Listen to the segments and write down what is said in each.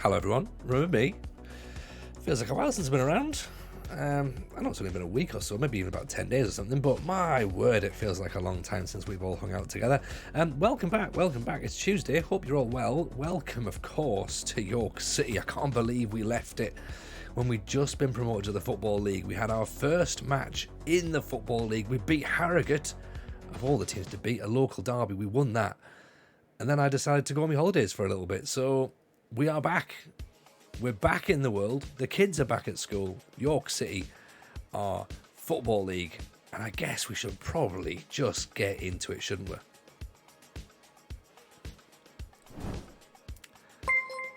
Hello everyone, remember me? Feels like a while since I've been around. I know it's only been a week or so, maybe even about 10 days or something, but my word, it feels like a long time since we've all hung out together. Welcome back. It's Tuesday, hope you're all well. Welcome, of course, to York City. I can't believe we left it when we'd just been promoted to the Football League. We had our first match in the Football League. We beat Harrogate, of all the teams to beat, a local derby. We won that. And then I decided to go on my holidays for a little bit, so we are back. We're back in the world. The kids are back at school. York City are Football League. And I guess we should probably just get into it, shouldn't we?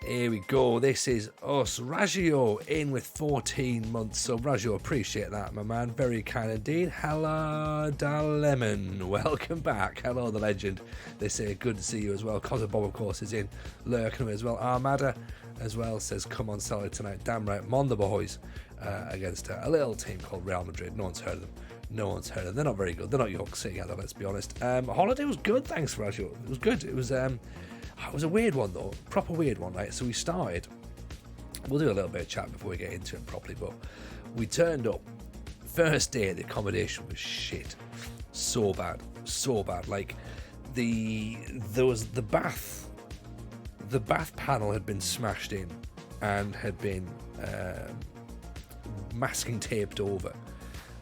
Here we go. This is us. Raggio in with 14 months. So, Raggio, appreciate that, my man. Very kind indeed. Hello, Lemon. Welcome back. Hello, the legend. They say good to see you as well. Cosmo Bob, of course, is in lurking as well. Armada as well says, come on, Sally tonight. Damn right. Monda Boys against a little team called Real Madrid. No one's heard of them. They're not very good. They're not York City either, let's be honest. Holiday was good, thanks, Raggio. It was good. It was a weird one, though. Proper weird one, right? So we started. We'll do a little bit of chat before we get into it properly, but we turned up. First day, the accommodation was shit. So bad. Like, there was the bath panel had been smashed in and had been masking taped over.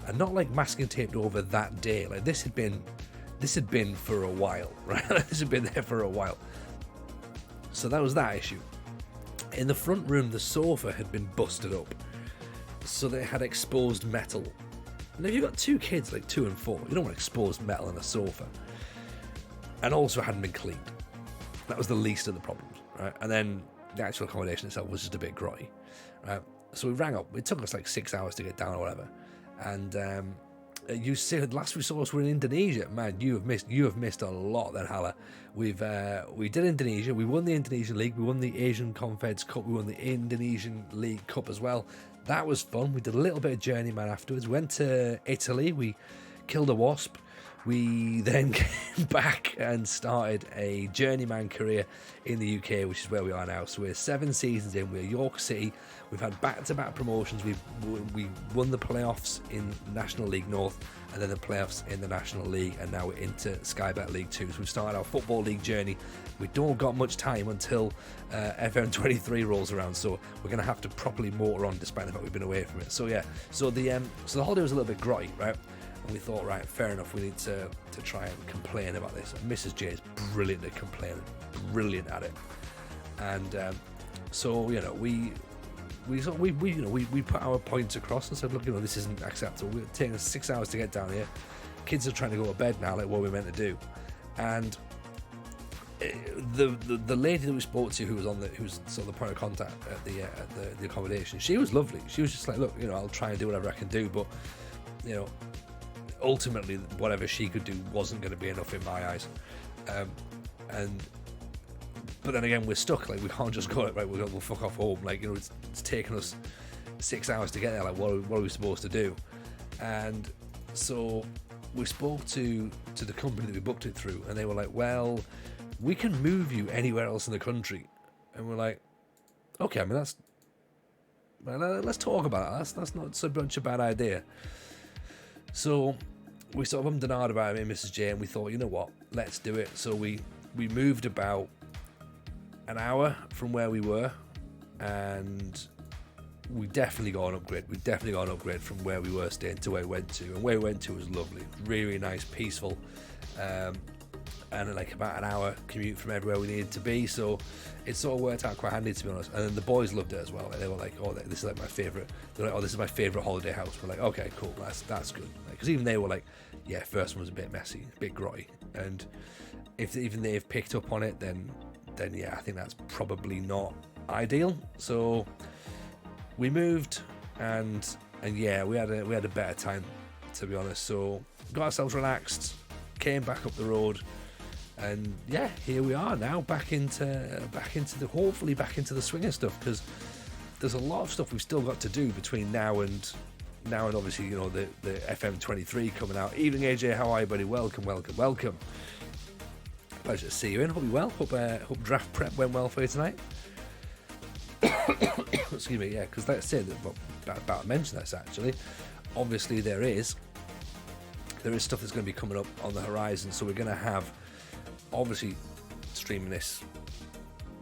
And not like masking taped over that day. Like, this had been for a while, right? This had been there for a while. So that was that issue. In the front room, the sofa had been busted up, so they had exposed metal. Now, if you've got two kids, like 2 and 4, you don't want exposed metal on a sofa. And also hadn't been cleaned. That was the least of the problems, right? And then the actual accommodation itself was just a bit grotty, right? So we rang up. It took us like 6 hours to get down or whatever. And you said last we saw us were in Indonesia. Man, you have missed a lot then, Hala. We did Indonesia. We won the Indonesian League. We won the Asian Confeds Cup. We won the Indonesian League Cup as well. That was fun. We did a little bit of journeyman afterwards. Went to Italy. We killed a wasp. We then came back and started a journeyman career in the UK, which is where we are now. So we're 7 seasons in. We're York City. We've had back-to-back promotions. We won the playoffs in National League North and then the playoffs in the National League, and now we're into Sky Bet League 2. So we've started our Football League journey. We don't got much time until FM23 rolls around, so we're going to have to properly motor on despite the fact we've been away from it. So yeah, so the holiday was a little bit grotty, right? And we thought, right, fair enough, we need to try and complain about this. And Mrs. J is brilliant at complaining, brilliant at it. And so, you know, we put our points across and said, look, you know, this isn't acceptable. We're taking us 6 hours to get down here. Kids are trying to go to bed now, like what we're meant to do. And the lady that we spoke to, who was sort of the point of contact at the accommodation, she was lovely. She was just like, look, you know, I'll try and do whatever I can do, but you know, ultimately whatever she could do wasn't going to be enough in my eyes. But then again, we're stuck. Like, we can't just go, right, we'll fuck off home. Like, you know, it's taken us 6 hours to get there. Like, what are we supposed to do? And so we spoke to the company that we booked it through, and they were like, well, we can move you anywhere else in the country. And we're like, okay, I mean, let's talk about it. That's not so much a bad idea. So we sort of ummed and ahed about it, me and Mrs. J, and we thought, you know what, let's do it. So we moved about an hour from where we were, and we definitely got an upgrade. From where we were staying to where we went to. And where we went to was lovely, really nice, peaceful, and like about an hour commute from everywhere we needed to be. So it sort of worked out quite handy, to be honest. And then the boys loved it as well. Like, they were like, oh, this is like my favourite. They're like, oh, this is my favourite holiday house. We're like, okay, cool, that's good. Because even they were like, yeah, first one was a bit messy, a bit grotty. And if even they've picked up on it, then yeah, I think that's probably not ideal. So we moved, and yeah, we had a better time, to be honest. So got ourselves relaxed, came back up the road, and yeah, here we are now, back into the swing of stuff, because there's a lot of stuff we've still got to do between now and obviously, you know, the FM23 coming out. Evening, AJ, how are you, buddy? Welcome. Pleasure to see you in. Hope you're well. Hope draft prep went well for you tonight. Excuse me, yeah, because let's say that, well, about to mention this actually. Obviously, there is stuff that's going to be coming up on the horizon, so we're going to have obviously streaming this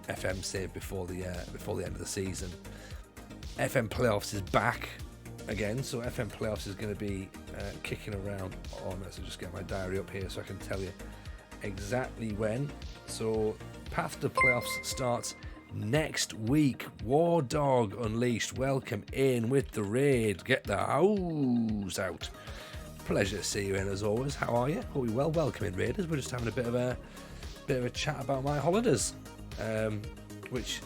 FM save before the end of the season. FM playoffs is back again, so FM playoffs is going to be kicking around on. Let's just get my diary up here so I can tell you exactly when. So Path to Playoffs starts next week. War Dog Unleashed, welcome in with the raid. Get the hose out. Pleasure to see you in as always. How are you? Hope you're well. Welcome in, Raiders. We're just having a bit of a chat about my holidays, which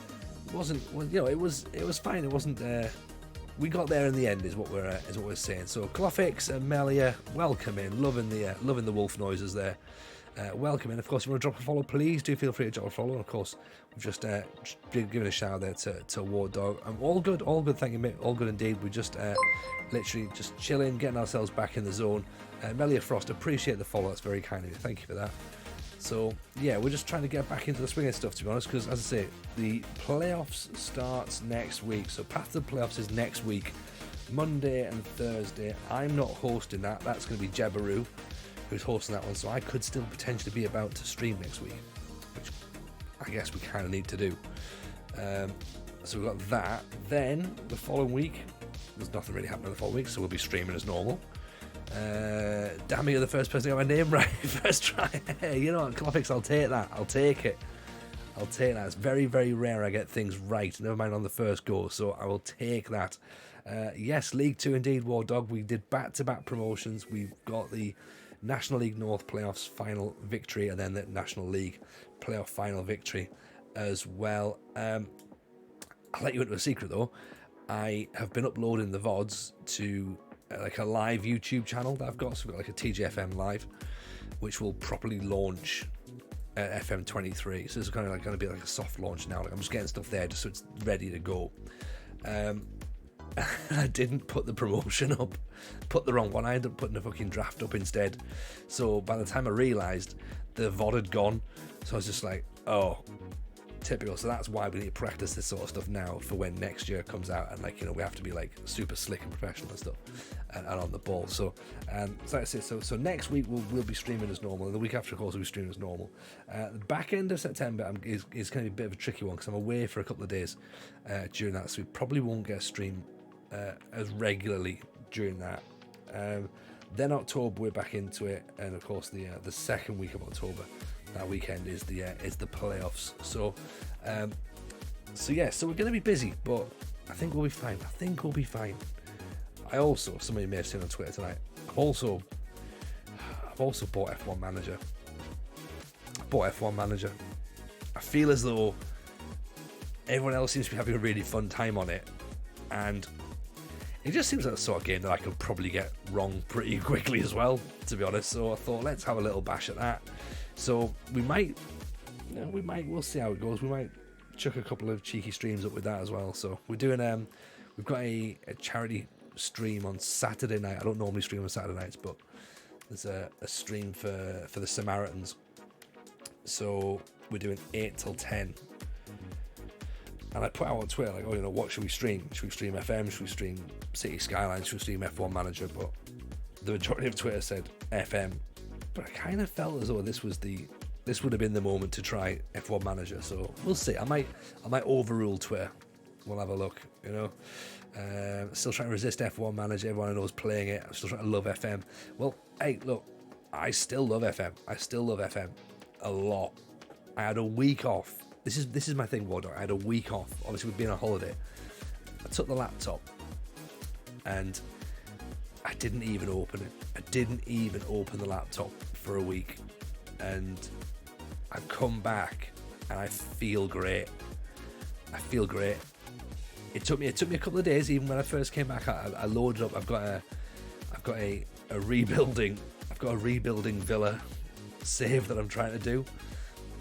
wasn't, well, you know, it was fine. It wasn't. We got there in the end, is what we're saying. So Clofix and Melia, welcome in. Loving the wolf noises there. Welcome in. Of course, if you want to drop a follow, please do feel free to drop a follow. And of course, we've just given a shout out there to War Dog. All good, thank you, mate. All good indeed. We're just literally just chilling, getting ourselves back in the zone. Melia Frost, appreciate the follow. That's very kind of you. Thank you for that. So yeah, we're just trying to get back into the swing of stuff, to be honest, because as I say, the playoffs starts next week. So Path to the Playoffs is next week, Monday and Thursday. I'm not hosting that. That's going to be Jebaru who's hosting that one, so I could still potentially be about to stream next week, which I guess we kind of need to do. So we've got that. Then the following week, there's nothing really happening the following week, so we'll be streaming as normal. Damn, you're the first person to get my name right first try. Hey, you know what, Clofix, I'll take that. I'll take it. It's very, very rare I get things right, never mind on the first go, so I will take that. Yes, League 2 indeed, War Dog. We did back-to-back promotions. We've got the National League North playoffs final victory and then the National League playoff final victory as well. I'll let you into a secret though. I have been uploading the VODs to like a live YouTube channel that I've got. So we've got like a TGFM live, which will properly launch at FM23. So it's kind of like going to be like a soft launch now. Like I'm just getting stuff there just so it's ready to go. I didn't put the promotion up, put the wrong one. I ended up putting a fucking draft up instead. So by the time I realised, the VOD had gone. So I was just like, oh, typical. So that's why we need to practice this sort of stuff now for when next year comes out, and like, you know, we have to be like super slick and professional and stuff, and on the ball. So so that's it. So next week we'll be streaming as normal, and the week after, of course, we'll be streaming as normal. The back end of September is going to be a bit of a tricky one because I'm away for a couple of days during that, so we probably won't get a stream as regularly during that. Then October we're back into it, and of course the second week of October, that weekend is the playoffs. So we're going to be busy, but I think we'll be fine. I also, somebody may have seen on Twitter tonight, I've also bought F1 Manager. I feel as though everyone else seems to be having a really fun time on it, and it just seems like the sort of game that I could probably get wrong pretty quickly as well, to be honest. So I thought, let's have a little bash at that. So we'll see how it goes. We might chuck a couple of cheeky streams up with that as well. So we're doing, we've got a charity stream on Saturday night. I don't normally stream on Saturday nights, but there's a stream for the Samaritans. So we're doing 8 till 10. And I put out on Twitter, like, oh, you know, what should we stream? Should we stream FM? Should we stream City Skylines? Should we stream F1 Manager? But the majority of Twitter said FM. But I kind of felt as though this would have been the moment to try F1 Manager. So we'll see. I might overrule Twitter. We'll have a look, you know. Still trying to resist F1 Manager. Everyone I know is playing it. I'm still trying to love FM. Well, hey, look, I still love FM. I still love FM a lot. I had a week off. This is my thing, Wardog. I had a week off. Obviously, we've been on holiday. I took the laptop and I didn't even open it. I didn't even open the laptop for a week. And I've come back and I feel great. It took me a couple of days. Even when I first came back, I loaded up. I've got a rebuilding villa save that I'm trying to do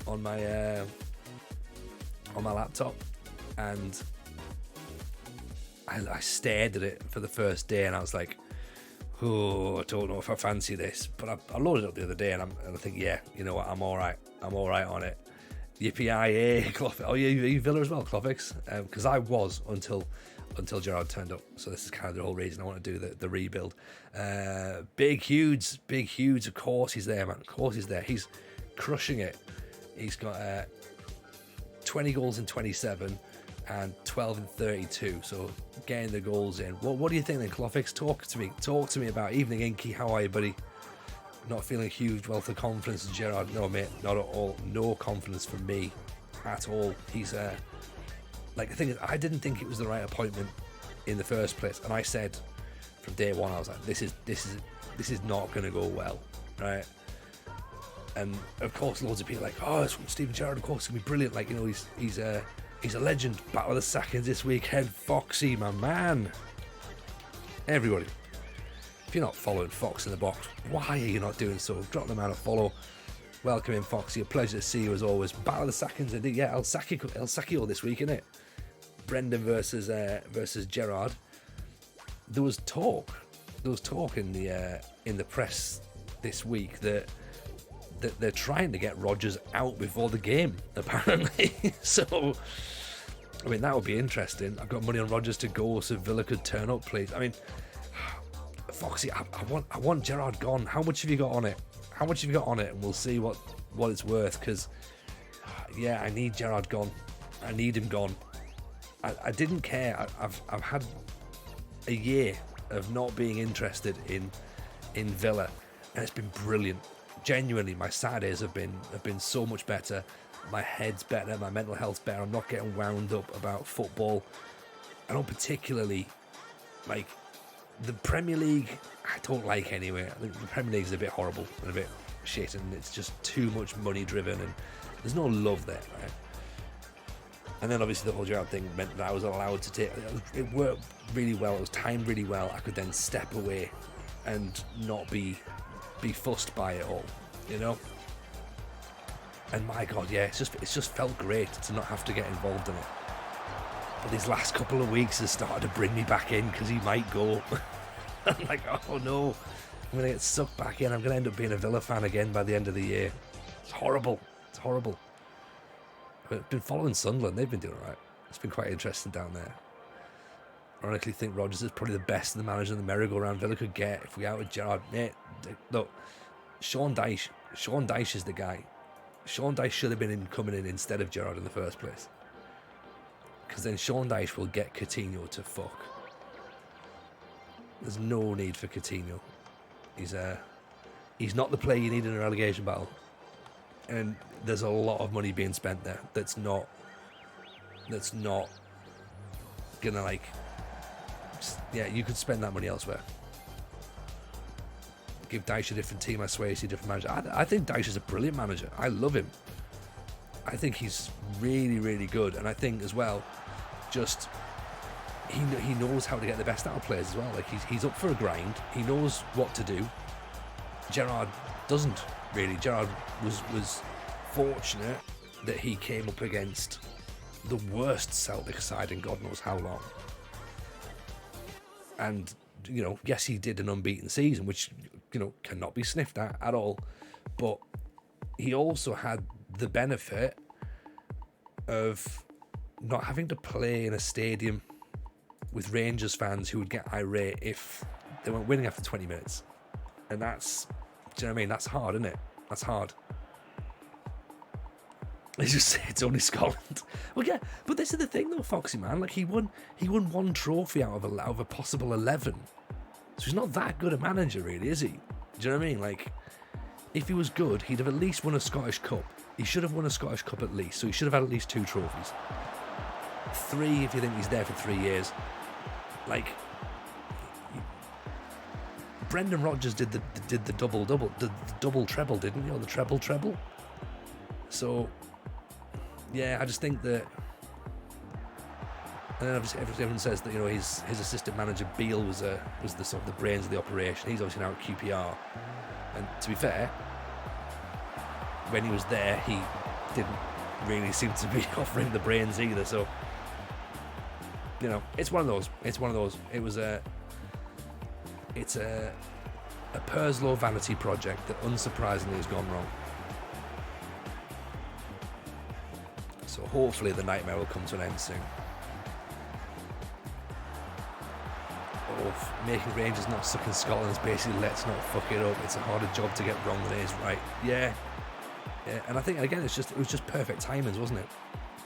on my laptop, and I stared at it for the first day, and I was like, oh, I don't know if I fancy this. But I loaded it up the other day, and I think, yeah, you know what, I'm all right on it. Yippee-yi-yay, Clofix. Oh, you Villa as well, Clofix? Because I was until Gerrard turned up. So this is kind of the whole reason I want to do the rebuild. Big Hughes, of course he's there, man. Of course he's there. He's crushing it. He's got 20 goals in 27 and 12 in 32. So getting the goals in. What do you think then, Clofix? Talk to me about Evening Inky. How are you, buddy? Not feeling a huge wealth of confidence in Gerrard. No, mate, not at all. No confidence from me at all. He's like, the thing is, I didn't think it was the right appointment in the first place, and I said from day one, I was like, this is not going to go well, right? And of course, loads of people are like, oh, it's from Steven Gerrard. Of course, it's gonna be brilliant. Like, you know, he's a legend. Battle of the Sackins this weekend. Foxy, my man. Everybody, if you're not following Fox in the Box, why are you not doing so? Drop the man a follow. Welcome in, Foxy. A pleasure to see you as always. Battle of the Sackins, indeed. Yeah, El Sacchio this week, innit? Brendan versus Gerrard. There was talk in the press this week that they're trying to get Rodgers out before the game, apparently. So, I mean, that would be interesting. I've got money on Rodgers to go, so Villa could turn up, please. I mean, Foxy, I want Gerrard gone. How much have you got on it? And we'll see what it's worth. Because, yeah, I need Gerrard gone. I need him gone. I didn't care. I've had a year of not being interested in Villa, and it's been brilliant. Genuinely, my Saturdays have been so much better. My head's better. My mental health's better. I'm not getting wound up about football. I don't particularly like the Premier League. I don't like anyway. I think the Premier League is a bit horrible and a bit shit, and it's just too much money driven, and there's no love there, right? And then obviously the whole Gerrard thing meant that I was allowed to take it. Worked really well. It was timed really well. I could then step away and not be fussed by it all, you know. And my God, yeah, it's just felt great to not have to get involved in it. But these last couple of weeks has started to bring me back in because he might go. I'm like, oh no, I'm gonna get sucked back in. I'm gonna end up being a Villa fan again by the end of the year. It's horrible. It's horrible. I've been following Sunderland. They've been doing all right. It's been quite interesting down there. I honestly think Rodgers is probably the best of the manager in the merry-go-round Villa could get if we get out with Gerrard. Mate, look, Sean Dyche is the guy. Sean Dyche should have been coming in instead of Gerrard in the first place. Because then Sean Dyche will get Coutinho to fuck. There's no need for Coutinho. He's not the player you need in a relegation battle. And there's a lot of money being spent there that's not gonna, like, yeah, you could spend that money elsewhere. Give Dyche a different team. I swear he's a different manager. I think Dyche is a brilliant manager. I love him. I think he's really, really good. And I think as well, just he knows how to get the best out of players as well. Like, he's up for a grind. He knows what to do. Gerrard doesn't really. Gerrard was fortunate that he came up against the worst Celtic side in God knows how long. And, you know, yes, he did an unbeaten season, which, you know, cannot be sniffed at all. But he also had the benefit of not having to play in a stadium with Rangers fans who would get irate if they weren't winning after 20 minutes. And that's, do you know what I mean? That's hard, isn't it? That's hard. Let's just say it's only Scotland. Well, yeah, but this is the thing though, Foxy, man. Like, he won one trophy out of a possible 11. So he's not that good a manager, really, is he? Do you know what I mean? Like, if he was good, he'd have at least won a Scottish Cup. He should have won a Scottish Cup at least. So he should have had at least 2 trophies. 3 if you think he's there for 3 years. Like, Brendan Rodgers did the double treble, didn't he? Or the treble. So, yeah, I just think that. And then obviously everyone says that, you know, his assistant manager Beale was the sort of the brains of the operation. He's obviously now at QPR, and to be fair, when he was there, he didn't really seem to be offering the brains either. So, you know, it's one of those. It's a Purslow vanity project that unsurprisingly has gone wrong. So hopefully the nightmare will come to an end soon. Making Rangers not stuck in Scotland is basically let's not fuck it up. It's a harder job to get wrong than it is right. Yeah, and I think again it was just perfect timings, wasn't it?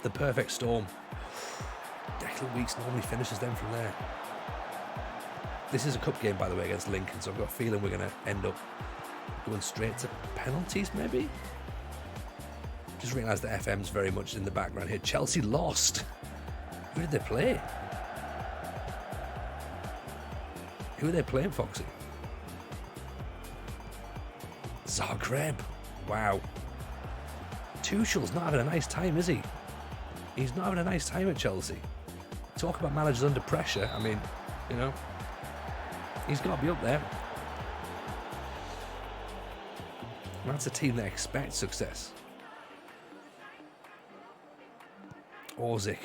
The perfect storm. Declan Weeks normally finishes them from there. This is a cup game, by the way, against Lincoln, so I've got a feeling we're going to end up going straight to penalties, maybe. Just realised that FM's very much in the background here. Chelsea lost. Who did they play? Who are they playing, Foxy? Zagreb. Wow. Tuchel's not having a nice time, is he? He's not having a nice time at Chelsea. Talk about managers under pressure. I mean, you know, he's got to be up there. That's a team that expects success. Orzik.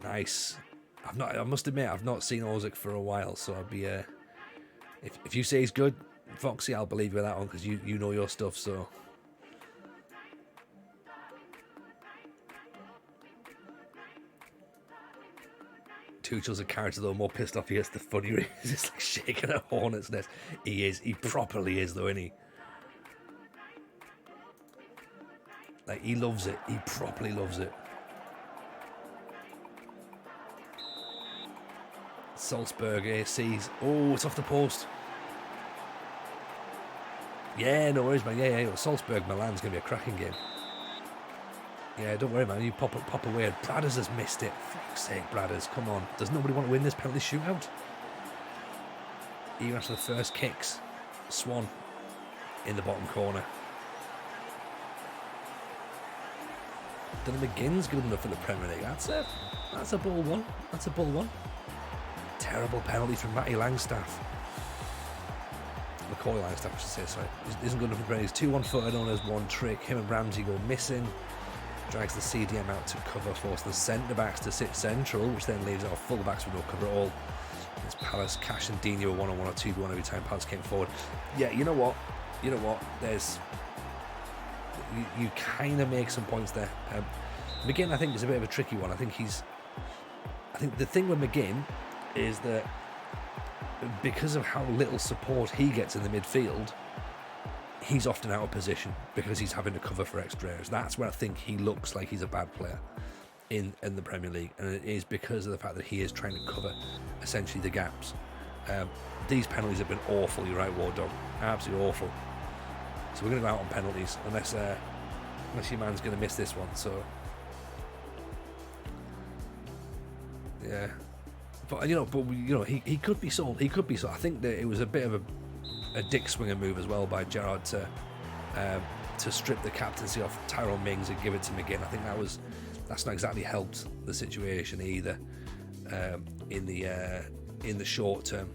Nice. I must admit, I've not seen Orzik for a while, so I'd be, if you say he's good, Foxy, I'll believe you with that one, because you know your stuff, so. Tuchel's a character, though, more pissed off he gets the funnier he is. It's like shaking a hornet's nest. He is. He properly is, though, isn't he? Like, he loves it. He properly loves it. Salzburg ACs. Oh, it's off the post. Yeah, no worries, man. Yeah. Salzburg Milan's going to be a cracking game. Yeah, don't worry, man. You pop away. Bradders has missed it. Fuck's sake, Bradders. Come on. Does nobody want to win this penalty shootout? Even after the first kicks. Swan in the bottom corner. Dylan McGinn's good enough for the Premier League. That's a ball one. That's a ball one. Terrible penalty from Matty Langstaff. Macaulay Langstaff, I should say, sorry. Isn't good enough for the Premier League. He's 2-1 footed on as one trick. Him and Ramsey go missing. Drags the CDM out to cover, force the centre-backs to sit central, which then leaves our full-backs with no cover at all. It's Palace, Cash and Dino 1-on-1 or 2v1 every time Palace came forward. Yeah, you know what? There's... You kind of make some points there. McGinn, I think, is a bit of a tricky one. I think the thing with McGinn is that because of how little support he gets in the midfield, he's often out of position because he's having to cover for extras. That's where I think he looks like he's a bad player in the Premier League, and it is because of the fact that he is trying to cover essentially the gaps. These penalties have been awful, you're right, War Dog. Absolutely awful. So we're going to go out on penalties unless your man's going to miss this one. So yeah, but he could be sold. He could be sold. I think that it was a bit of a dick swinger move as well by Gerrard to strip the captaincy off Tyrone Mings and give it to McGinn. I think that's not exactly helped the situation either in the short term.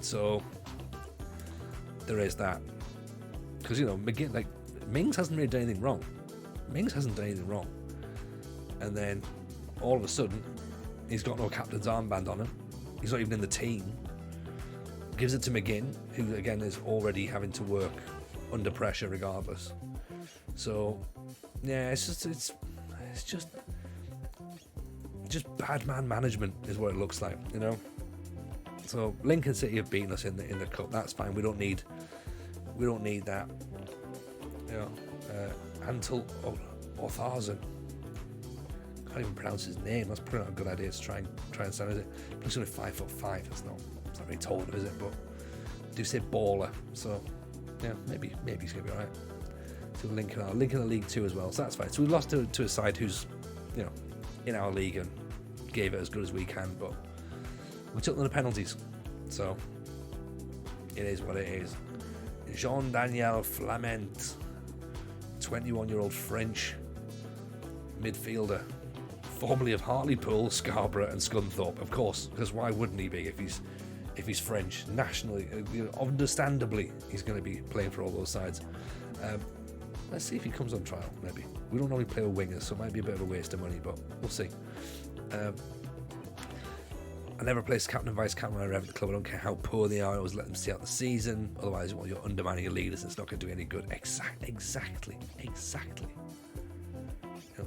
So there is that. Because, McGinn, like, Mings hasn't really done anything wrong. And then, all of a sudden, he's got no captain's armband on him. He's not even in the team. Gives it to McGinn, who, again, is already having to work under pressure regardless. So, yeah, it's just bad man management is what it looks like, So, Lincoln City have beaten us in the cup. That's fine. We don't need that. Antal Ortharzen. Can't even pronounce his name. That's probably not a good idea to try and sound, is it? But he's only 5'5". It's not really tall, is it? But do say baller. So yeah, maybe he's gonna be alright. So Lincoln in League 2 as well. So that's fine. So we lost to a side who's in our league and gave it as good as we can, but we took them the penalties. So it is what it is. Jean-Daniel Flament, 21-year-old French midfielder, formerly of Hartlepool, Scarborough and Scunthorpe, of course, because why wouldn't he be if he's French? Nationally, understandably, he's going to be playing for all those sides. Let's see if he comes on trial, maybe. We don't normally play with wingers, so it might be a bit of a waste of money, but we'll see. I never replace captain and vice captain when I rev at the club. I don't care how poor they are. I always let them see out the season. Otherwise, you're undermining your leaders. It's not going to do any good. Exactly.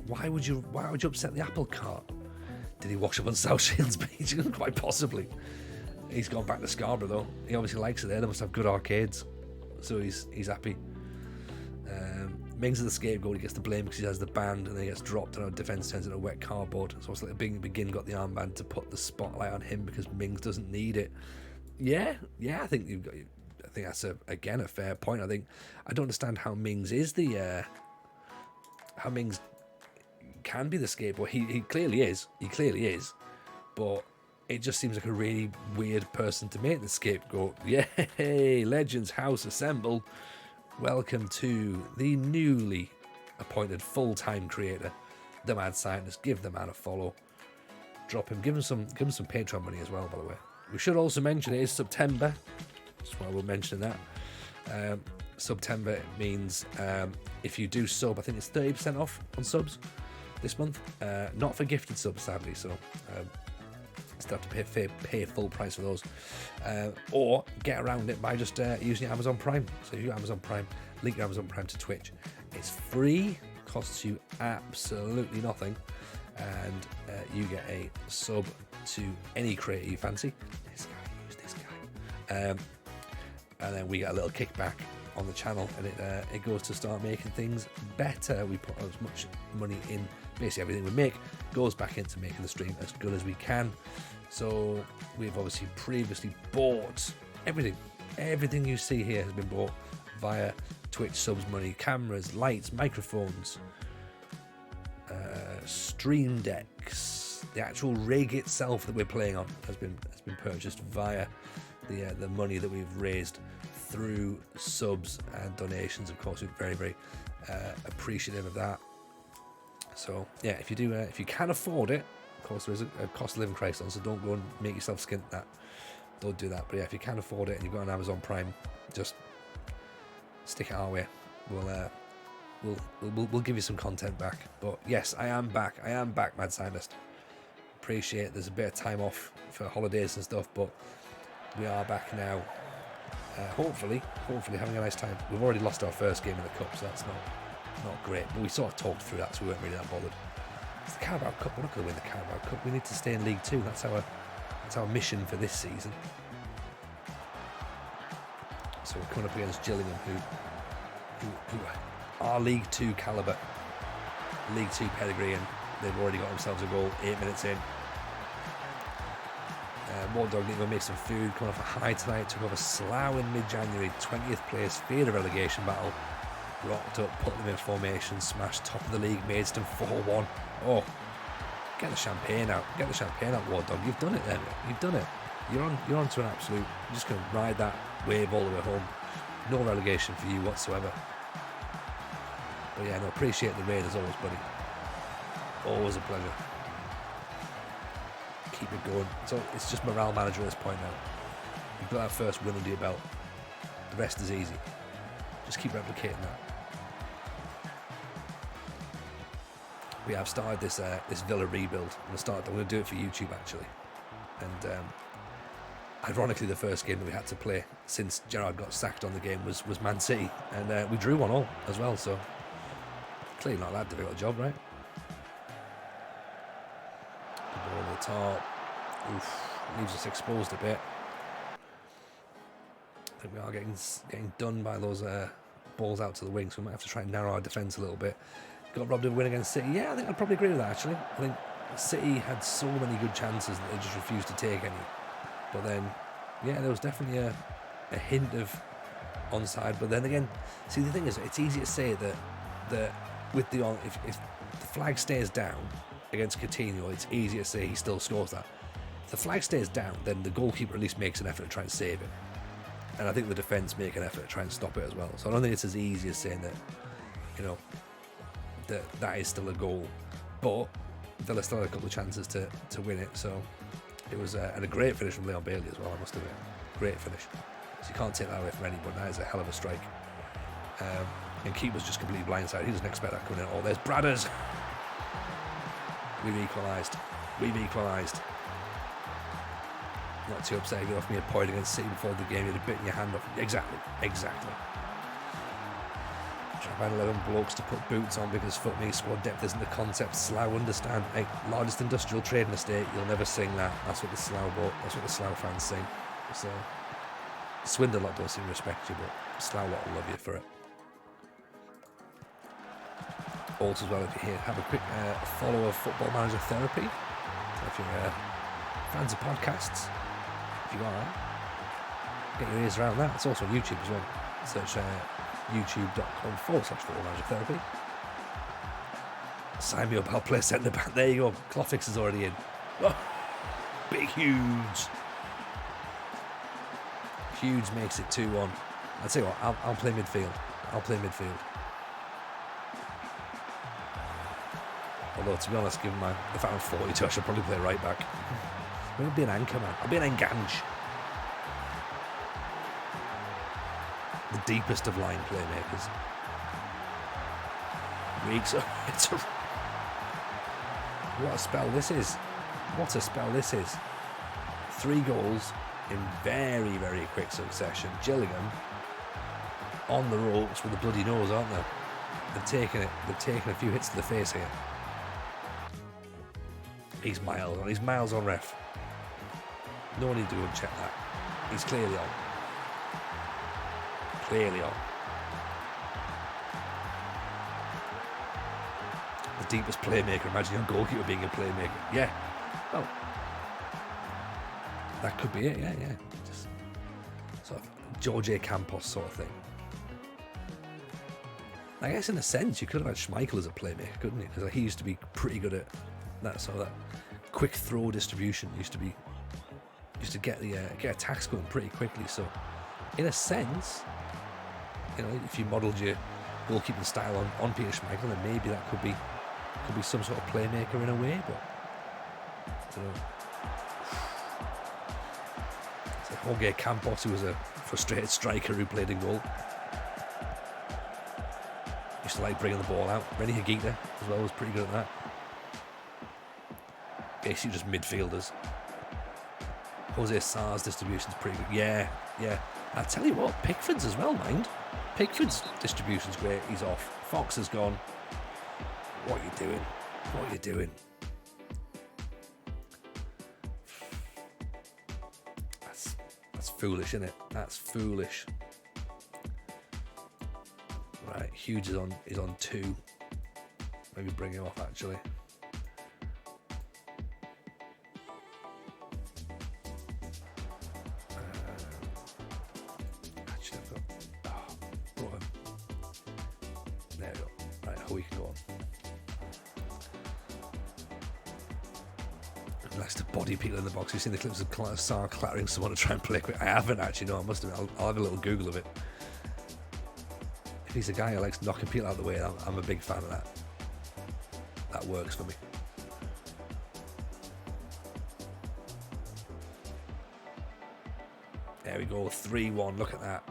Why would you upset the apple cart? Did he wash up on South Shields Beach? Quite possibly. He's gone back to Scarborough though. He obviously likes it there. They must have good arcades, so he's happy. Mings is the scapegoat. He gets the blame because he has the band, and then he gets dropped, and our defense turns into wet cardboard. So it's like Begin got the armband to put the spotlight on him because Mings doesn't need it. Yeah. I think that's again a fair point. I don't understand how Mings is how Mings can be the scapegoat. He clearly is. But it just seems like a really weird person to make the scapegoat. Yay! Legends House assemble. Welcome to the newly appointed full-time creator, the Mad Scientist. Give the man a follow. Drop him. Give him some Patreon money as well, by the way. We should also mention it is September. That's why we're mentioning that. September means if you do sub, I think it's 30% off on subs this month. Not for gifted subs, sadly. So still have to pay full price for those, or get around it by just using your Amazon Prime. So if you got Amazon Prime, link your Amazon Prime to Twitch. It's free, costs you absolutely nothing, and you get a sub to any creator you fancy. This guy. And then we get a little kickback on the channel, and it goes to start making things better. We put as much money in. Basically everything we make goes back into making the stream as good as we can. So we've obviously previously bought everything you see here has been bought via Twitch subs money. Cameras, lights, microphones, stream decks, the actual rig itself that we're playing on has been purchased via the money that we've raised through subs and donations. Of course, we're very, very appreciative of that. So yeah, if you can afford it, of course there is a cost of living crisis on, so don't go and make yourself skint that. Don't do that. But yeah, if you can afford it and you've got an Amazon Prime, just stick it our way. We'll give you some content back. But yes, I am back, Mad Scientist. Appreciate there's a bit of time off for holidays and stuff, but we are back now. Hopefully having a nice time. We've already lost our first game in the cup, so that's not great, but we sort of talked through that, so we weren't really that bothered. It's the Carabao Cup. We're not going to win the Carabao Cup. We need to stay in League Two. That's our mission for this season. So we're coming up against Gillingham, who are League Two calibre, League Two pedigree, and they've already got themselves a goal 8 minutes in. Wardog need to go make some food. Coming off a high tonight, took over Slough in mid-January, 20th place, feared a relegation battle. Rocked up, put them in formation, smashed top of the league, Maidstone 4-1. Oh, get the champagne out, Wardog. You've done it then. You've done it. You're on to an absolute. You're just going to ride that wave all the way home. No relegation for you whatsoever. But yeah, no, appreciate the raid as always, buddy. Always a pleasure. Keep it going. So it's just morale manager at this point now. You've got that first win under your belt. The rest is easy. Just keep replicating that. We have started this Villa rebuild. I'm going to do it for YouTube actually. And ironically, the first game that we had to play since Gerrard got sacked on the game was Man City, and we drew 1-1 as well. So clearly not that difficult a job, right? The ball over the top. Oof, leaves us exposed a bit. I think we are getting done by those balls out to the wing, so we might have to try and narrow our defence a little bit. Got robbed of a win against City. Yeah, I think I'd probably agree with that, actually. I think City had so many good chances that they just refused to take any. But then, yeah, there was definitely a hint of onside. But then again, see, the thing is, it's easy to say that with if the flag stays down against Coutinho, it's easy to say he still scores that. If the flag stays down, then the goalkeeper at least makes an effort to try and save it. And I think the defence make an effort to try and stop it as well. So I don't think it's as easy as saying that, that is still a goal. But Villa still had a couple of chances to win it. So it was and a great finish from Leon Bailey as well, I must admit. Great finish. So you can't take that away from anybody. That is a hell of a strike. And keeper's just completely blindsided. He doesn't expect that coming in. Oh, there's Bradders. We've equalised. Not too upset if you offered me a point against City before the game. You'd have bitten your hand off. Exactly. Try to find 11 blokes to put boots on because fuck me, squad depth isn't the concept. Slough understand. Hey, largest industrial trading estate, you'll never sing that. That's what the Slough fans sing. So Swindon lot don't seem to respect you, but Slough lot will love you for it. Also as well, if you're here, have a quick follow of Football Manager Therapy. So if you're fans of podcasts, if you are, get your ears around that. It's also on YouTube as well. Search youtube.com/Football Manager Therapy. Sign me up, I'll play centre back. There you go. Clofix is already in. Oh, big Huge. Huge makes it 2-1. I'll tell you what, I'll play midfield. Although, to be honest, given the fact I'm 42, I should probably play right back. I'm going to be an anchor, man. I'll be an enganche. The deepest of line playmakers. Weeks. What a spell this is. 3 goals in very, very quick succession. Gillingham on the ropes with a bloody nose, aren't they? They've taken a few hits to the face here. He's miles on ref. No need to go and check that. He's clearly on. The deepest playmaker. Imagine your goalkeeper being a playmaker. Yeah. Oh. That could be it, yeah. Just sort of George A. Campos sort of thing. I guess in a sense you could have had Schmeichel as a playmaker, couldn't you? Because he used to be pretty good at that sort of that quick throw distribution. Used to get attacks going pretty quickly. So in a sense, you know, if you modelled your goalkeeping style on Peter Schmeichel, then maybe that could be some sort of playmaker in a way. But I don't know. It's like Jorge Campos, who was a frustrated striker who played in goal. Used to like bringing the ball out. Renny Higuita as well was pretty good at that. Basically just midfielders. Jose Sarr's distribution's pretty good. Yeah. I tell you what, Pickford's as well, mind. Pickford's distribution's great. He's off. Fox has gone. What are you doing? That's foolish, isn't it? That's foolish. Right, Hughes is on 2. Maybe bring him off actually. Brought him. There we go. Right, we can go on. Likes to body people in the box. You've seen the clips of Sarr clattering someone to try and play quick. I haven't actually. No, I must have. I'll have a little Google of it. If he's a guy who likes knocking people out of the way, I'm a big fan of that. That works for me. There we go, 3-1. Look at that.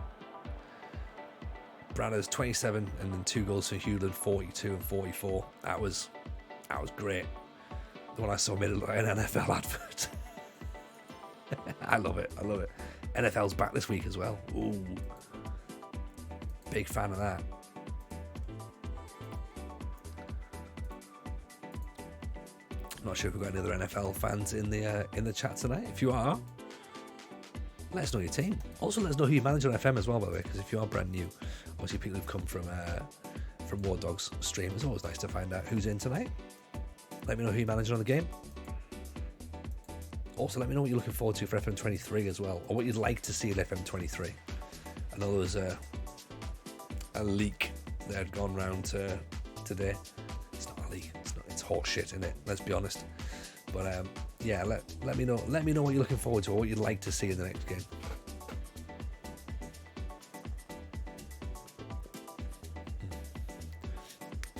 Bradders 27 and then 2 goals for Hewland, 42 and 44. That was great. The one I saw made it look like an NFL advert. I love it. NFL's back this week as well. Ooh. Big fan of that. I'm not sure if we've got any other NFL fans in the chat tonight. If you are, let us know your team. Also, let us know who you manage on FM as well, by the way, because if you are brand new, obviously people who've come from War Dogs stream, it's always nice to find out who's in tonight. Let me know who you manage on the game. Also, let me know what you're looking forward to for FM23 as well, or what you'd like to see in FM23. I know there was a leak that had gone round today. It's not a leak. It's horse shit, isn't it? Let's be honest. But yeah, let me know. Let me know what you're looking forward to, or what you'd like to see in the next game.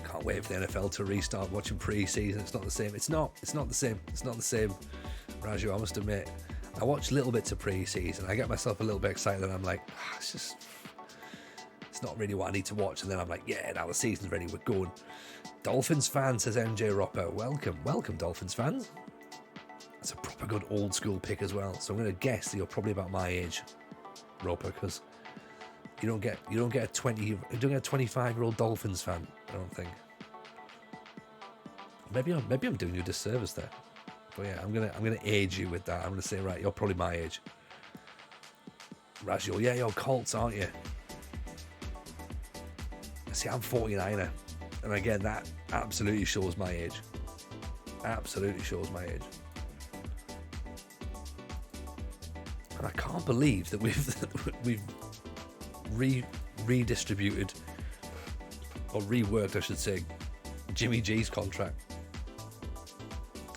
Can't wait for the NFL to restart watching pre-season. It's not the same. It's not the same. Raju, I must admit, I watch little bits of pre-season. I get myself a little bit excited, and I'm like, it's not really what I need to watch. And then I'm like, yeah, now the season's ready. We're going. Dolphins fan, says MJ Roper. Welcome, Dolphins fans. That's a proper good old school pick as well. So I'm going to guess that you're probably about my age, Roper, because You don't get a 25-year-old Dolphins fan. I don't think. Maybe I'm doing you a disservice there. But yeah, I'm gonna age you with that. I'm gonna say, right, you're probably my age. Razio, yeah, you're Colts, aren't you? See, I'm 49er, and again, that absolutely shows my age. Absolutely shows my age. And I can't believe that we've redistributed or reworked, I should say, Jimmy G's contract.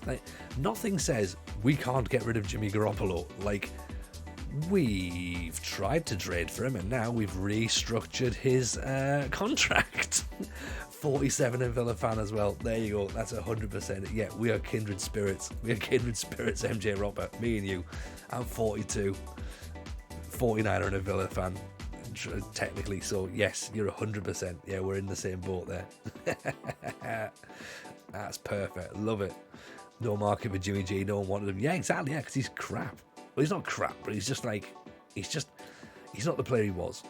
Like, nothing says we can't get rid of Jimmy Garoppolo. Like, we've tried to trade for him, and now we've restructured his contract. 47 and Villa fan as well. There you go. That's 100%. Yeah, we are kindred spirits. We are kindred spirits, MJ Robert. Me and you. I'm 42. 49er and a Villa fan, technically. So, yes, you're 100%. Yeah, we're in the same boat there. That's perfect. Love it. No market for Jimmy G. No one wanted him. Yeah, exactly. Yeah, because he's crap. Well, he's not crap, but he's not the player he was.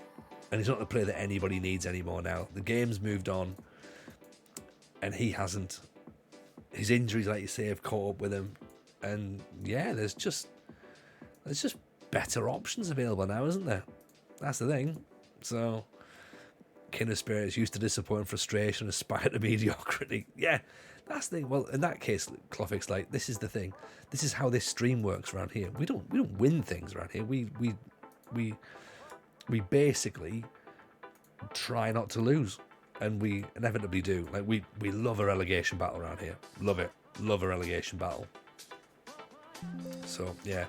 And he's not the player that anybody needs anymore now. The game's moved on, and he hasn't. His injuries, like you say, have caught up with him. And yeah, there's just better options available now, isn't there? That's the thing. So, kindred spirits used to disappoint, frustration, aspire to mediocrity. Yeah, that's the thing. Well, in that case, Cloffick's like, this is the thing. This is how this stream works around here. We don't win things around here. We basically try not to lose, and we inevitably do. Like, we love a relegation battle around here. Love it. Love a relegation battle. So yeah,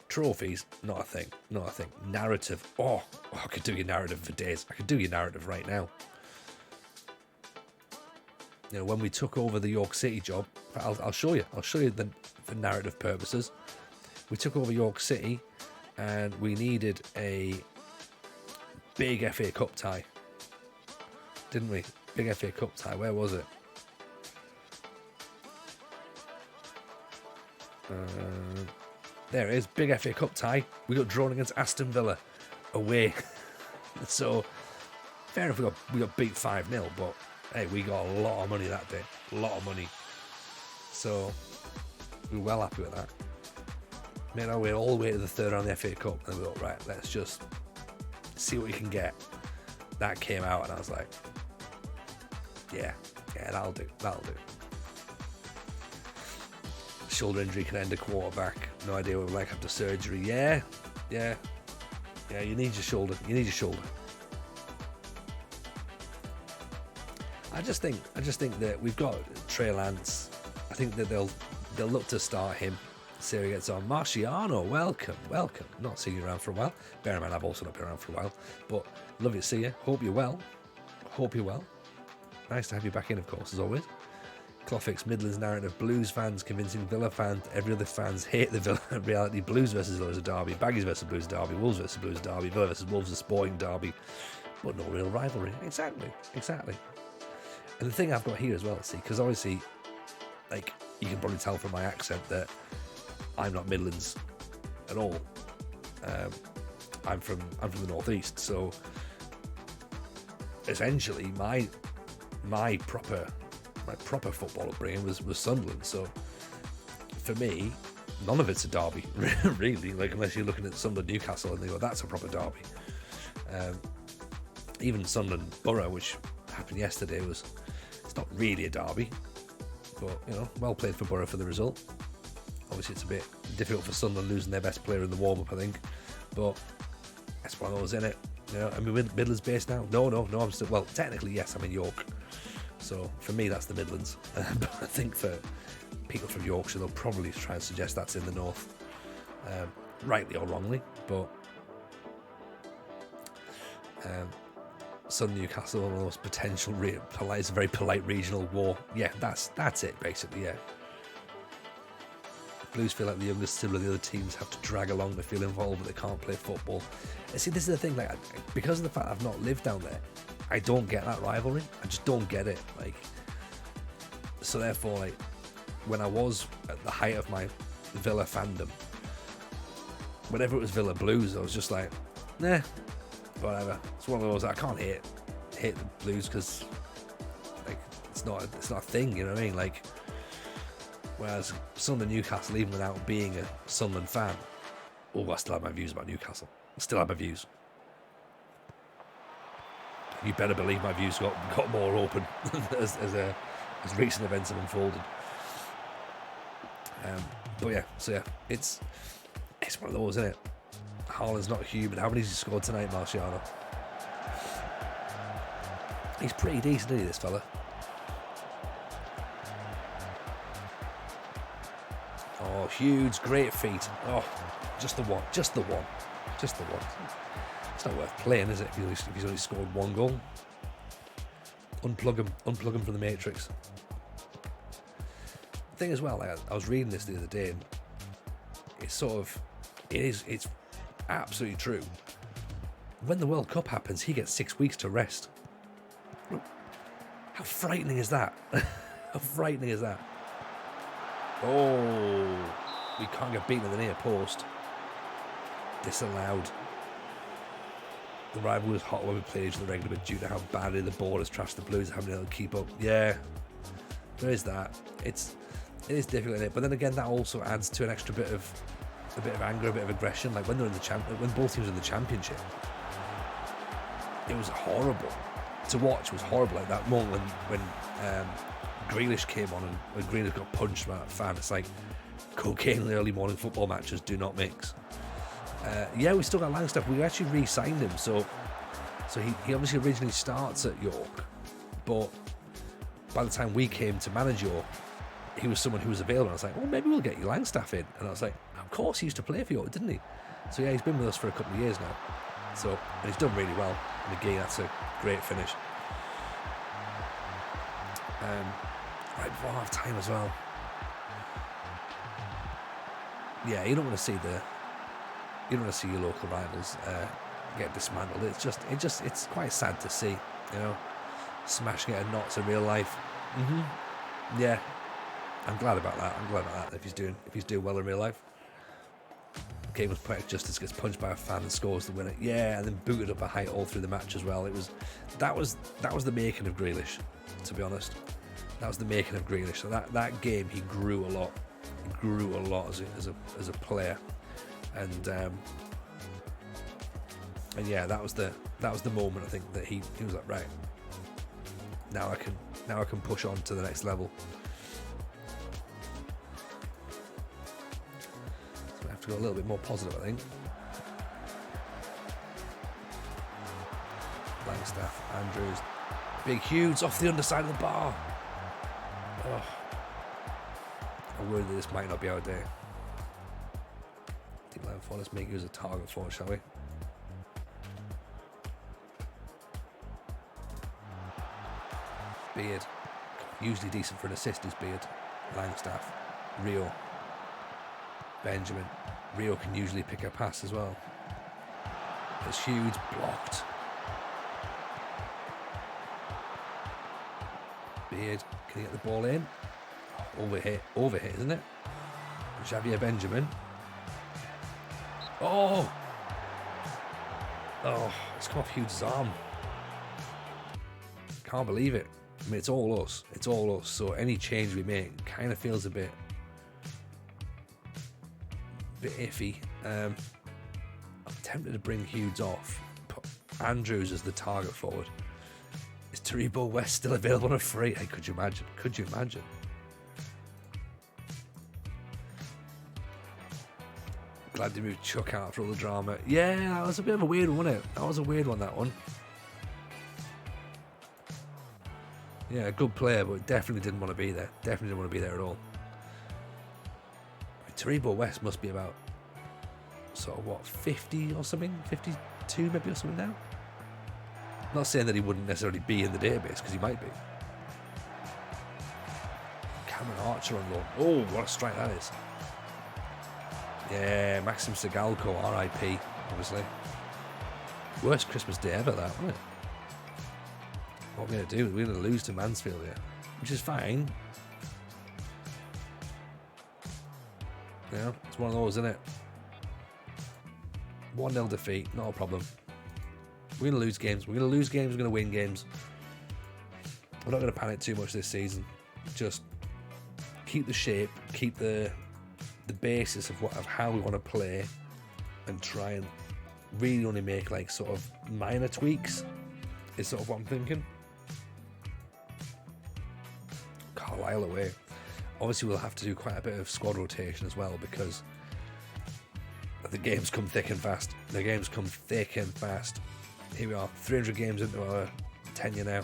trophies, not a thing. Not a thing. Narrative. Oh, I could do your narrative for days. I could do your narrative right now. You know, when we took over the York City job, I'll show you. I'll show you for narrative purposes. We took over York City, and we needed a big FA Cup tie, didn't we? Big FA Cup tie. Where was it? There it is. Big FA Cup tie. We got drawn against Aston Villa away. So fair enough, we got beat 5-0, but hey, we got a lot of money that day. A lot of money. So we were well happy with that. Made our way all the way to the third round of the FA Cup, and we thought, right, let's just see what we can get. That came out, and I was like, yeah, that'll do. Shoulder injury can end a quarterback. No idea what we're like after surgery. Yeah. You need your shoulder. I just think that we've got Trey Lance. I think that they'll look to start him. See how he gets on. Marciano, welcome. Not seen you around for a while. Bear in mind, I've also not been around for a while. But lovely to see you. Hope you're well. Nice to have you back in, of course, as always. Cloffick's Midlands narrative. Blues fans convincing Villa fans. Every other fans hate the Villa reality. Blues versus Villa is a derby. Baggies versus Blues derby. Wolves versus Blues derby. Villa versus Wolves is a sporting derby. But no real rivalry. Exactly. And the thing I've got here as well, see, because obviously, like, you can probably tell from my accent that I'm not Midlands at all. I'm from the northeast, so essentially my proper football upbringing was Sunderland. So for me, none of it's a derby, really. Like, unless you're looking at Sunderland Newcastle and they go, that's a proper derby. Even Sunderland Borough, which happened yesterday, it's not really a derby, but well played for Borough for the result. Obviously, it's a bit difficult for Sunderland losing their best player in the warm-up, I think. But that's one of those, in it. I'm in Midlands based now. No, I'm still... Well, technically, yes, I'm in York. So, for me, that's the Midlands. But I think for people from Yorkshire, they'll probably try and suggest that's in the north. Rightly or wrongly. But... Sun Newcastle, one of the most potential... It's a very polite regional war. Yeah, that's it, basically, yeah. Blues feel like the youngest sibling of the other teams have to drag along to feel involved, but they can't play football. And see, this is the thing, like, because of the fact I've not lived down there, I don't get that rivalry. I just don't get it. Like, so therefore, like, when I was at the height of my Villa fandom, whenever it was Villa Blues, I was just like, nah, whatever. It's one of those I can't hate the Blues because like it's not a thing, you know what I mean? Like, whereas Sunderland Newcastle, even without being a Sunderland fan, I still have my views about Newcastle. I still have my views. You better believe my views got more open as recent events have unfolded. It's one of those, isn't it? Haaland's not human. How many has he scored tonight, Marciano? He's pretty decent, isn't he, this fella? Oh, Hughes, great feet. Oh, just the one. It's not worth playing, is it, if he's only scored one goal? Unplug him from the Matrix. The thing as well, like, I was reading this the other day, and it's absolutely true. When the World Cup happens, he gets 6 weeks to rest. How frightening is that? How frightening is that? Oh, we can't get beaten at the near post. Disallowed. The rivalry was hot when we played each other regularly, but due to how badly the board has trashed the Blues, haven't been able to keep up. Yeah, there is that. It is difficult, isn't it? But then again, that also adds to an extra bit of anger, a bit of aggression. Like when they're in when both teams were in the championship, it was horrible to watch. It was horrible. Like that moment when Grealish came on and when Grealish got punched by that fan. It's like cocaine in the early morning football matches do not mix. We still got Langstaff. We actually re-signed him, so he obviously originally starts at York, but by the time we came to manage York, he was someone who was available. And I was like, well, maybe we'll get you Langstaff in. And I was like, of course, he used to play for York, didn't he? So yeah, he's been with us for a couple of years now. So, and he's done really well. And again, that's a great finish. Right before half time as well. Yeah, you don't want to see your local rivals get dismantled. It's quite sad to see, you know, smashing it at knots in real life. Yeah, I'm glad about that. If he's doing well in real life. Game was poetic justice, gets punched by a fan and scores the winner. Yeah, and then booted up a height all through the match as well. That was the making of Grealish, to be honest. That was the making of Grealish. So that game he grew a lot. He grew a lot as a player. And yeah, that was the moment, I think, that he was like, right, now I can push on to the next level. So I have to go a little bit more positive, I think. Langstaff, Andrews, big Hughes off the underside of the bar. Oh, I'm worried that this might not be our day. Deep line for, let's make Hughes a target for it, shall we? Beard, usually decent for an assist is Beard. Langstaff, Rio, Benjamin. Rio can usually pick a pass as well. There's Hughes blocked. Beard, can he get the ball in? Overhit, isn't it? Xavier Benjamin. Oh, it's come off Hughes' arm. Can't believe it. I mean, it's all us. So any change we make kind of feels a bit iffy. I'm tempted to bring Hughes off. Put Andrews as the target forward. Is Taribo West still available on a free? Hey, could you imagine? Glad to move Chuck out after all the drama. Yeah, that was a bit of a weird one, wasn't it? That was a weird one, that one. Yeah, a good player, but definitely didn't want to be there. Definitely didn't want to be there at all. Taribo West must be about sort of 50 or something? 52 maybe or something now? I'm not saying that he wouldn't necessarily be in the database, because he might be. Cameron Archer on loan. Oh, what a strike that is. Yeah, Maxim Segalko, RIP, obviously. Worst Christmas day ever, that, wasn't it? What are we going to do? We're going to lose to Mansfield here, which is fine. Yeah, it's one of those, isn't it? 1-0 defeat, not a problem. We're going to lose games. We're going to lose games. We're going to win games. We're not going to panic too much this season. Just keep the shape, keep the basis of how we want to play, and try and really only make like sort of minor tweaks is sort of what I'm thinking. Carlisle away. Obviously we'll have to do quite a bit of squad rotation as well, because the games come thick and fast. The games come thick and fast. Here we are, 300 games into our tenure now.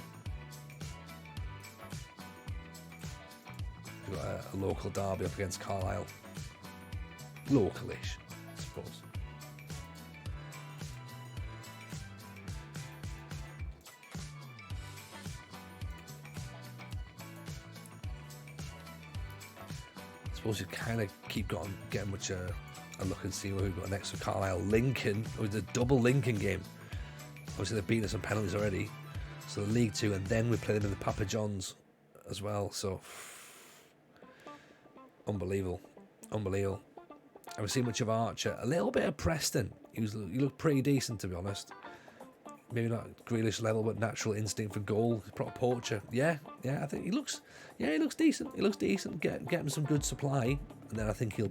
We've got a local derby up against Carlisle. Localish, I suppose. I suppose you kind of keep getting much a look and see what we've got next for Carlisle. Lincoln, it was a double Lincoln game. Obviously they've beaten us on penalties already, so the League Two, and then we play them in the Papa John's as well. So unbelievable. I haven't seen much of Archer. A little bit of Preston. He looked pretty decent, to be honest. Maybe not Grealish level, but natural instinct for goal. Proper poacher. Yeah. I think he looks decent. He looks decent. Get him some good supply, and then I think he'll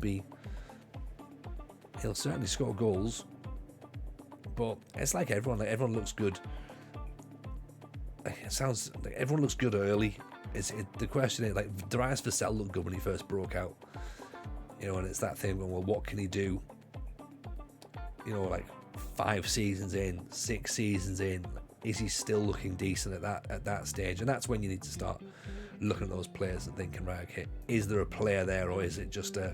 certainly score goals. But it's like everyone. Like everyone looks good. It sounds like everyone looks good early. The question is, like, Darius Vassell looked good when he first broke out. You know, and it's that thing. Well, what can he do? You know, like 5 seasons in, 6 seasons in, is he still looking decent at that stage? And that's when you need to start looking at those players and thinking, right, okay, is there a player there, or is it just a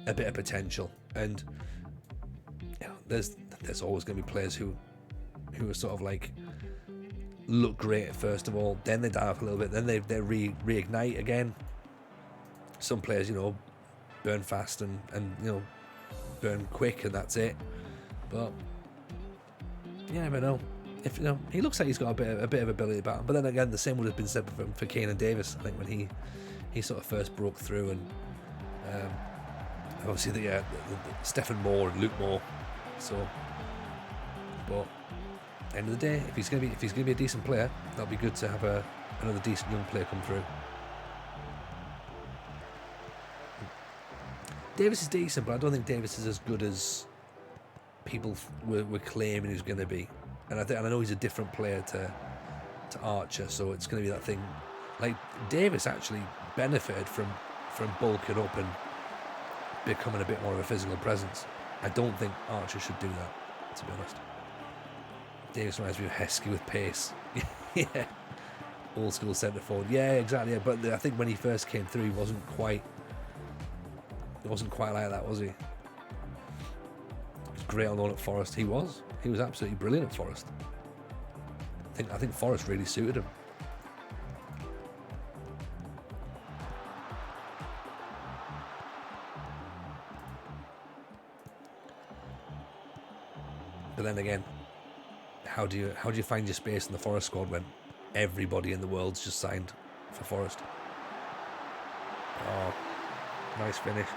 bit of potential? And you know, there's always going to be players who are sort of like look great at first of all, then they die off a little bit, then they reignite again. Some players, you know, burn fast and you know, burn quick, and that's it. But you never know. If you know, he looks like he's got a bit of ability about him. But then again, the same would have been said for Keinan Davis, I think, when he sort of first broke through. And obviously the Stephen Moore and Luke Moore. So, but end of the day, if he's gonna be a decent player, that'll be good to have another decent young player come through. Davis is decent, but I don't think Davis is as good as people were claiming he's going to be. And I know he's a different player to Archer, so it's going to be that thing. Like, Davis actually benefited from bulking up and becoming a bit more of a physical presence. I don't think Archer should do that, to be honest. Davis reminds me of Heskey with pace. Yeah, old school centre forward. Yeah, exactly. Yeah. But I think when he first came through, he wasn't quite like that, was he? He was great on loan at Forest. He was absolutely brilliant at Forest. I think Forest really suited him. But then again, how do you find your space in the Forest squad when everybody in the world's just signed for Forest? Oh, nice finish.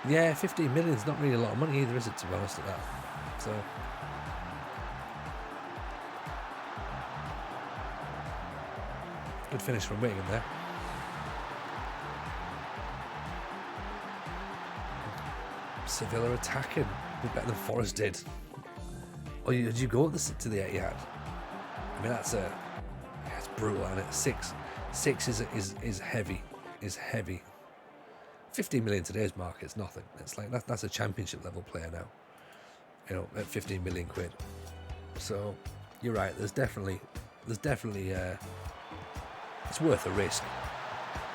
Yeah, 15 million is not really a lot of money either, is it, to be honest, at that? So good finish from Wigan there. Sevilla attacking a bit better than Forest did. Oh, did you go to the Etihad? I mean, that's brutal, isn't it? Six is heavy. 15 million today's market is nothing. It's like that's a championship level player now. You know, at 15 million quid. So you're right. There's definitely it's worth a risk.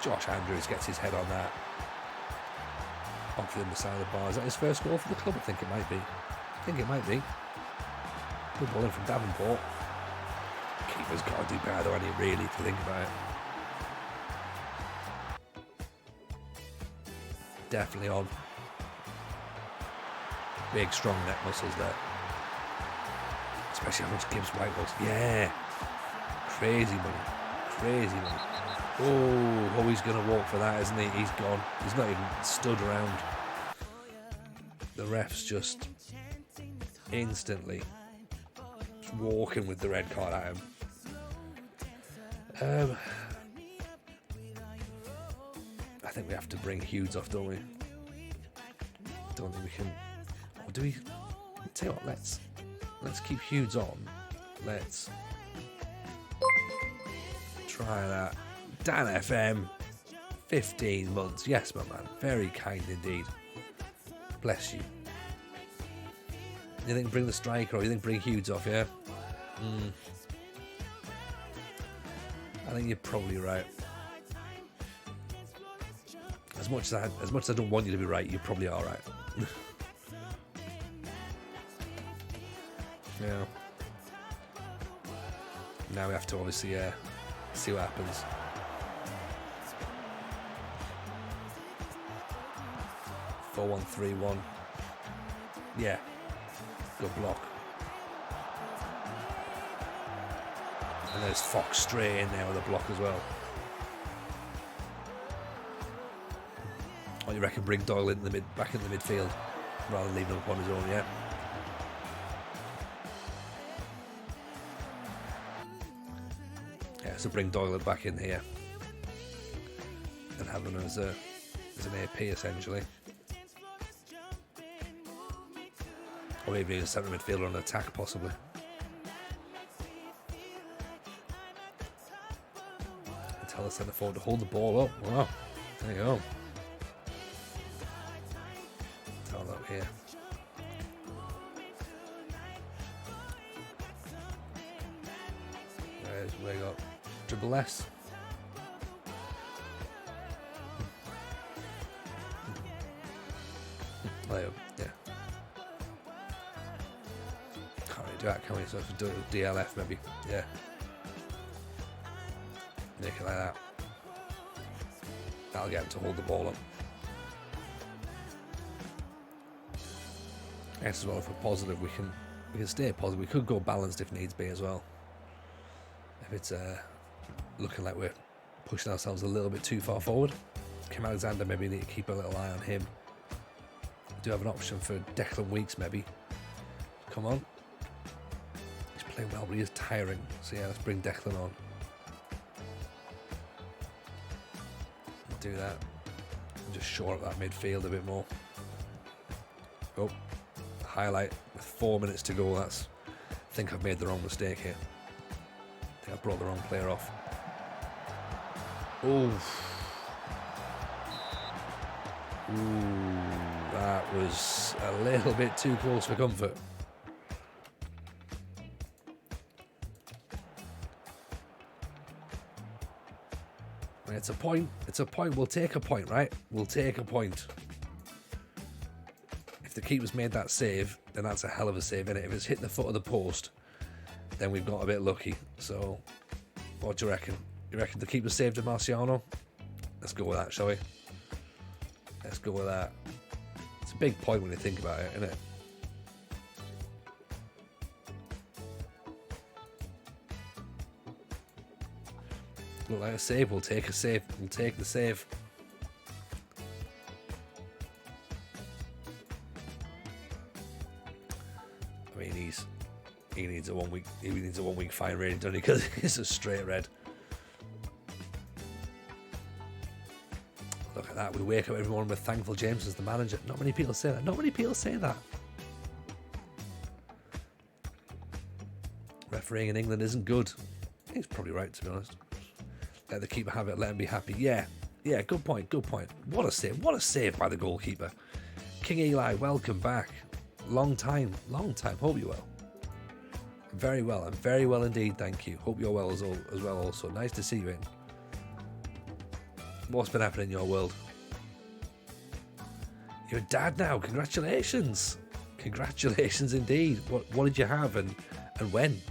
Josh Andrews gets his head on that. Off the underside of the bar. Is that his first goal for the club? I think it might be. Good ball in from Davenport. Keeper's got to do better though, hasn't he, really, if you think about it. Definitely on. Big, strong neck muscles there. Especially how much Gibbs White was. Yeah. Crazy money. Oh, he's going to walk for that, isn't he? He's gone. He's not even stood around. the ref's just instantly just walking with the red card at him. I think we have to bring Hughes off, don't we? Don't think we can. Or do we? I'll tell you what, let's keep Hughes on. Let's try that. Dan FM, 15 months. Yes, my man. Very kind indeed. Bless you. You think bring the striker, or you think bring Hughes off? Yeah. I think you're probably right. As much as I don't want you to be right, you probably are right. Yeah. Now we have to obviously see what happens. Four, 1, 3, 1. Yeah. Good block. And there's Fox straight in there with a block as well. Or you reckon bring Doyle in back in the midfield rather than leaving him upon his own, yeah? Yeah, so bring Doyle back in here and have him as an AP essentially. Or maybe a centre midfielder on attack possibly. And tell the centre forward to hold the ball up. Wow, there you go. Tell that here. Where you got dribble less. There you go. Yeah. Can't really do that, can we? So if we do it with DLF maybe. Yeah. Make it like that. That'll get him to hold the ball up. Yes, as well, if we're positive, we can stay positive. We could go balanced if needs be as well. If it's looking like we're pushing ourselves a little bit too far forward. Kim Alexander, maybe need to keep a little eye on him. We do have an option for Declan Weeks, maybe. Come on. He's playing well, but he is tiring. So yeah, let's bring Declan on. Do that. And just shore up that midfield a bit more. Oh. Highlight with 4 minutes to go. I think I've made the wrong mistake here. I think I brought the wrong player off. Ooh, that was a little bit too close for comfort. It's a point. It's a point. We'll take a point, right? We'll take a point. If the keeper's made that save, then that's a hell of a save, innit? If it's hit the foot of the post, then we've got a bit lucky. So, what do you reckon? You reckon the keeper saved a Marciano? Let's go with that, shall we? Let's go with that. It's a big point when you think about it, isn't it? Look like a save. We'll take a save. We'll take the save. I mean, he needs a 1 week. He needs a 1 week fine rating, doesn't he? Because it's a straight red. Look at that. We wake up everyone with thankful James as the manager. Not many people say that. Not many people say that. Refereeing in England isn't good. He's probably right, to be honest. Let the keeper have it. Let him be happy. Yeah. Good point. Good point. What a save. What a save by the goalkeeper. King Eli, welcome back. Long time. Hope you're well. Very well. I'm very well indeed. Thank you. Hope you're well as well. Also, nice to see you in. What's been happening in your world? You're a dad now. Congratulations. Congratulations indeed. What did you have and when?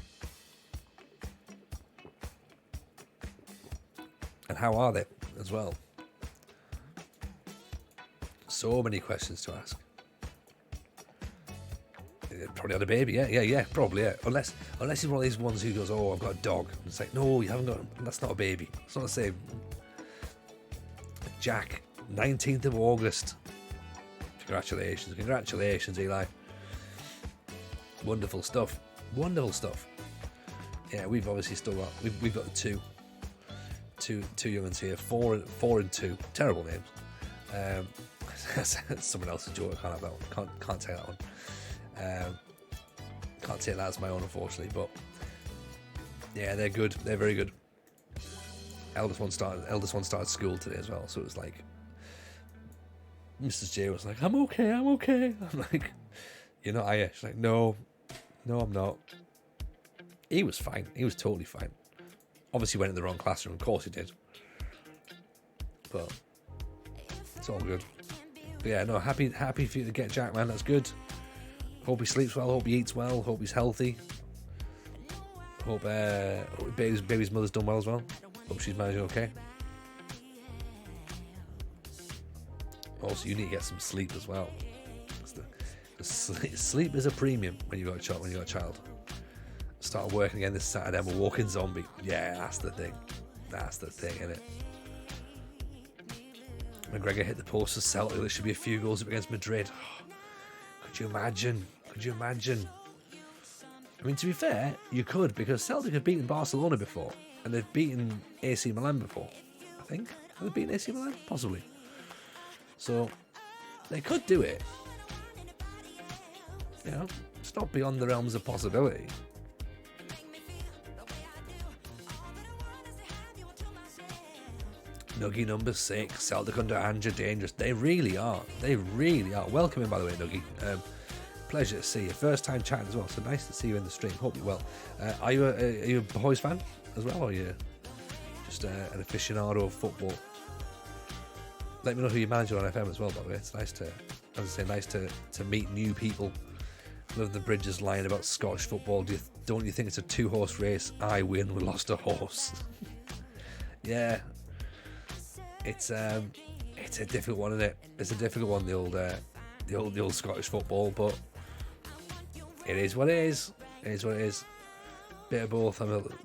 And how are they as well? So many questions to ask. Probably had a baby, yeah, probably, yeah. Unless he's one of these ones who goes, oh, I've got a dog. And it's like, no, you haven't got, that's not a baby. It's not the same. Jack, 19th of August. Congratulations, Eli. Wonderful stuff. Yeah, we've obviously still got we've got two young ones here, four and two. Terrible names. Someone else's joke. I can't have that one. Can't take that one. Can't take that as my own, unfortunately. But yeah, they're good. They're very good. Eldest one started school today as well, so it was like Mrs. J was like, I'm okay. I'm like, you're not, are you? She's like, no, I'm not. He was fine. He was totally fine. Obviously went in the wrong classroom. Of course he did. But it's all good. But yeah, no, happy for you to get Jack, man. That's good. Hope he sleeps well. Hope he eats well. Hope he's healthy. Hope baby's mother's done well as well. Hope she's managing okay. Also, you need to get some sleep as well. Sleep is a premium when you got a child. Start working again this Saturday. I'm a walking zombie. Yeah, that's the thing. Isn't it? McGregor hit the post for Celtic. There should be a few goals up against Madrid. Could you imagine? I mean, to be fair, you could, because Celtic have beaten Barcelona before, and they've beaten AC Milan before. I think. Have they beaten AC Milan? Possibly. So they could do it. You know, it's not beyond the realms of possibility. Nuggie number 6, Celtic under Anja dangerous. They really are. Welcome in, by the way, Nuggie. Pleasure to see you. First time chatting as well, so nice to see you in the stream. Hope you're well. Are you a Boys fan as well, or are you just an aficionado of football? Let me know who you manage on FM as well, by the way. It's nice to, as I say, nice to meet new people. Love the Bridges line about Scottish football. Don't you think it's a 2-horse race? I win, we lost a horse. Yeah. It's a difficult one, isn't it? It's a difficult one, the old Scottish football, but it is what it is. Bit of both.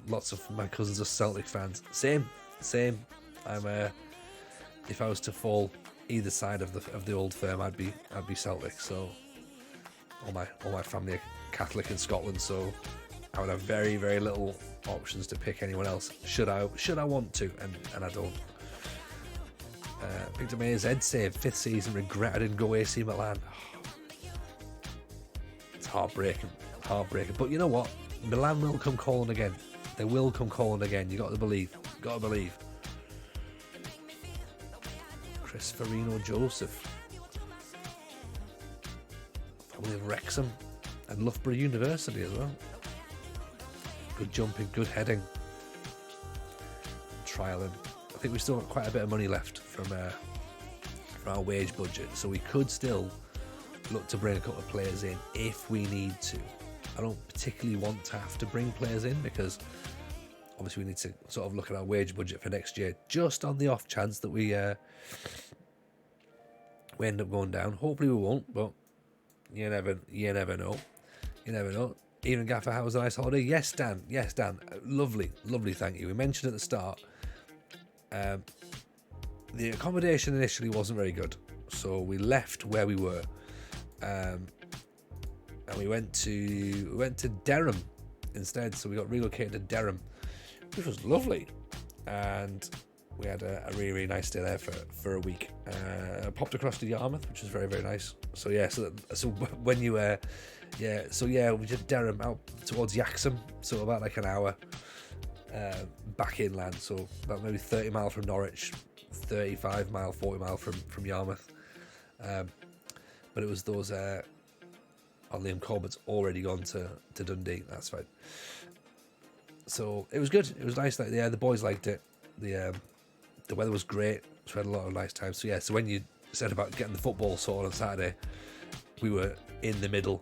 Lots of my cousins are Celtic fans. Same. I'm if I was to fall either side of the old firm, I'd be Celtic. So all my family are Catholic in Scotland, so I would have very, very little options to pick anyone else. Should I want to, and I don't. Picked up my Ed save, 5th season, regret I didn't go AC Milan. It's heartbreaking. But you know what? Milan will come calling again. They will come calling again. You got to believe. Chris Farino Joseph. Family of Wrexham and Loughborough University as well. Good jumping, good heading. Trialing. I think we've still got quite a bit of money left from our wage budget, so we could still look to bring a couple of players in if we need to. I don't particularly want to have to bring players in, because obviously we need to sort of look at our wage budget for next year, just on the off chance that we end up going down. Hopefully we won't, but you never know. Even Gaffer, how was a nice holiday? Yes, Dan. Lovely, thank you. We mentioned at the start, the accommodation initially wasn't very good, so we left where we were, and we went to Dereham instead. So we got relocated to Dereham, which was lovely, and we had a really, really nice stay there for a week. Popped across to Yarmouth, which was very, very nice. So yeah, so when you we did Dereham out towards Yaxham, so about like an hour back inland, so about maybe 30 mile from Norwich, 35 mile, 40 mile from Yarmouth. But it was those Liam Corbett's already gone to Dundee. That's fine. So it was good. It was nice. Like, yeah, the boys liked it. The weather was great, so we had a lot of nice time. So yeah, so when you said about getting the football sorted on Saturday, we were in the middle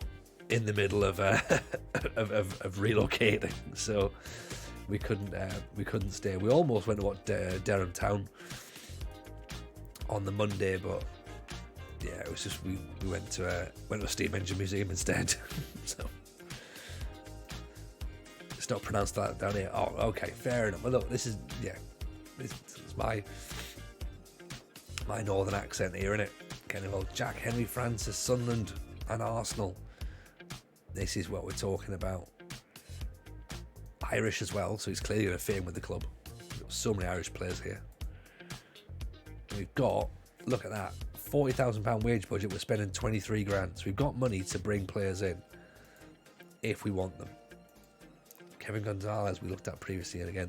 of of relocating. So we couldn't stay. We almost went to Dereham Town on the Monday, but yeah, it was just we went to a steam engine museum instead. So it's not pronounced that down here. Oh, okay, fair enough. Well, look, this is it's my northern accent here, innit? getting involved. Jack Henry Francis, Sunderland and Arsenal. This is what we're talking about. Irish as well, so he's clearly going to fit in with the club. We've got so many Irish players here. We've got, look at that, £40,000 wage budget. We're spending 23 grand. So we've got money to bring players in if we want them. Kevin Gonzalez, we looked at previously, and again,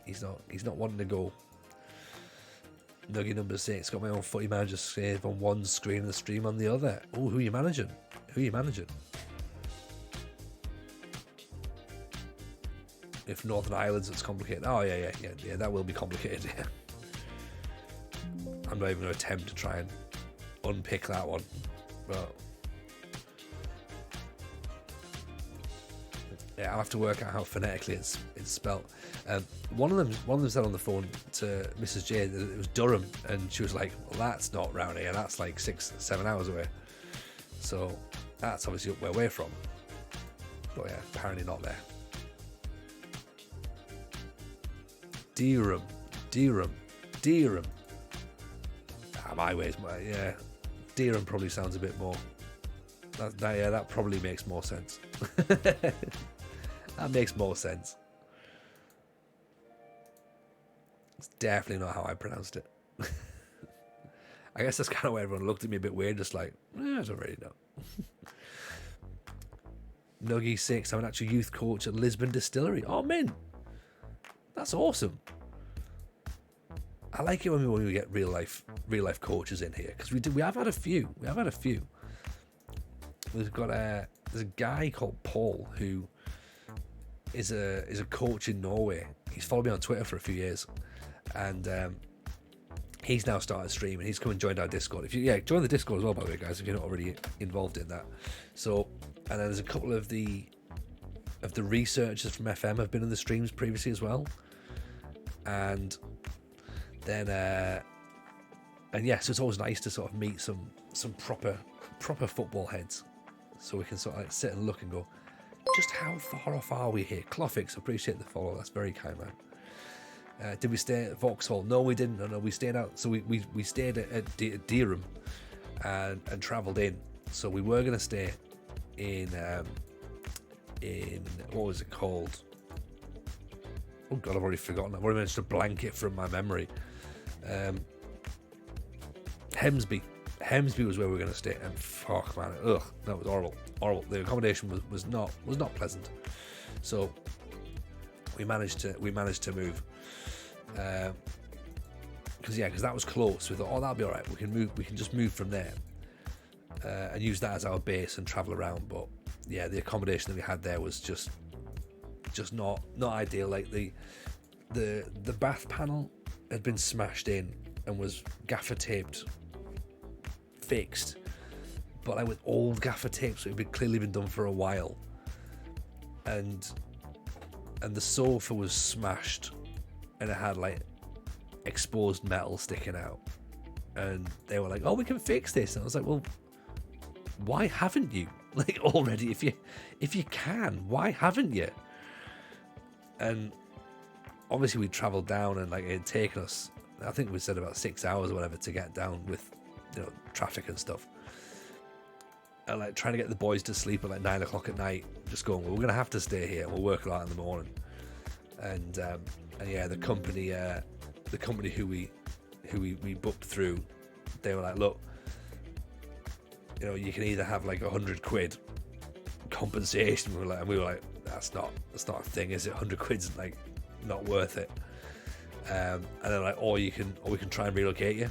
he's not wanting to go. Nuggy number 6, got my own footy manager save on one screen and the stream on the other. Oh, who are you managing? If Northern Ireland's, it's complicated. Oh, yeah, that will be complicated, yeah. I'm not even going to attempt to try and unpick that one. But yeah, I'll have to work out how phonetically it's spelt. One of them said on the phone to Mrs. J that it was Durham, and she was like, well, that's not round here, that's like 6-7 hours away. So that's obviously up where we're from. But yeah, apparently not there. Durham. My ways, yeah. Durham probably sounds a bit more. That probably makes more sense. That makes more sense. It's definitely not how I pronounced it. I guess that's kind of why everyone looked at me a bit weird, just like, I don't really know. Nuggy 6, I'm an actual youth coach at Lisbon Distillery. Oh, man. That's awesome. I like it when we get real life coaches in here, because we have had a few. We've got there's a guy called Paul who is a coach in Norway. He's followed me on Twitter for a few years, and he's now started streaming. He's come and joined our Discord. If you join the Discord as well, by the way, guys, if you're not already involved in that. So, and then there's a couple of the researchers from FM have been in the streams previously as well, and then so it's always nice to sort of meet some proper football heads, so we can sort of like sit and look and go, just how far off are we here? Clofix, appreciate the follow. That's very kind, man. Did we stay at Vauxhall? No, we didn't. No, we stayed out. So we stayed at Durham and travelled in. So we were going to stay in what was it called? Oh God, I've already forgotten. I've already managed to blank it from my memory. Hemsby was where we were going to stay, and fuck, man, that was horrible. The accommodation was not pleasant, so we managed to move, because that was close. We thought, that'll be all right. We can just move from there and use that as our base and travel around. But yeah, the accommodation that we had there was just not ideal. Like the bath panel had been smashed in and was gaffer taped fixed, but like with old gaffer tape, so it had clearly been done for a while, and the sofa was smashed and it had like exposed metal sticking out, and they were like, oh, we can fix this, and I was like, well, why haven't you, like, already? If you can, why haven't you? And obviously we travelled down, and like it had taken us, I think we said about 6 hours or whatever to get down with, traffic and stuff. And like trying to get the boys to sleep at like 9 o'clock at night, just going, well, we're going to have to stay here and we'll work it out in the morning. And yeah, the company who we booked through, they were like, look, you can either have like £100 compensation. We were like, that's not a thing, is it? 100 quid's like not worth it. And then like, or we can try and relocate you.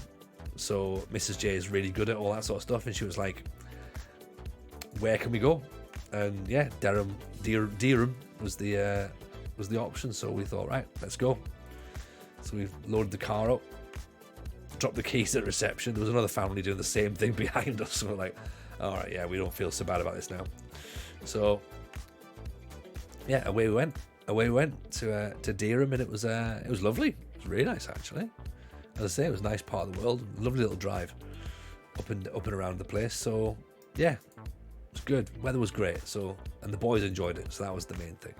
So Mrs. J is really good at all that sort of stuff, and she was like, where can we go? And yeah, Durham was the option. So we thought, right, let's go. So we've loaded the car up, dropped the keys at reception. There was another family doing the same thing behind us. So we're like, all right, yeah, we don't feel so bad about this now. So yeah, away we went to Durham, and it was lovely. It was really nice, actually. As I say, it was a nice part of the world. Lovely little drive up and around the place. So yeah, it was good. Weather was great. So, and the boys enjoyed it. So that was the main thing.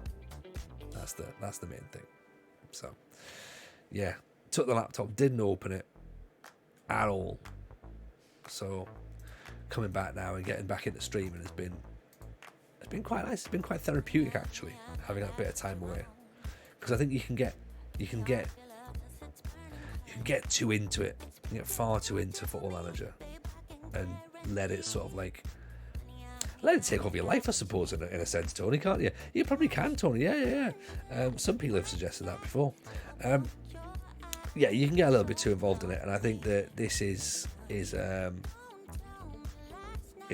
That's the main thing. So yeah, took the laptop, didn't open it at all. So coming back now and getting back into streaming has been quite nice. It's been quite therapeutic actually, having that bit of time away, because I think you can get too into it. You get far too into Football Manager and let it sort of like let it take over your life, I suppose, in a sense, Tony, can't you? You probably can, Tony. Yeah. Some people have suggested that before. Yeah, you can get a little bit too involved in it, and I think that this is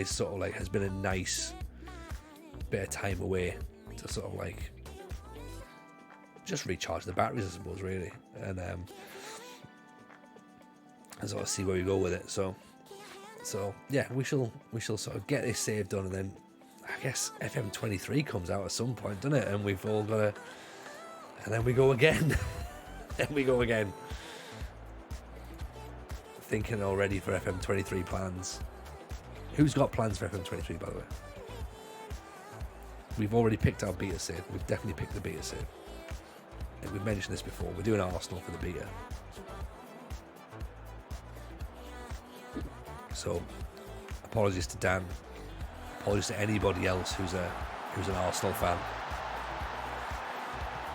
sort of like has been a nice bit of time away to sort of like just recharge the batteries, I suppose, really, and sort of see where we go with it. So yeah, we shall sort of get this save done, and then I guess FM23 comes out at some point, doesn't it? And we've all got to, and then we go again. Then we go again. Thinking already for FM23 plans. Who's got plans for FM23, by the way? We've already picked our beta save. We've definitely picked the beta save. And we've mentioned this before. We're doing Arsenal for the beta. So, apologies to Dan. Apologies to anybody else who's an Arsenal fan.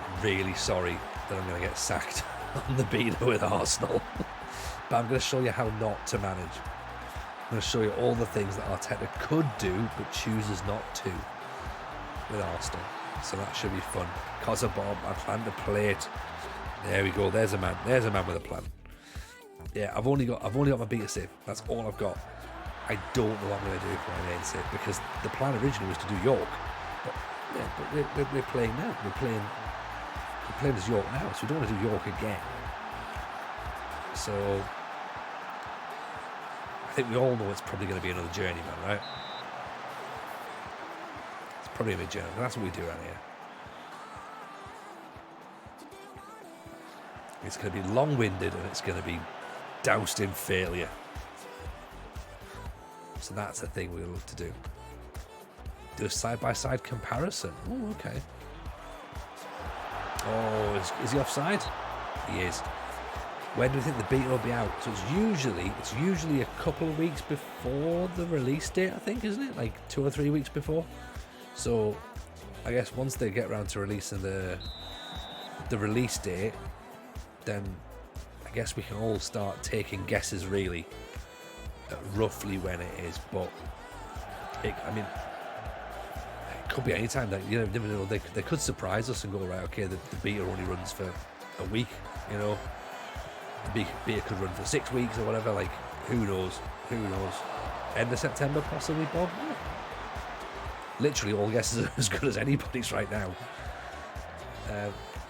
I'm really sorry that I'm going to get sacked on the beta with Arsenal. But I'm going to show you how not to manage. I'm going to show you all the things that Arteta could do but chooses not to with Arsenal. So that should be fun. Cosser Bob, I plan to play it. There we go. There's a man. There's a man with a plan. Yeah, I've only got my beta save. That's all I've got. I don't know what I'm going to do for my main save, because the plan originally was to do York. But yeah, we're playing now. We're playing as York now, so we don't want to do York again. So I think we all know it's probably going to be another journeyman, right? It's probably a mid-journeyman. That's what we do around here. It's going to be long-winded, and it's going to be doused in failure. So that's the thing we love to do. Do a side-by-side comparison. Oh, okay. Oh, is he offside? He is. When do we think the beta will be out? So it's usually a couple of weeks before the release date, I think, isn't it? Like 2 or 3 weeks before. So I guess once they get around to releasing the release date, then I guess we can all start taking guesses really at roughly when it is. But it could be any time. That you never know. They could surprise us and go, right, okay, the beta only runs for a week. You know, the beta could run for 6 weeks or whatever. Like, who knows? End of September, possibly, Bob. Yeah. Literally, all guesses are as good as anybody's right now.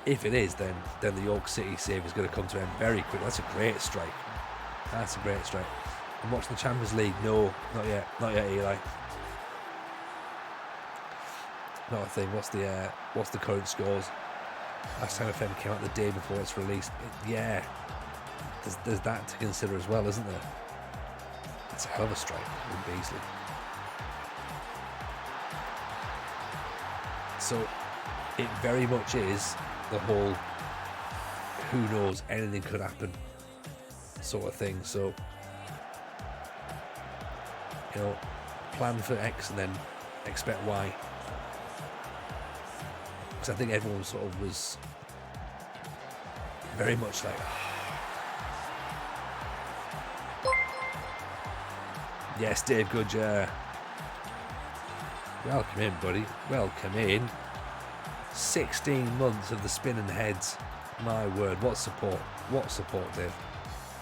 If it is, then the York City save is going to come to an end very quick. That's a great strike. And watching the Champions League? No, not yet, Eli. Not a thing. What's the current scores? Last time FM came out the day before it's released. Yeah, there's that to consider as well, isn't there? That's a hell of a strike with Beasley. So it very much is the whole who knows, anything could happen sort of thing. So, you know, plan for X and then expect Y. Because I think everyone sort of was very much like, yes, Dave Goodger. Welcome in, buddy. Welcome in. 16 months of the spinning heads. My word, what support. What support, Dave.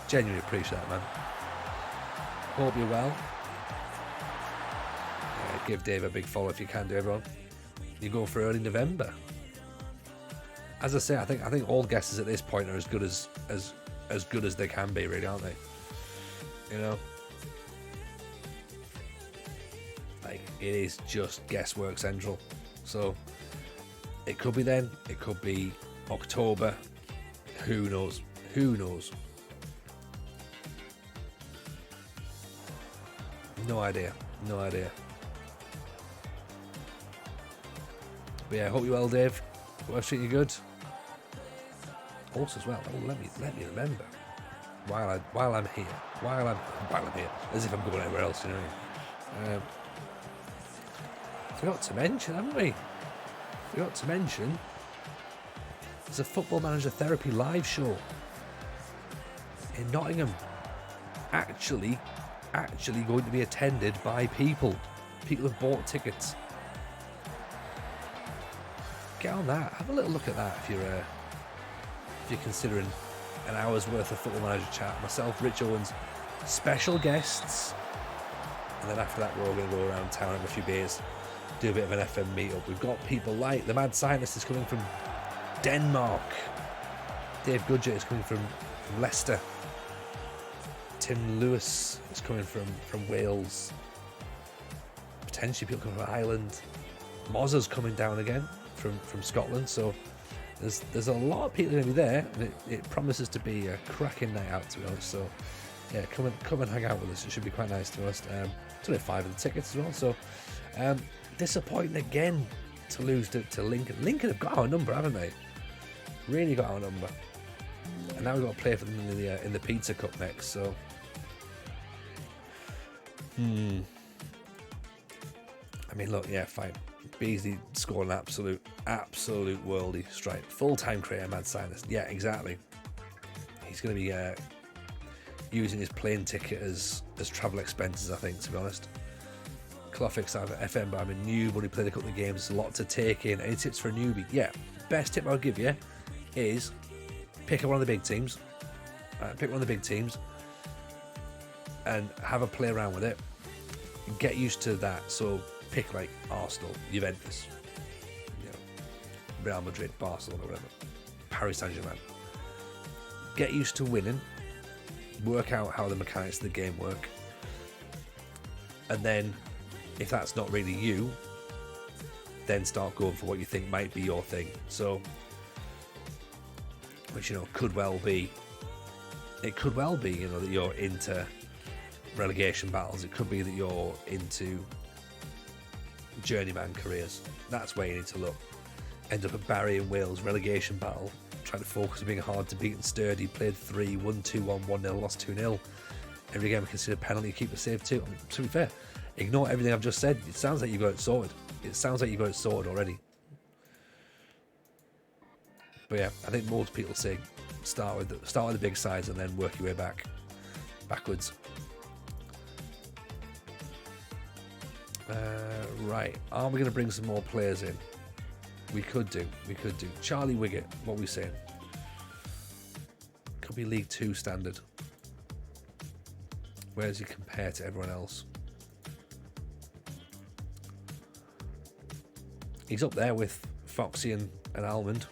Genuinely appreciate that, man. Hope you're well. Give Dave a big follow if you can, do, everyone. You go for early November. As I say, I think all guesses at this point are as good as they can be, really, aren't they? You know? Like, it is just guesswork central. So it could be then, it could be October. Who knows? No idea. But yeah, I hope you're well, Dave. Hope I'm treating you good. Also as well, let me remember. while I'm here, as if I'm going anywhere else, you know what I mean? Forgot to mention, haven't we? Forgot to mention, there's a Football Manager Therapy live show in Nottingham. Actually going to be attended by people who've bought tickets. Get on that. Have a little look at that if you're considering an hour's worth of Football Manager chat. Myself, Rich Owens, special guests, and then after that we're all going to go around town, have a few beers, do a bit of an FM meetup. We've got people like the Mad Scientist is coming from Denmark, Dave Gudget is coming from Leicester, Tim Lewis is coming from Wales, potentially people coming from Ireland, Mozza's coming down again from Scotland, so there's a lot of people going to be there. It promises to be a cracking night out, to be honest. So yeah, come and hang out with us. It should be quite nice, to be honest. It's only 5 of the tickets as well, so disappointing again to lose to Lincoln. Lincoln have got our number, haven't they? Really got our number, and now we've got to play for them in the Pizza Cup next. So I mean, look, yeah, fine. Beasley scored an absolute worldie strike. Full-time creator, Mad Scientist. Yeah, exactly. He's going to be using his plane ticket as travel expenses, I think, to be honest. Clofix out of FM, but I'm a new, but he played a couple of games. It's a lot to take in. Any tips for a newbie? Yeah, best tip I'll give you is pick up one of the big teams. Pick one of the big teams and have a play around with it. Get used to that. So pick like Arsenal, Juventus, Real Madrid, Barcelona, whatever, Paris Saint-Germain. Get used to winning, work out how the mechanics of the game work, and then if that's not really you, then start going for what you think might be your thing. So, which could well be that you're into relegation battles. It could be that you're into journeyman careers. That's where you need to look. End up at Barry and Wales relegation battle, trying to focus on being hard to beat and sturdy. Played 3, won 2-1, 1-0, lost 2-0. Every game we consider penalty, keeper save 2. I mean, to be fair, ignore everything I've just said. It sounds like you've got it sorted. Already. But yeah, I think most people say start with the big sides and then work your way backwards. Right, are we going to bring some more players in? We could do. Charlie Wiggett, what are we saying? Could be League 2 standard. Where does he compare to everyone else? He's up there with Foxy and Almond.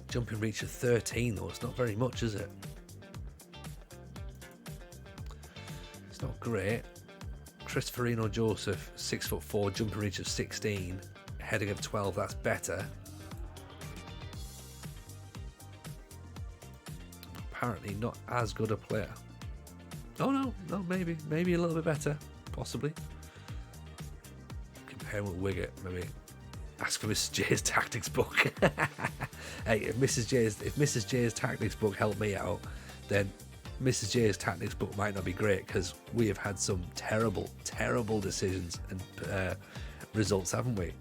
Jumping reach of 13 though, it's not very much, is it? It's not great. Christopherino Joseph, 6'4", jumping reach of 16, heading of 12, that's better. Apparently not as good a player. Oh no, maybe a little bit better, possibly. Comparing with Wiggett, maybe ask for Mrs. J's tactics book. Hey, if Mrs. J's tactics book helped me out, then Mrs. J's tactics book might not be great, because we have had some terrible decisions and results, haven't we?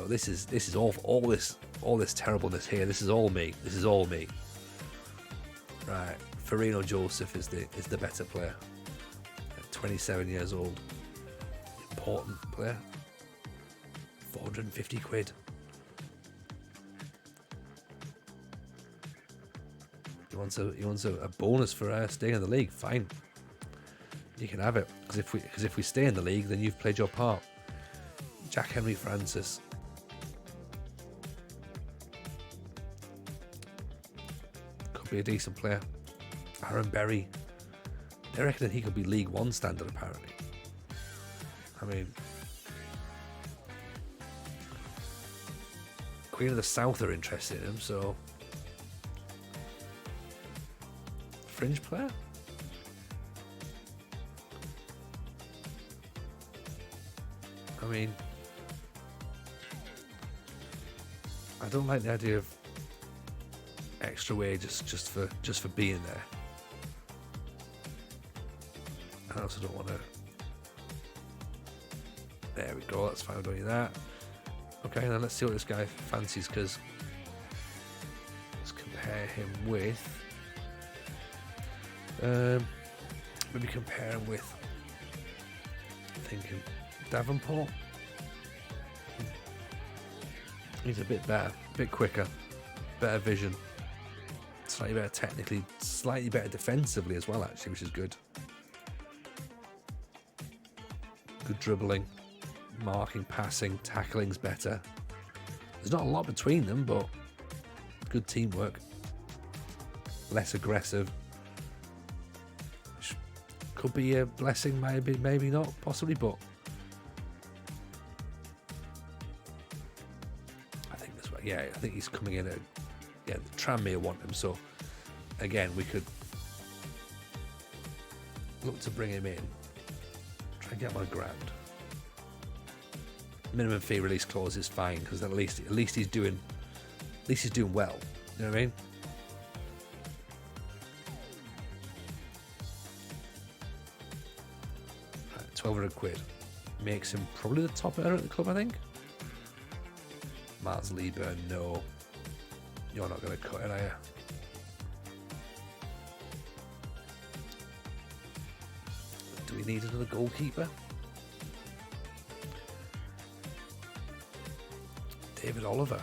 This is all this terribleness here. This is all me. Right, Farino Joseph is the better player. At 27 years old, important player. 450 quid. He wants a bonus for staying in the league. Fine, you can have it, because if we stay in the league, then you've played your part. Jack Henry Francis. Could be a decent player. Aaron Berry. They reckon that he could be League 1 standard, apparently. I mean, Queen of the South are interested in him, so fringe player? I mean, I don't like the idea of extra wages just for being there. I also don't want to. There we go. That's fine. We're doing that. Okay, then let's see what this guy fancies, because let's compare him with. Maybe compare him with. Thinking Davenport. He's a bit better, a bit quicker, better vision, slightly better technically, slightly better defensively as well, actually, which is good. Good dribbling, marking, passing, tackling's better. There's not a lot between them, but good teamwork. Less aggressive. Which could be a blessing, maybe not, possibly, but I think he's coming in at, the Tranmere want him, so again we could look to bring him in, try and get him on ground. Minimum fee release clause is fine, because at least he's doing well. You know what I mean? Right, 1,200 quid makes him probably the top earner at the club, I think. Miles Lieber, no. You're not going to cut it, are you? Do we need another goalkeeper? David Oliver.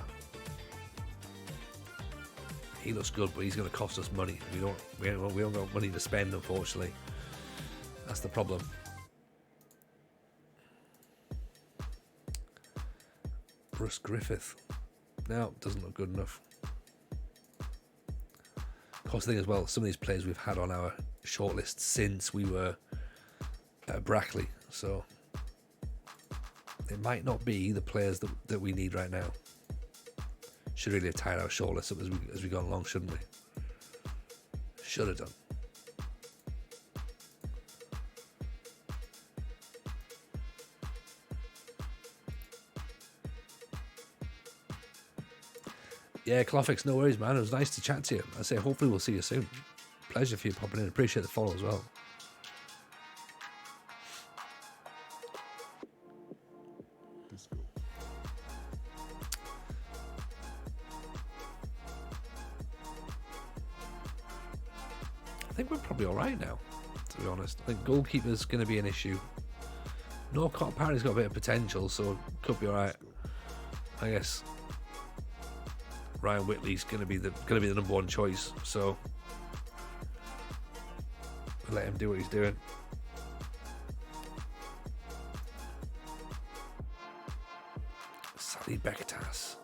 He looks good, but he's going to cost us money. We don't got money to spend, unfortunately. That's the problem. Bruce Griffith. No, doesn't look good enough. Of course, the thing as well, some of these players we've had on our shortlist since we were at Brackley, so they might not be the players that we need right now. Should really have tied our shortlist up as we gone along, shouldn't we? Should have done. Yeah, Clofix, no worries, man. It was nice to chat to you. I say, hopefully we'll see you soon. Pleasure for you popping in. Appreciate the follow as well. I think we're probably all right now, to be honest. I think goalkeeper's going to be an issue. Norcott apparently has got a bit of potential, so could be all right. I guess Ryan Whitley's going to be the number one choice, so we'll let him do what he's doing. Salih Bektas,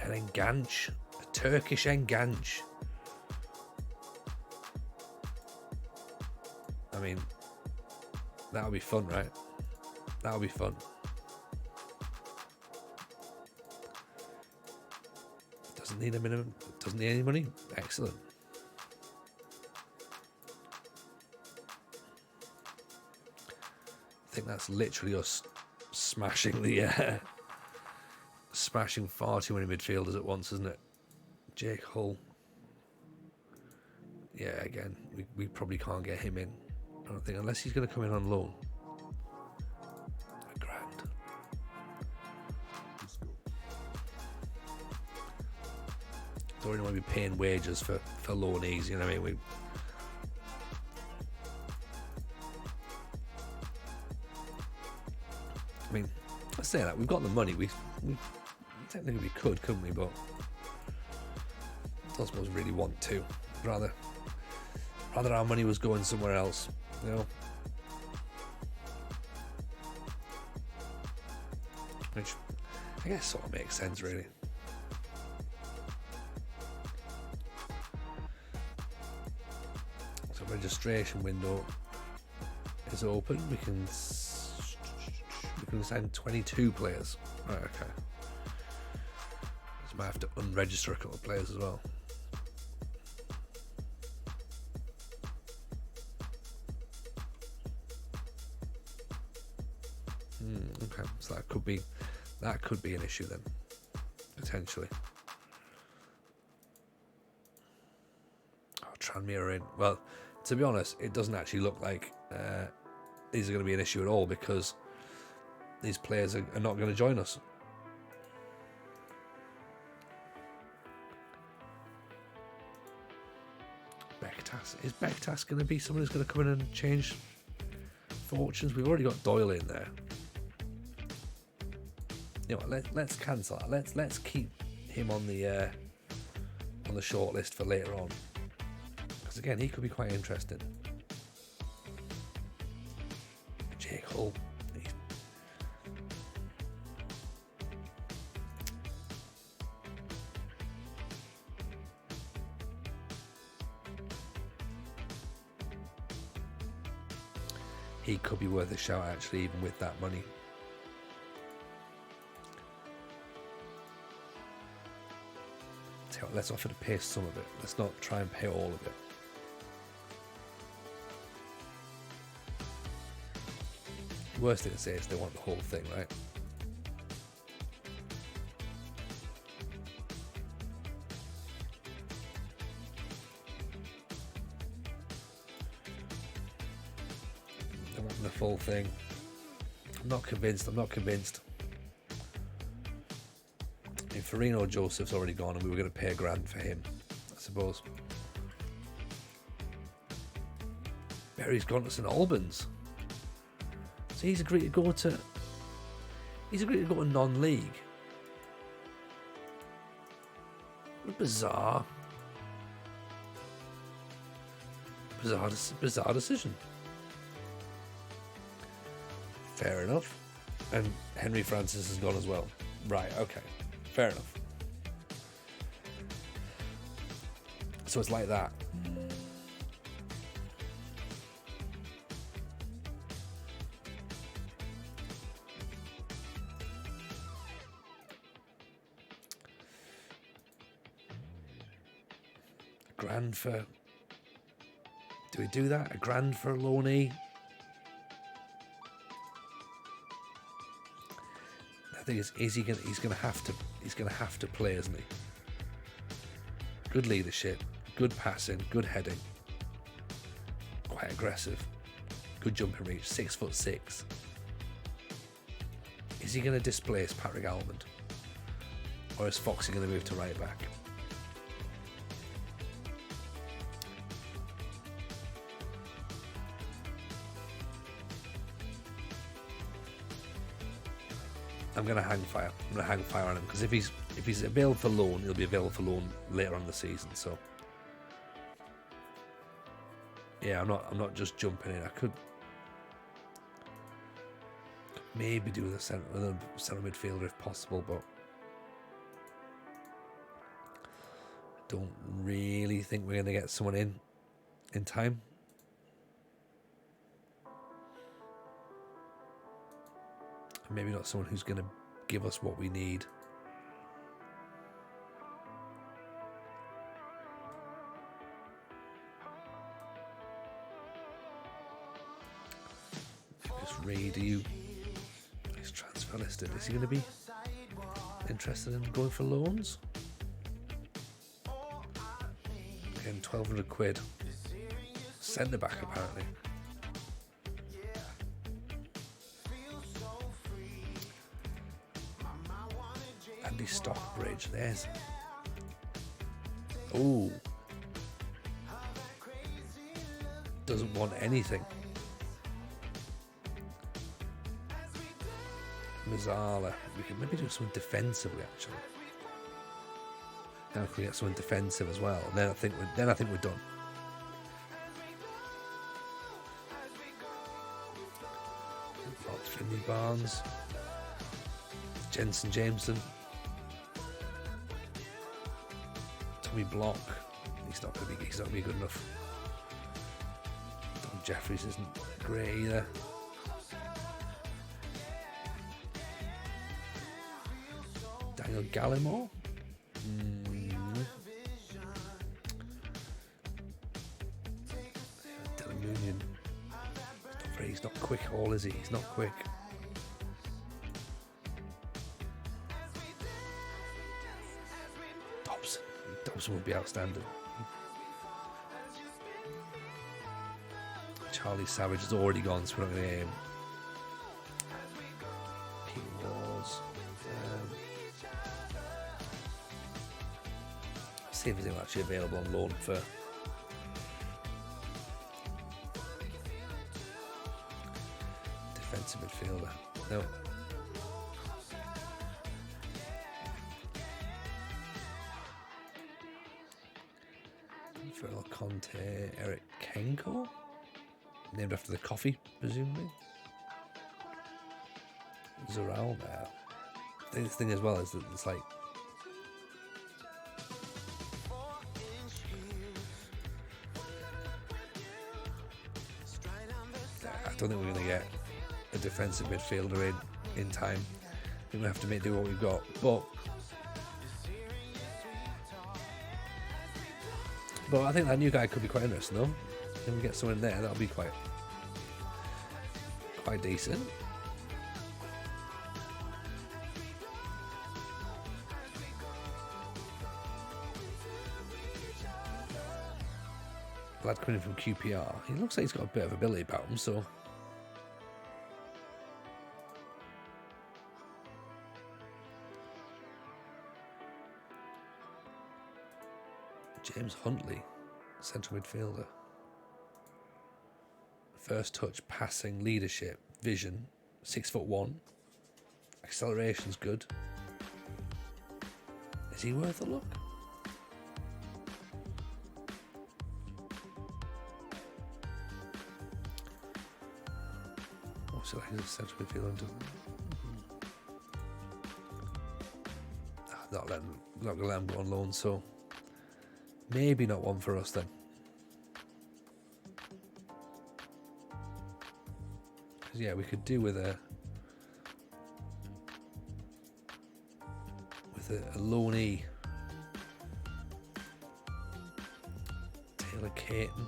an Enganç, a Turkish Enganç. I mean, that'll be fun, right? That'll be fun. Doesn't need a minimum, doesn't need any money. Excellent. I think that's literally us smashing smashing far too many midfielders at once, isn't it? Jake Hull. Yeah, again, we probably can't get him in. I don't think, unless he's going to come in on loan. $1,000. Don't really want to be paying wages for loanees, you know what I mean? I mean, I say that, we've got the money, we technically we could, couldn't we? But I don't suppose we really want to. Rather our money was going somewhere else, you know? Which I guess sort of makes sense, really. So registration window is open. We can sign 22 players. Right, okay. So I might have to unregister a couple of players as well. Okay, so that could be an issue then. potentially. Oh, Tranmere in. Well, to be honest, it doesn't actually look like these are going to be an issue at all, because these players are not going to join us. Bektas. Is Bektas going to be someone who's going to come in and change fortunes? We've already got Doyle in there. You know what, let's cancel that. Let's keep him on the short list for later on, because again, he could be quite interesting. Jake Hull. He could be worth a shout, actually, even with that money. Let's offer to pay some of it. Let's not try and pay all of it. The worst thing to say is they want the whole thing, right? They want the full thing. I'm not convinced. If Farino Joseph's already gone and we were going to pay $1,000 for him, I suppose. Barry's gone to St Albans. So he's agreed to go to non-league. Bizarre decision. Fair enough. And Henry Francis has gone as well. Right, okay. Fair enough. So it's like that. $1,000 for... Do we do that? $1,000 for a loanee? The thing is he's gonna have to play, isn't he? Good leadership, good passing, good heading, quite aggressive, good jumping reach, 6'6". Is he going to displace Patrick Almond, or is Foxy going to move to right back? I'm going to hang fire. I'm going to hang fire on him, because if he's available for loan, he'll be available for loan later on in the season. So yeah, I'm not just jumping in. I could maybe do the centre midfielder if possible, but I don't really think we're going to get someone in time. Maybe not someone who's going to give us what we need. Just read you. He's transfer listed. Is he going to be interested in going for loans? Again, £1,200. Centre back apparently. Andy Stockbridge, there's... Oh. Doesn't want anything. Mazzala. We can maybe do something defensively, actually. Now if we get someone defensive as well, and then I think we're done. Finley Barnes, Jensen Jameson, Tommy Block. He's not going to be good enough. Don Jeffries isn't great either. Daniel Gallimore. Dylan Moonion. He's not quick at all, is he? He's not quick. Thompson would be outstanding. Charlie Savage has already gone, so we're not going to get him. Pete Wars. See if he's actually available on loan for. Defensive midfielder. No. Ferrell Conte, Eric Kenko, named after the coffee, presumably. Zoral now. The thing as well is that it's like I don't think we're going to get a defensive midfielder in time. I think we have to do what we've got, but I think that new guy could be quite interesting though. If we get someone in there, that'll be quite decent. Lad coming in from QPR. He looks like he's got a bit of ability about him, so James Huntley, central midfielder. First touch, passing, leadership, vision, 6'1". Acceleration's good. Is he worth a look? What's it like as a central midfielder? Not going to let him go on loan, so maybe not one for us then. Because yeah, we could do with a loanee. Taylor Caton.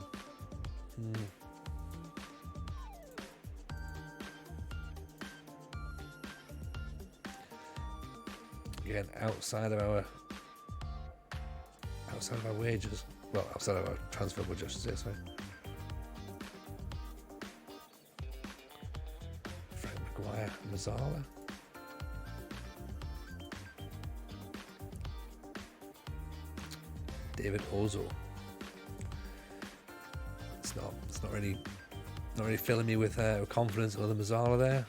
Again, outside of our wages. Well, outside of our transfer budget, I should say, sorry. Frank Maguire, Mazzala. David Ozil. It's not really filling me with confidence. Another Mazzala there.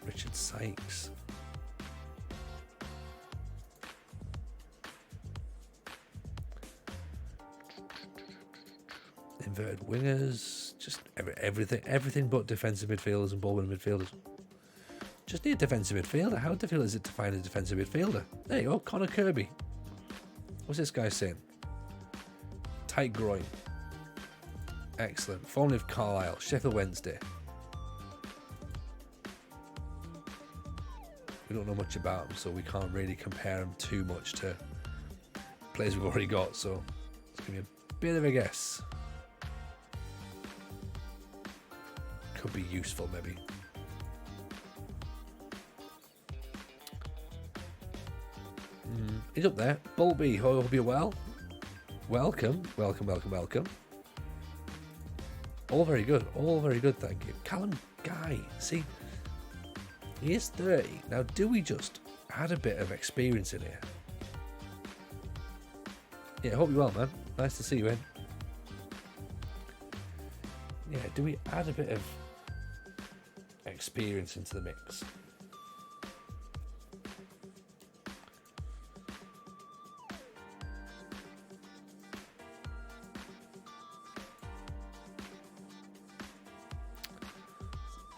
Richard Sykes. Inverted wingers, just everything but defensive midfielders and ball winning midfielders. Just need a defensive midfielder. How difficult is it to find a defensive midfielder? There you go, Connor Kirby. What's this guy saying? Tight groin. Excellent. Formerly of Carlisle, Sheffield Wednesday. We don't know much about him, so we can't really compare him too much to players we've already got, so it's going to be a bit of a guess. Could be useful, maybe. He's up there. Bulby, hope you're well. Welcome. All very good, thank you. Callum Guy, see, he is 30. Now, do we just add a bit of experience in here? Yeah, hope you're well, man. Nice to see you in. Yeah, do we add a bit of experience into the mix?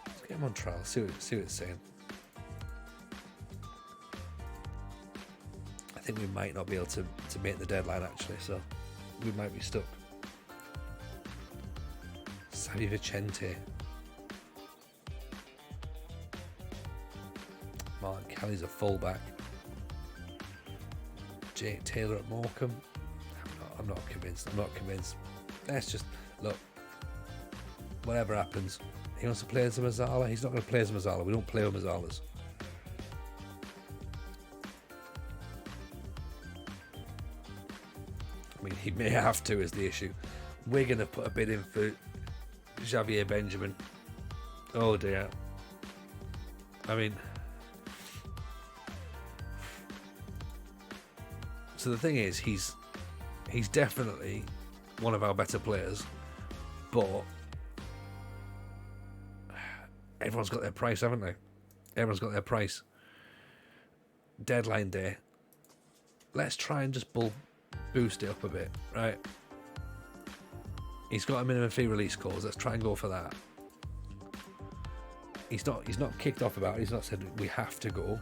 Let's get him on trial, see what it's saying. I think we might not be able to make the deadline actually, so we might be stuck. Xavi Vicente. Martin Kelly's a fullback. Jake Taylor at Morecambe. I'm not convinced. Let's just look. Whatever happens, he wants to play as a Mazzala. He's not going to play as a Mazzala. We don't play with Mazzalas. mean, he may have to is the issue. Wigan have put a bid in for Xavier Benjamin. Oh dear. I mean, so the thing is, he's definitely one of our better players, but everyone's got their price, haven't they? Everyone's got their price. Deadline day. Let's try and just boost it up a bit, right? He's got a minimum fee release clause. Let's try and go for that. He's not kicked off about it. He's not said we have to go.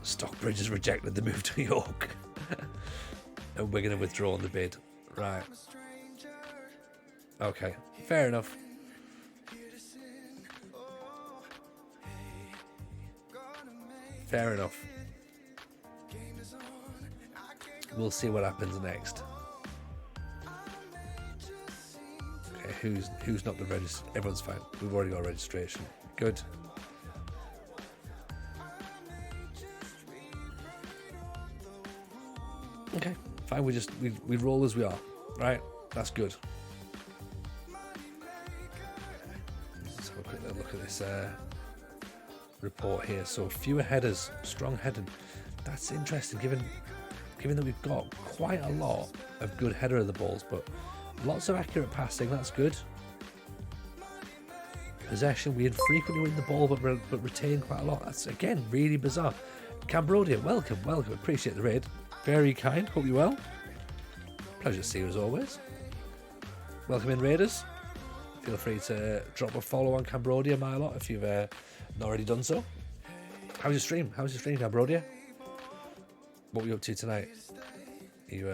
Stockbridge has rejected the move to York. And we're going to withdraw the bid. Right. Okay. Fair enough. Fair enough. We'll see what happens next. Okay, who's not been registered? Everyone's fine. We've already got registration. Good. Okay, fine. We roll as we are, right? That's good. Let's have a quick look at this report here. So fewer headers, strong heading. That's interesting, given that we've got quite a lot of good header of the balls, but lots of accurate passing. That's good. Possession, we infrequently win the ball, but retain quite a lot. That's again really bizarre. Cambrodia, welcome. Appreciate the raid. Very kind. Hope you're well. Pleasure to see you as always. Welcome in, Raiders. Feel free to drop a follow on Cambrodia, my lot, if you've not already done so. How's your stream? Cambrodia? What were you up to tonight? Are you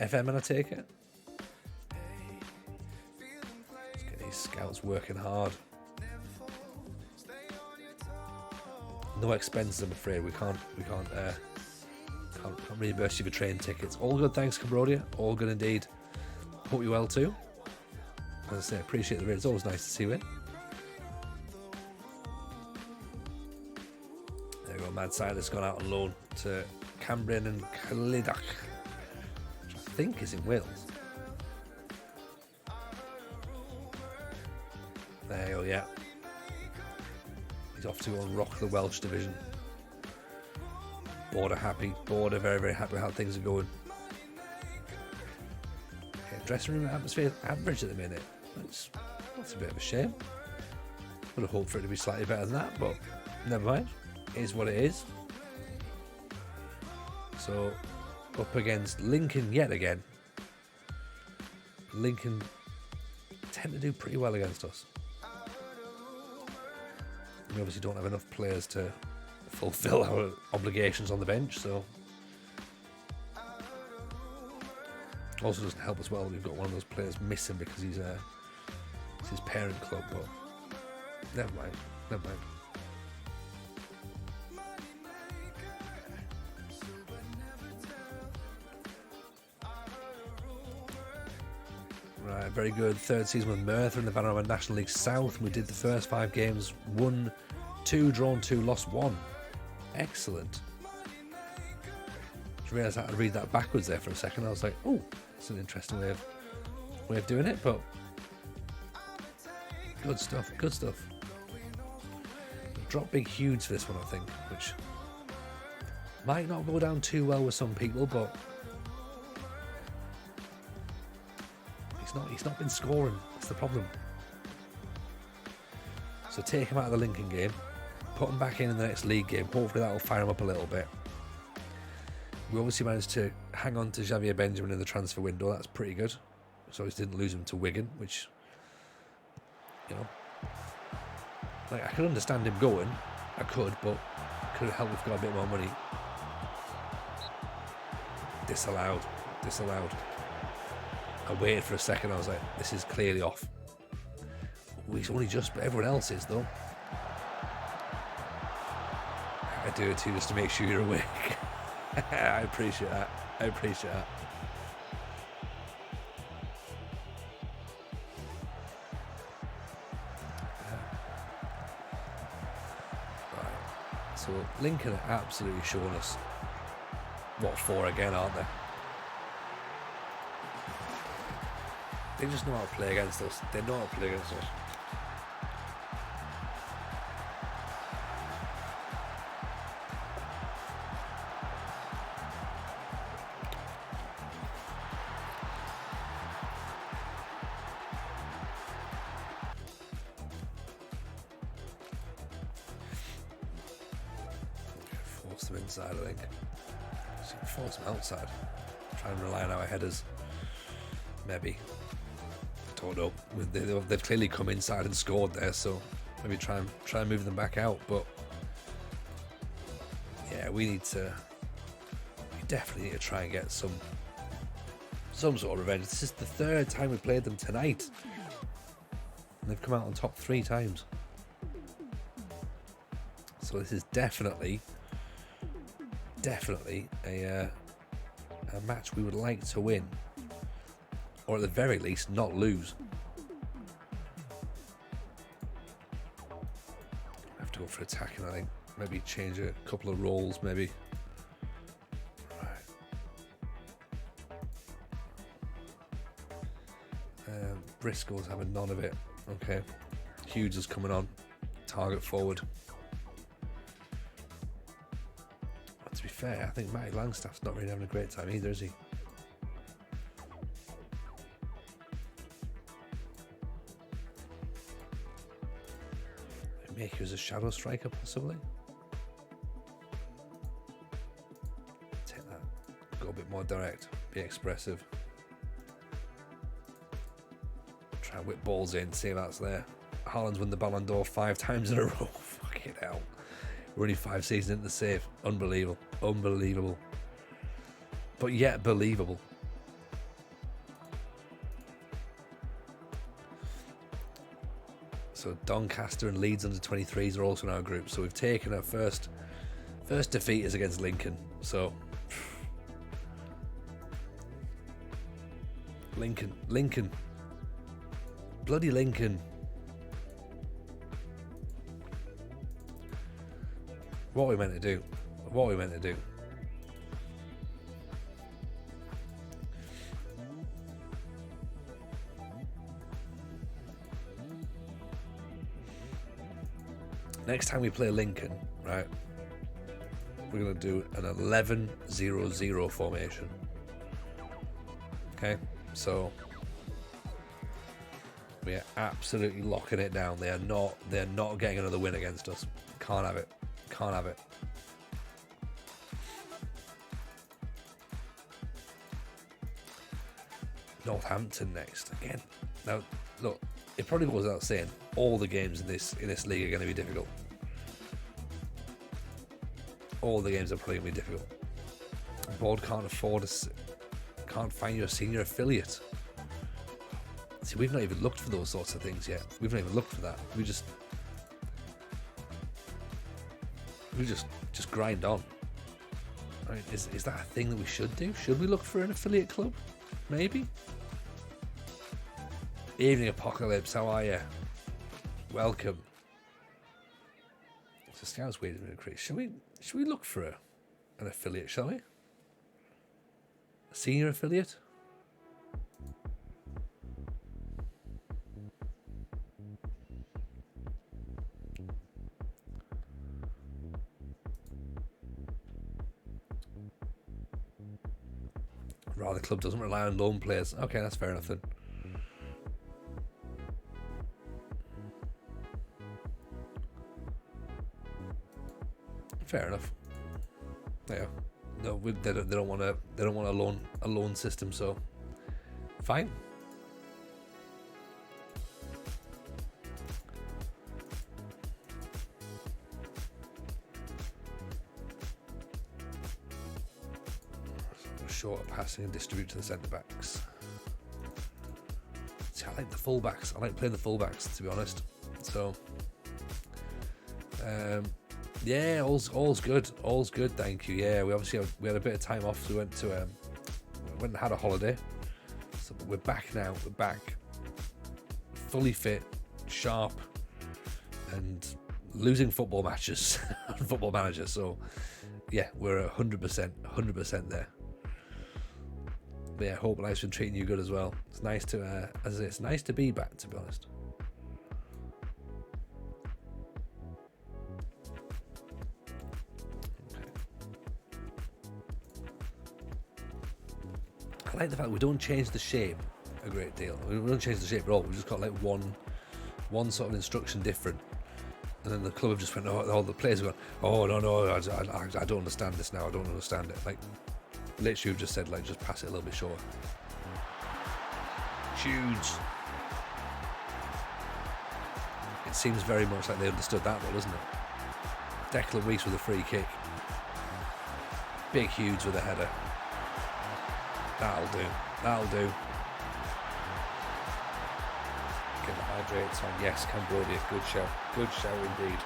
FM, and I take it? Let's get these scouts working hard. No expenses, I'm afraid. We can't reimburse you for train tickets. All good, thanks, Cambrodia. All good indeed. Hope you're well too. As I say, appreciate the raid. It's always nice to see you in. There we go. Mad Silas gone out on loan to Cambrian and Clydach, which I think is in Wales. There you go, yeah. He's off to go and rock the Welsh division. Border happy. Border very, very happy how things are going. Yeah, dressing room atmosphere average at the minute. That's a bit of a shame. Would have hoped for it to be slightly better than that, but never mind. It is what it is. So, up against Lincoln yet again. Lincoln tend to do pretty well against us. We obviously don't have enough players to fulfill our obligations on the bench, so also doesn't help as well that we've got one of those players missing because it's his parent club, but never mind. Right, very good. Third season with Merthyr in the Vanarama National League South. We did the first 5 games, won 2, drawn 2, lost 1. Excellent. I realised I had to read that backwards there for a second. I was like, oh, that's an interesting way of doing it, but good stuff. Drop big huge for this one, I think, which might not go down too well with some people, but he's not been scoring. That's the problem. So take him out of the Lincoln game, put him back in the next league game. Hopefully that'll fire him up a little bit. We obviously managed to hang on to Xavier Benjamin in the transfer window. That's pretty good. So we didn't lose him to Wigan, which, you know, like, I could understand him going. I could, but could have helped if we got a bit more money. Disallowed. I waited for a second. I was like, this is clearly off. He's only just, but everyone else is, though. I do it too just to make sure you're awake. I appreciate that. Right. So Lincoln are absolutely showing us what for again, aren't they? They just know how to play against us. They know how to play against us. Force them inside, I think. Force them outside. Try and rely on our headers. Maybe. I don't know. They've clearly come inside and scored there, so maybe try and move them back out. But yeah, we definitely need to try and get some sort of revenge. This is the third time we played them tonight, and they've come out on top 3 times. So this is definitely a match we would like to win, or at the very least not lose. I have to go for attacking, I think. Maybe change a couple of roles, maybe. Right. Briscoe's having none of it. Okay. Hughes is coming on. Target forward. To be fair, I think Matty Langstaff's not really having a great time either, is he? Make you as a shadow striker, possibly. Take that. Go a bit more direct. Be expressive. Try and whip balls in. See if that's there. Haaland's won the Ballon d'Or 5 times in a row. Fucking hell. We're only 5 seasons into the save. Unbelievable. Unbelievable. But yet believable. So Doncaster and Leeds under 23s are also in our group. So we've taken our first defeat is against Lincoln. So Lincoln. Bloody Lincoln. What are we meant to do? What are we meant to do? Next time we play Lincoln, right, we're going to do an 11-0-0 formation. Okay, so we are absolutely locking it down. They're not getting another win against us. Can't have it. Can't have it. Northampton next again. Now, look, it probably goes without saying, all the games in this league are going to be difficult. All the games are probably going to be difficult. The board can't find you a senior affiliate. See, we've not even looked for those sorts of things yet. We've not even looked for that. We just grind on. I mean, is that a thing that we should do? Should we look for an affiliate club? Maybe. Evening Apocalypse, how are you? Welcome. So Scouts waiting to increase. Should we look for an affiliate, shall we? A senior affiliate? Rather, the club doesn't rely on loan players. Okay, that's fair enough then. Fair enough. Yeah. No, they don't want a loan system. So, fine. Short passing and distribute to the centre backs. See, I like the fullbacks. I like playing the fullbacks, to be honest. So, yeah, all's good. All's good. Thank you. Yeah, we had a bit of time off. So we went and had a holiday. So we're back now. We're back, fully fit, sharp, and losing football matches on Football Manager. So, yeah, we're 100% there. But yeah, hope life's been treating you good as well. It's nice to, as I say, it's nice to be back, to be honest. I like the fact we don't change the shape a great deal. We don't change the shape at all. We've just got like one sort of instruction different. And then the club have just went, all the players have gone, oh, no, I don't understand this now. I don't understand it. Like, literally we've just said, like, just pass it a little bit shorter. Huge. It seems very much like they understood that, though, doesn't it? Declan Reese with a free kick. Big Hughes with a header. That'll do. Get the hydrates on. Yes, Cambodia. Good show indeed.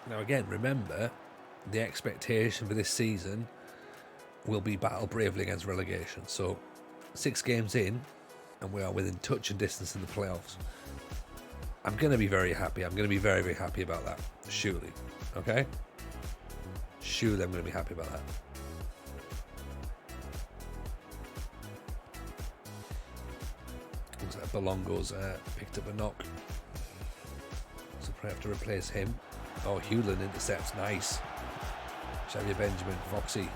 Now again, remember, the expectation for this season will be battle bravely against relegation. So 6 games in, and we are within touch and distance in the playoffs. I'm going to be very happy. I'm going to be very, very happy about that. Surely. Okay? Surely I'm going to be happy about that. Looks like Belongo's picked up a knock. So probably have to replace him. Oh, Hewland intercepts. Nice. Xavier Benjamin, Foxy,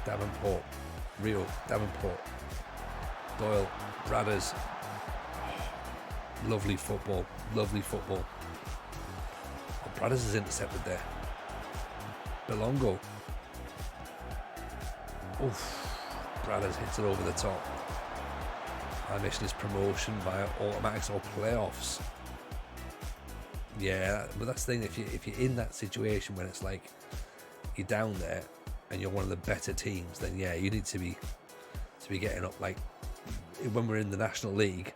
Davenport, Rio, Davenport, Doyle, Bradders. Lovely football. Oh, Bradders is intercepted there. Belongo. Oof. Bradders hits it over the top. Our mission is promotion via automatics or playoffs. Yeah, but that's the thing. If you're in that situation when it's like you're down there and you're one of the better teams, then yeah, you need to be getting up. Like when we're in the National League,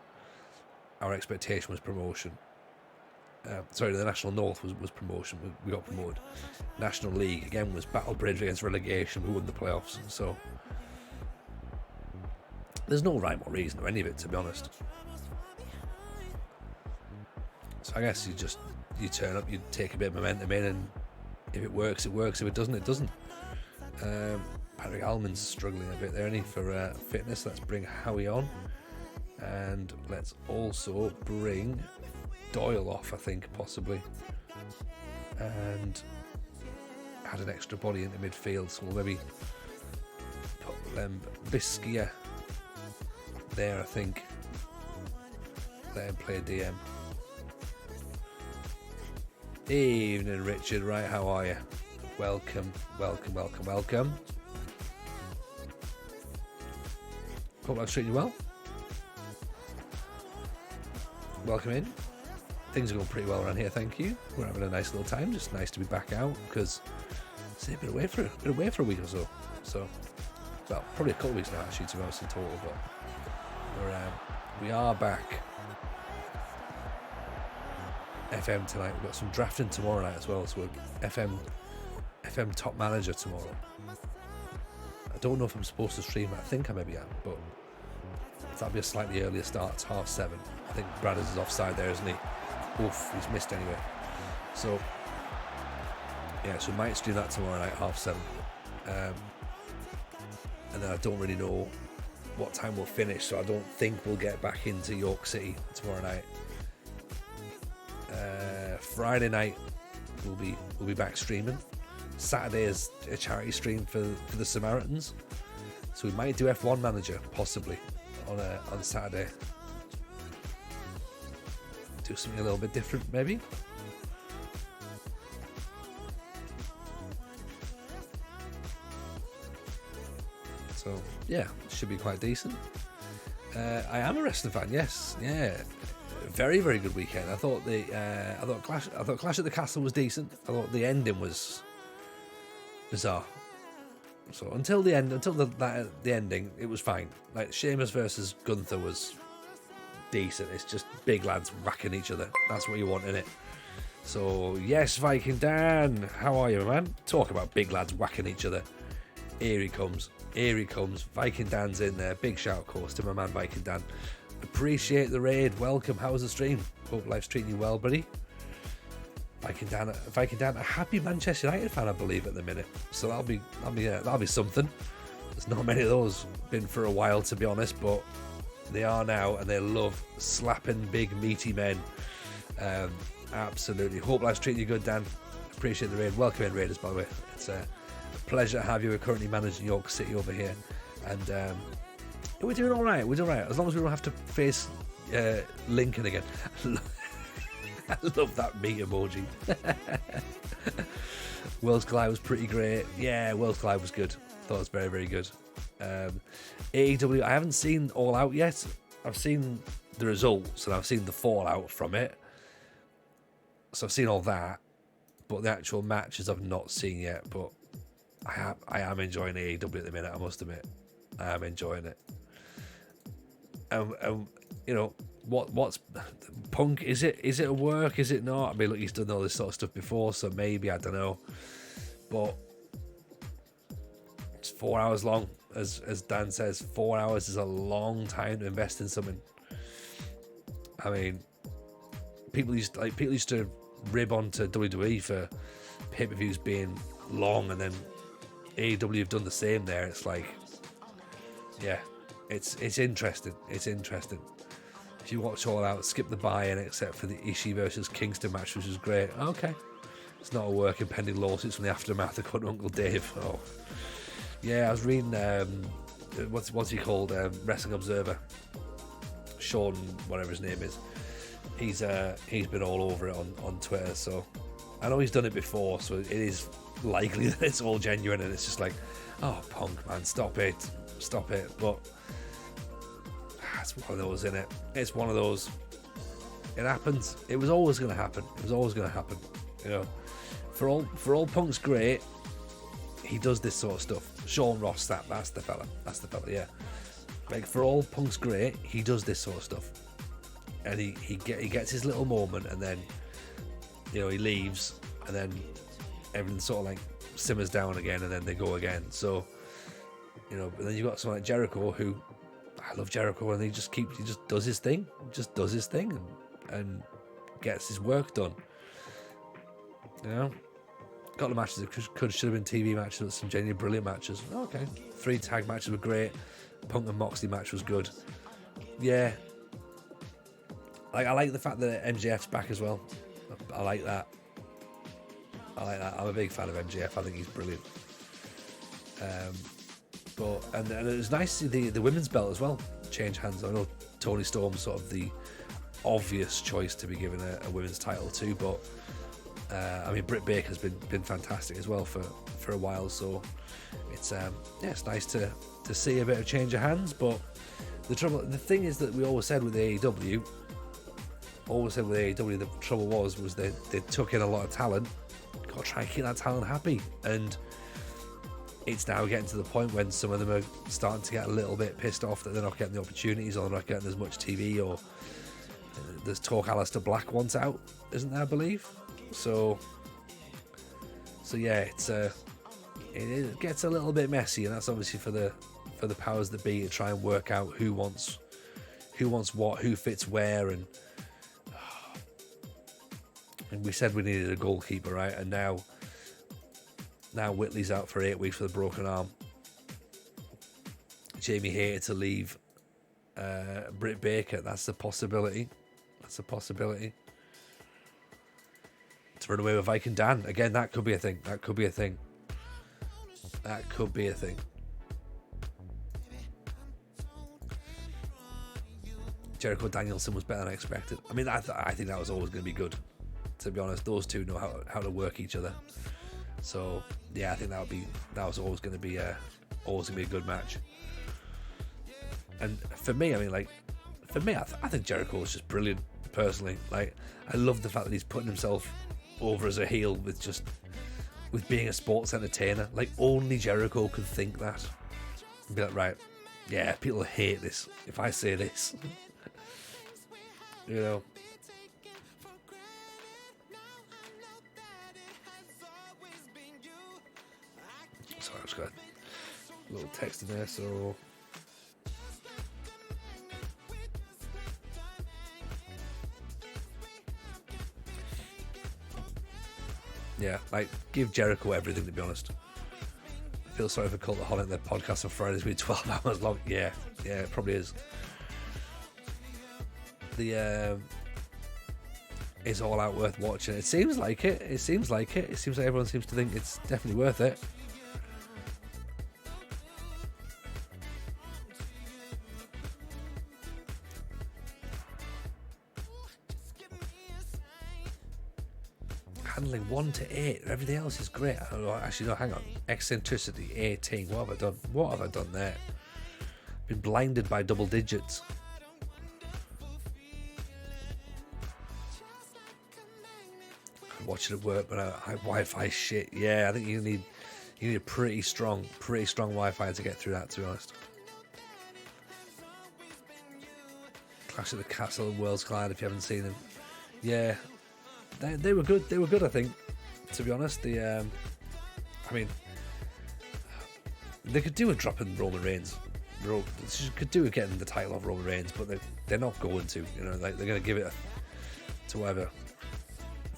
our expectation was promotion. The National North was promotion. We got promoted. National League again was battle bridge against relegation. We won the playoffs. So there's no rhyme or reason to any of it, to be honest. So I guess you turn up, you take a bit of momentum in, and if it works, it works. If it doesn't, it doesn't. Patrick Allman's struggling a bit there, isn't he, for fitness. Let's bring Howie on, and let's also bring Doyle off, I think, possibly, and add an extra body into midfield. So we'll maybe put Biskia there, I think. Let him play DM. Evening, Richard. Right, how are you? Welcome. Hope I'm treating you well. Welcome in. Things are going pretty well around here, thank you. We're having a nice little time. Just nice to be back out because it's been away for a week or so. So, well, probably a couple of weeks now actually, to be honest, in total. But we are back. FM tonight. We've got some drafting tomorrow night as well. So we're FM Top Manager tomorrow. I don't know if I'm supposed to stream it. I think I maybe am, but that'll be a slightly earlier start. It's 7:30. I think Bradders is offside there, isn't he? Oof, he's missed anyway. So yeah, so we might stream that tomorrow night, 7:30. And then I don't really know what time we'll finish, so I don't think we'll get back into York City tomorrow night. Friday night we'll be back streaming. Saturday is a charity stream for the Samaritans, so we might do F1 Manager possibly on Saturday. Do something a little bit different, maybe. So yeah, should be quite decent. I am a wrestling fan, yes, yeah. Very, very good weekend. I thought Clash at the Castle was decent. I thought the ending was bizarre. So until the ending, it was fine. Like Sheamus versus Gunther was decent. It's just big lads whacking each other. That's what you want, innit? So yes, Viking Dan, how are you, man? Talk about big lads whacking each other. Here he comes. Viking Dan's in there. Big shout, of course, to my man Viking Dan. appreciate the raid. Welcome. How was the stream? Hope life's treating you well, buddy. Viking Dan, a happy Manchester United fan, I believe, at the minute. So that'll be something. There's not many of those been for a while, to be honest, but they are now, and they love slapping big meaty men. Absolutely. Hope life's treating you good, Dan. Appreciate the raid. Welcome in, Raiders, by the way. It's a pleasure to have you. We're currently managing York City over here, and we're doing all right. We're doing all right, as long as we don't have to face Lincoln again. I love that meat emoji. World's Collide was pretty great. Yeah, World's Collide was good. Thought it was very, very good. AEW, I haven't seen All Out yet. I've seen the results and I've seen the fallout from it. So I've seen all that, but the actual matches I've not seen yet. But I am enjoying AEW at the minute, I must admit. I am enjoying it. You know, what's Punk? Is it a work? Is it not? I mean, look, he's done all this sort of stuff before, so maybe, I don't know. But it's 4 hours long, as Dan says. 4 hours is a long time to invest in something. I mean, people used to rib onto WWE for pay-per-views being long, and then AEW have done the same there. It's like, yeah, it's interesting. It's interesting. If you watch All Out, skip the buy-in except for the Ishii versus Kingston match, which was great. Okay. It's not a work in pending lawsuits from the aftermath of Uncle Dave. Oh. Yeah, I was reading, what's he called? Wrestling Observer. Sean, whatever his name is. He's been all over it on Twitter, so I know he's done it before, so it is likely that it's all genuine, and it's just like, oh, Punk, man, stop it. But it's one of those, isn't it? It's one of those. It happens. It was always going to happen. You know, for all Punk's great, he does this sort of stuff. Sean Ross, that's the fella. Yeah. Like, for all Punk's great, he does this sort of stuff, and he gets his little moment, and then, you know, he leaves, and then everything sort of like simmers down again, and then they go again. So, you know, but then you've got someone like Jericho, who, I love Jericho, and he just does his thing, and gets his work done. You know, got the matches that should have been TV matches, but some genuinely brilliant matches. Okay, 3 tag matches were great. Punk and Moxley match was good. Yeah, I like the fact that MJF's back as well. I like that. I'm a big fan of MJF. I think he's brilliant. And it was nice to see the women's belt as well change hands. I know Toni Storm's sort of the obvious choice to be given a women's title too, but I mean, Britt Baker's been fantastic as well for a while. So it's it's nice to see a bit of change of hands. But the thing is that we always said with AEW, the trouble was they took in a lot of talent. Got to try and keep that talent happy, and it's now getting to the point when some of them are starting to get a little bit pissed off that they're not getting the opportunities, or they're not getting as much TV, or there's talk Aleister Black wants out, isn't there, I believe? So yeah, it gets a little bit messy, and that's obviously for the powers that be to try and work out who wants what, who fits where, and we said we needed a goalkeeper, right? And now Whitley's out for 8 weeks with a broken arm. Jamie Hayter to leave. Britt Baker, that's a possibility. To run away with Viking Dan. Again, that could be a thing. Jericho Danielson was better than I expected. I mean, I think that was always going to be good. To be honest, those two know how to work each other. So yeah, I think that was always going to be a good match. And for me, I mean, like, I think Jericho is just brilliant. Personally, like, I love the fact that he's putting himself over as a heel with being a sports entertainer. Like, only Jericho could think that and be like, right, yeah, people hate this if I say this. You know. Sorry, I just got a little text in there, so Yeah, like, give Jericho everything, to be honest. I feel sorry for Cultaholic. Their podcast on Fridays be 12 hours long. Yeah, it probably is. Is All Out worth watching? It seems like it. It seems like everyone seems to think it's definitely worth it. Handling 1 to 8. Everything else is great. Actually, no, hang on. Eccentricity 18. What have I done? What have I done there? Been blinded by double digits. I'd watch it at work, but Wi-Fi shit. Yeah, I think you need a pretty strong Wi-Fi to get through that, to be honest. Clash of the Castle and Worlds Collide, if you haven't seen them. Yeah. They were good. They were good, I think, to be honest. I mean, they could do a drop in Roman Reigns. They could do a getting the title off Roman Reigns, but they're not going to. You know, like, they're going to give it to whatever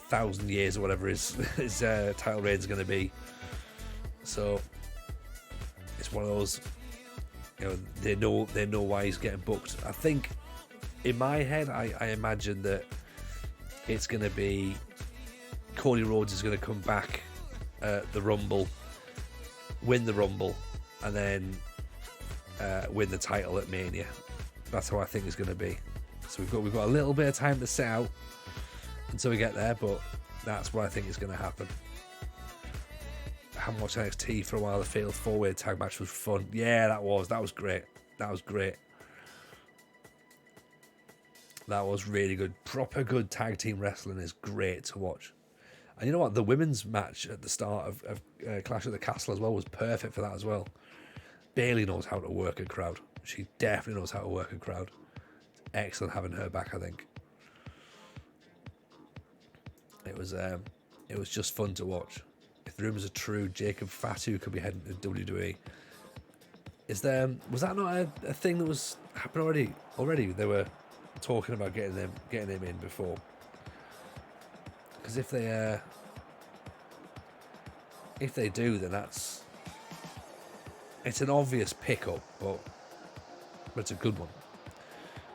1,000 years or whatever his title reign is going to be. So it's one of those. You know, they know why he's getting booked. I think in my head, I imagine that it's going to be Cody Rhodes is going to come back at the Rumble, win the Rumble, and then win the title at Mania. That's how I think it's going to be. So we've got a little bit of time to set out until we get there, but that's what I think is going to happen. I haven't watched NXT for a while. The Fatal 4-Way tag match was fun. Yeah, that was great. That was great. That was really good. Proper good tag team wrestling is great to watch. And you know what? The women's match at the start of Clash at the Castle as well was perfect for that as well. Bayley knows how to work a crowd. She definitely knows how to work a crowd. Excellent having her back, I think. It was just fun to watch. If the rumours are true, Jacob Fatu could be heading to WWE. Was that not a thing that was happening already? They were talking about getting him in before, because if they do, then it's an obvious pickup, but it's a good one.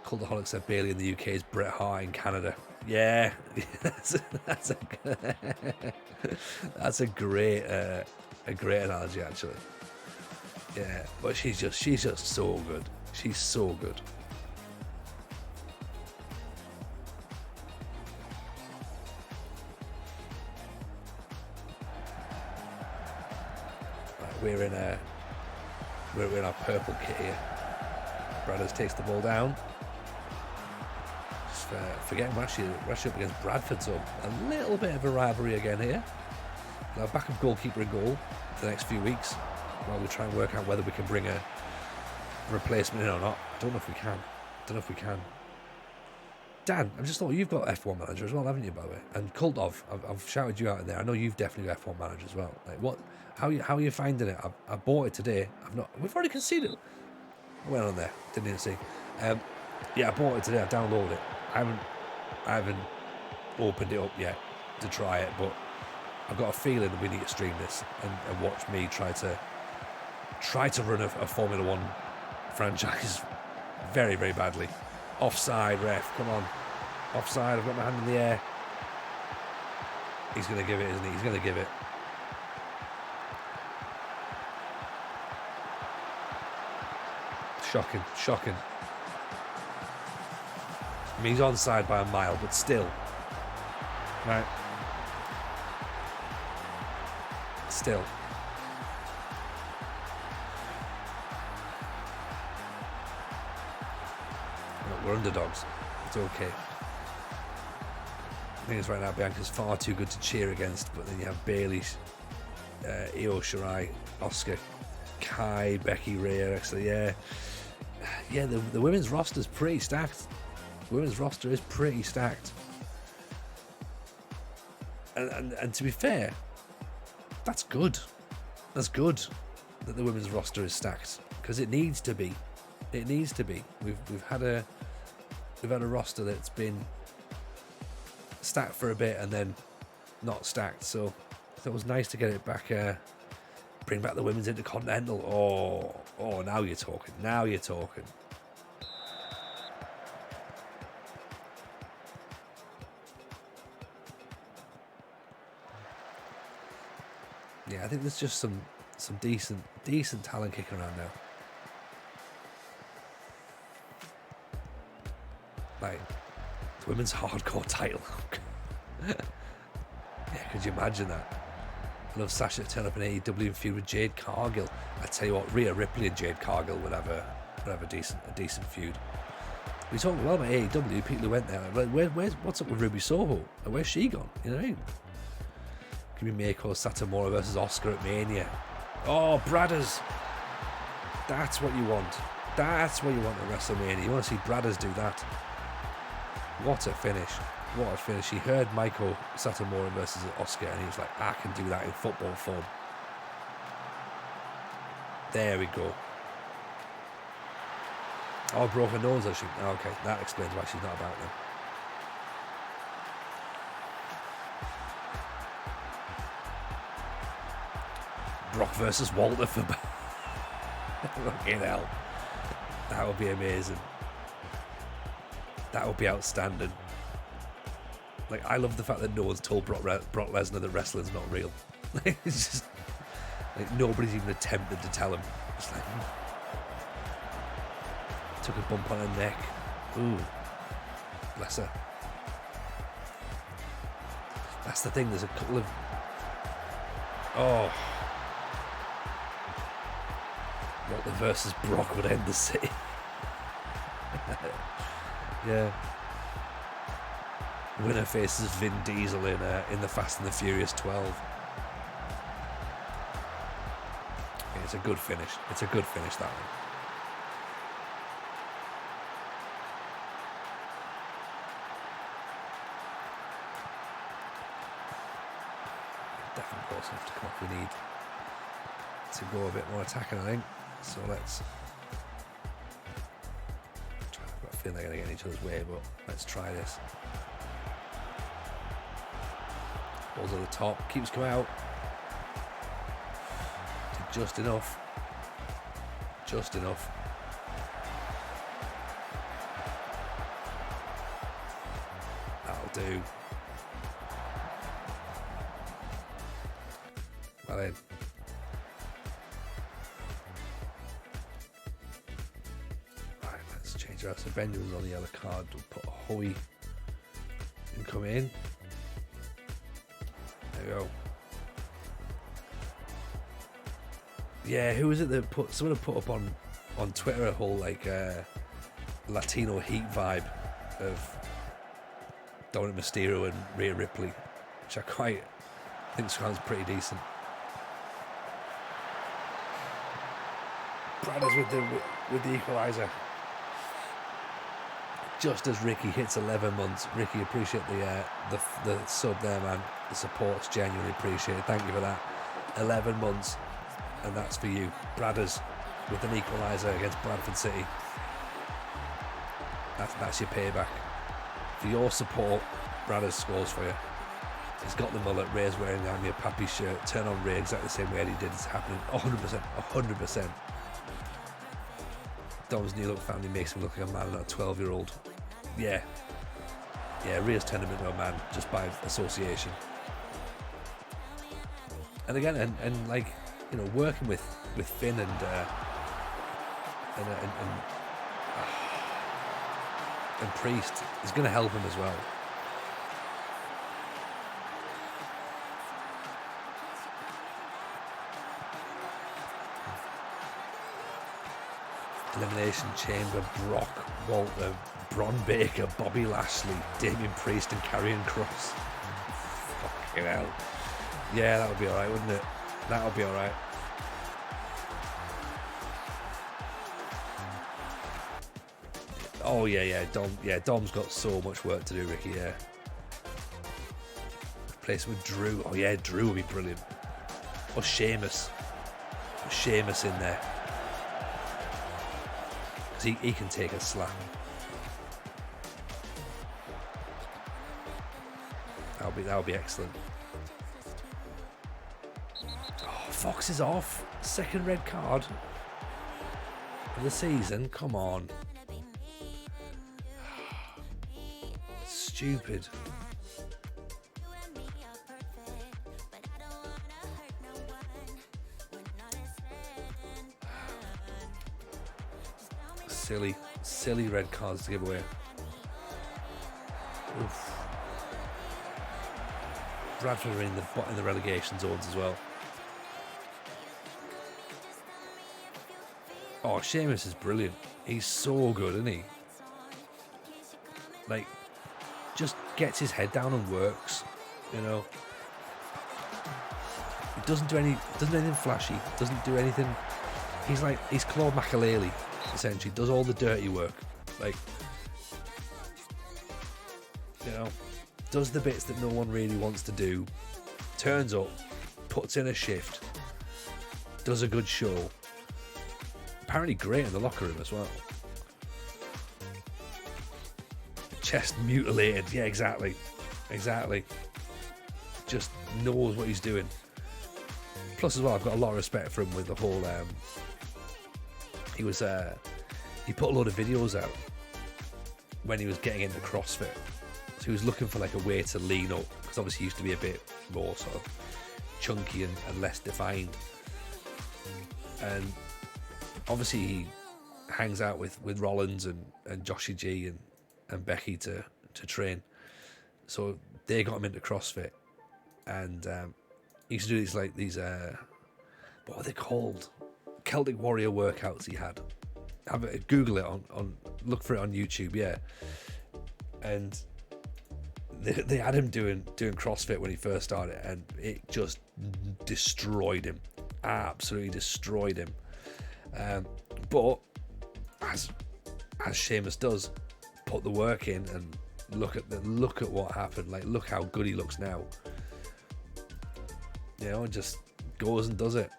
Cultaholic said Bayley in the UK is Bret Hart in Canada. Yeah, that's a great analogy, actually. Yeah, but she's just so good. She's so good. We're in our purple kit here. Bradders takes the ball down. Just forgetting we're actually up against Bradford, so a little bit of a rivalry again here. Our backup goalkeeper in goal for the next few weeks, while we try and work out whether we can bring a replacement in or not. I don't know if we can. Dan, I just thought you've got F1 Manager as well, haven't you, by the way? And Kultov, I've shouted you out in there. I know you've definitely got F1 Manager as well. Like, what? How are you finding it? I bought it today. We've already conceded. I went on there, didn't even see. Yeah, I bought it today. I downloaded it. I haven't opened it up yet to try it, but I've got a feeling that we need to stream this and watch me try to run a Formula One franchise very, very badly. Offside, ref, come on. Offside, I've got my hand in the air. He's going to give it, isn't he? He's going to give it. Shocking. I mean, he's onside by a mile, but still. Right. Still. Look, we're underdogs. It's okay. The thing is, right now, Bianca's far too good to cheer against, but then you have Bayley, Io Shirai, Asuka, Kai, Becky, Rhea, actually, yeah. Yeah, the women's roster's pretty stacked. The women's roster is pretty stacked. And to be fair, that's good. That's good that the women's roster is stacked, because it needs to be. It needs to be. We've had a roster that's been stacked for a bit and then not stacked. So So it was nice to get it back. Bring back the women's Intercontinental. Oh, now you're talking. Now you're talking. Yeah, I think there's just some decent talent kicking around now. Like the women's hardcore title. Yeah, could you imagine that? I love Sasha to turn up in AEW and feud with Jade Cargill. I tell you what, Rhea Ripley and Jade Cargill would have a decent feud. We talked a lot about AEW. People who went there, like, what's up with Ruby Soho? Where's she gone? You know what I mean? Give me Meiko Satomura versus Asuka at Mania. Oh, Bradders. That's what you want. That's what you want at WrestleMania. You want to see Bradders do that. What a finish. What a finish. He heard Meiko Satomura versus Asuka and he was like, I can do that in football form. There we go. Oh, broken nose, actually. Oh, okay, that explains why she's not about them. Brock versus Walter for... Fucking hell. That would be amazing. That would be outstanding. Like, I love the fact that no one's told Brock Lesnar that wrestling's not real. It's just... Like, nobody's even attempted to tell him. It's like... Took a bump on her neck. Ooh. Bless her. That's the thing, there's a couple of... Oh. Walter versus Brock would end the city. Yeah. Winner faces Vin Diesel in the Fast and the Furious 12. Yeah, it's a good finish. It's a good finish, that one. Definitely also have to come off. We need to go a bit more attacking, I think. So let's... I've got a feeling they're going to get in each other's way, but let's try this. Balls at the top, keeps coming out. Just enough. Just enough. That'll do. Well then. Right, let's change out. So Benjamin's on the yellow card. We'll put Hoey and come in. There we go. Yeah, who was it that someone put up on Twitter a whole like Latino heat vibe of Dominic Mysterio and Rhea Ripley, which I think sounds pretty decent. Bradders with the equalizer. Just as Ricky hits 11 months. Ricky, appreciate the sub there, man. The support's genuinely appreciated. Thank you for that. 11 months, and that's for you. Bradders with an equalizer against Bradford City. That's your payback. For your support, Bradders scores for you. He's got the mullet. Ray's wearing the Amir Papi shirt. Turn on Ray exactly the same way he did. It's happening 100%. 100%. Dom's new look family makes him look like a man, not a 12-year-old. Yeah. Yeah, Rhea's turned him into a man just by association. And again, and like, you know, working with Finn and Priest is going to help him as well. Elimination Chamber, Brock, Walter, Bron Baker, Bobby Lashley, Damian Priest and Karrion Kross. Fucking hell. Yeah, that would be alright, wouldn't it? That would be alright. Oh yeah, Dom's got so much work to do, Ricky, yeah. Place with Drew. Oh yeah, Drew would be brilliant. Or Sheamus. Sheamus in there. He can take a slap. That would be excellent. Fox is off. Second red card of the season. Come on. Stupid. Silly red cards to give away. Oof. Bradford are in the relegation zones as well. Oh, Seamus is brilliant. He's so good, isn't he? Like, just gets his head down and works. You know, he doesn't do anything flashy. Doesn't do anything. He's Claude Makelele. Essentially, does all the dirty work, like, you know, does the bits that no one really wants to do, turns up, puts in a shift, does a good show. Apparently great in the locker room as well. Chest mutilated, yeah, exactly. Just knows what he's doing. Plus, as well, I've got a lot of respect for him with the whole. He put a load of videos out when he was getting into CrossFit. So he was looking for like a way to lean up, because obviously he used to be a bit more sort of chunky and less defined. And obviously he hangs out with Rollins and Joshy G and Becky to train. So they got him into CrossFit, and he used to do these what were they called? Celtic Warrior workouts he had. Google it on look for it on YouTube, yeah. And they had him doing CrossFit when he first started, and it just destroyed him, absolutely destroyed him. But as Sheamus does, put the work in and look at what happened. Like, look how good he looks now. You know, just goes and does it.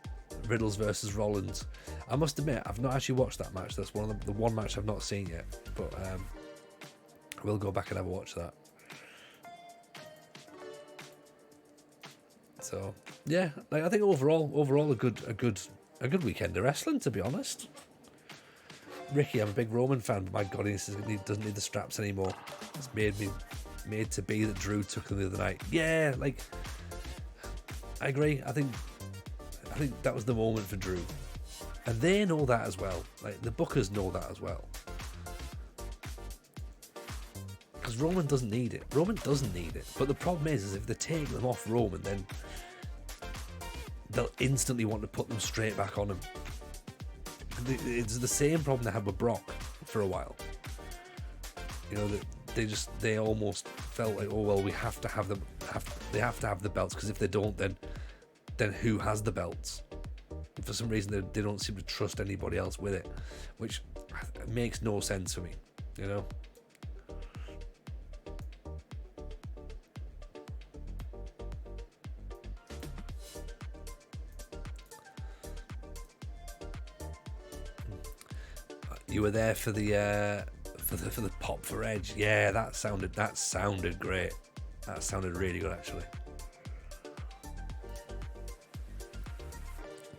Riddles versus Rollins. I must admit, I've not actually watched that match. That's one of the one match I've not seen yet. But I will go back and have a watch of that. So yeah, like, I think overall a good weekend of wrestling, to be honest. Ricky, I'm a big Roman fan, but my God, he doesn't need the straps anymore. It's made to be that Drew took them the other night. Yeah, like, I agree. I think that was the moment for Drew. And they know that as well. Like, the bookers know that as well. Because Roman doesn't need it. Roman doesn't need it. But the problem is if they take them off Roman, then they'll instantly want to put them straight back on him. It's the same problem they had with Brock for a while. You know, they almost felt like, oh well, we have to have them. They have to have the belts, because if they don't, then who has the belts? And for some reason, they don't seem to trust anybody else with it, which makes no sense for me. You know. You were there for the pop for Edge. Yeah, that sounded great. That sounded really good, actually.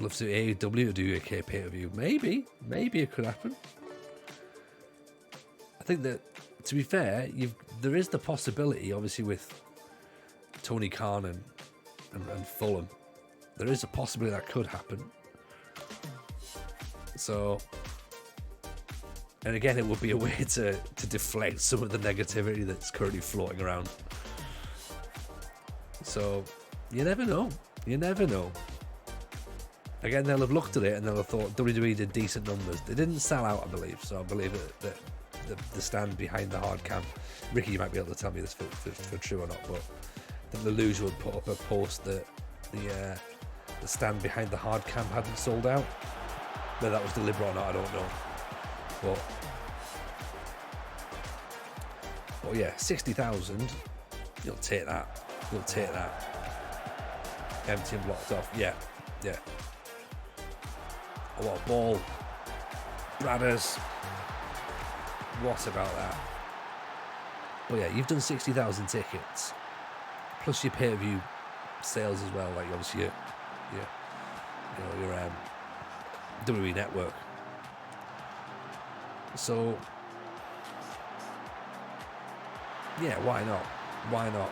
Love to see AEW do a pay-per-view. Maybe it could happen. I think that, to be fair, there is the possibility, obviously, with Tony Khan and Fulham, there is a possibility that could happen. So, and again, it would be a way to deflect some of the negativity that's currently floating around. So, you never know. Again, they'll have looked at it and they'll have thought WWE did decent numbers. They didn't sell out, I believe. So I believe that the stand behind the hard cam. Ricky, you might be able to tell me this for true or not, but I think Leluja would put up a post that the stand behind the hard cam hadn't sold out. Whether that was deliberate or not, I don't know. But yeah, 60,000. You'll take that. Empty and blocked off. Yeah. Oh, what a ball. Bradders. What about that? But yeah, you've done 60,000 tickets. Plus your pay-per-view sales as well. Like, obviously, your WWE Network. So yeah, why not? Why not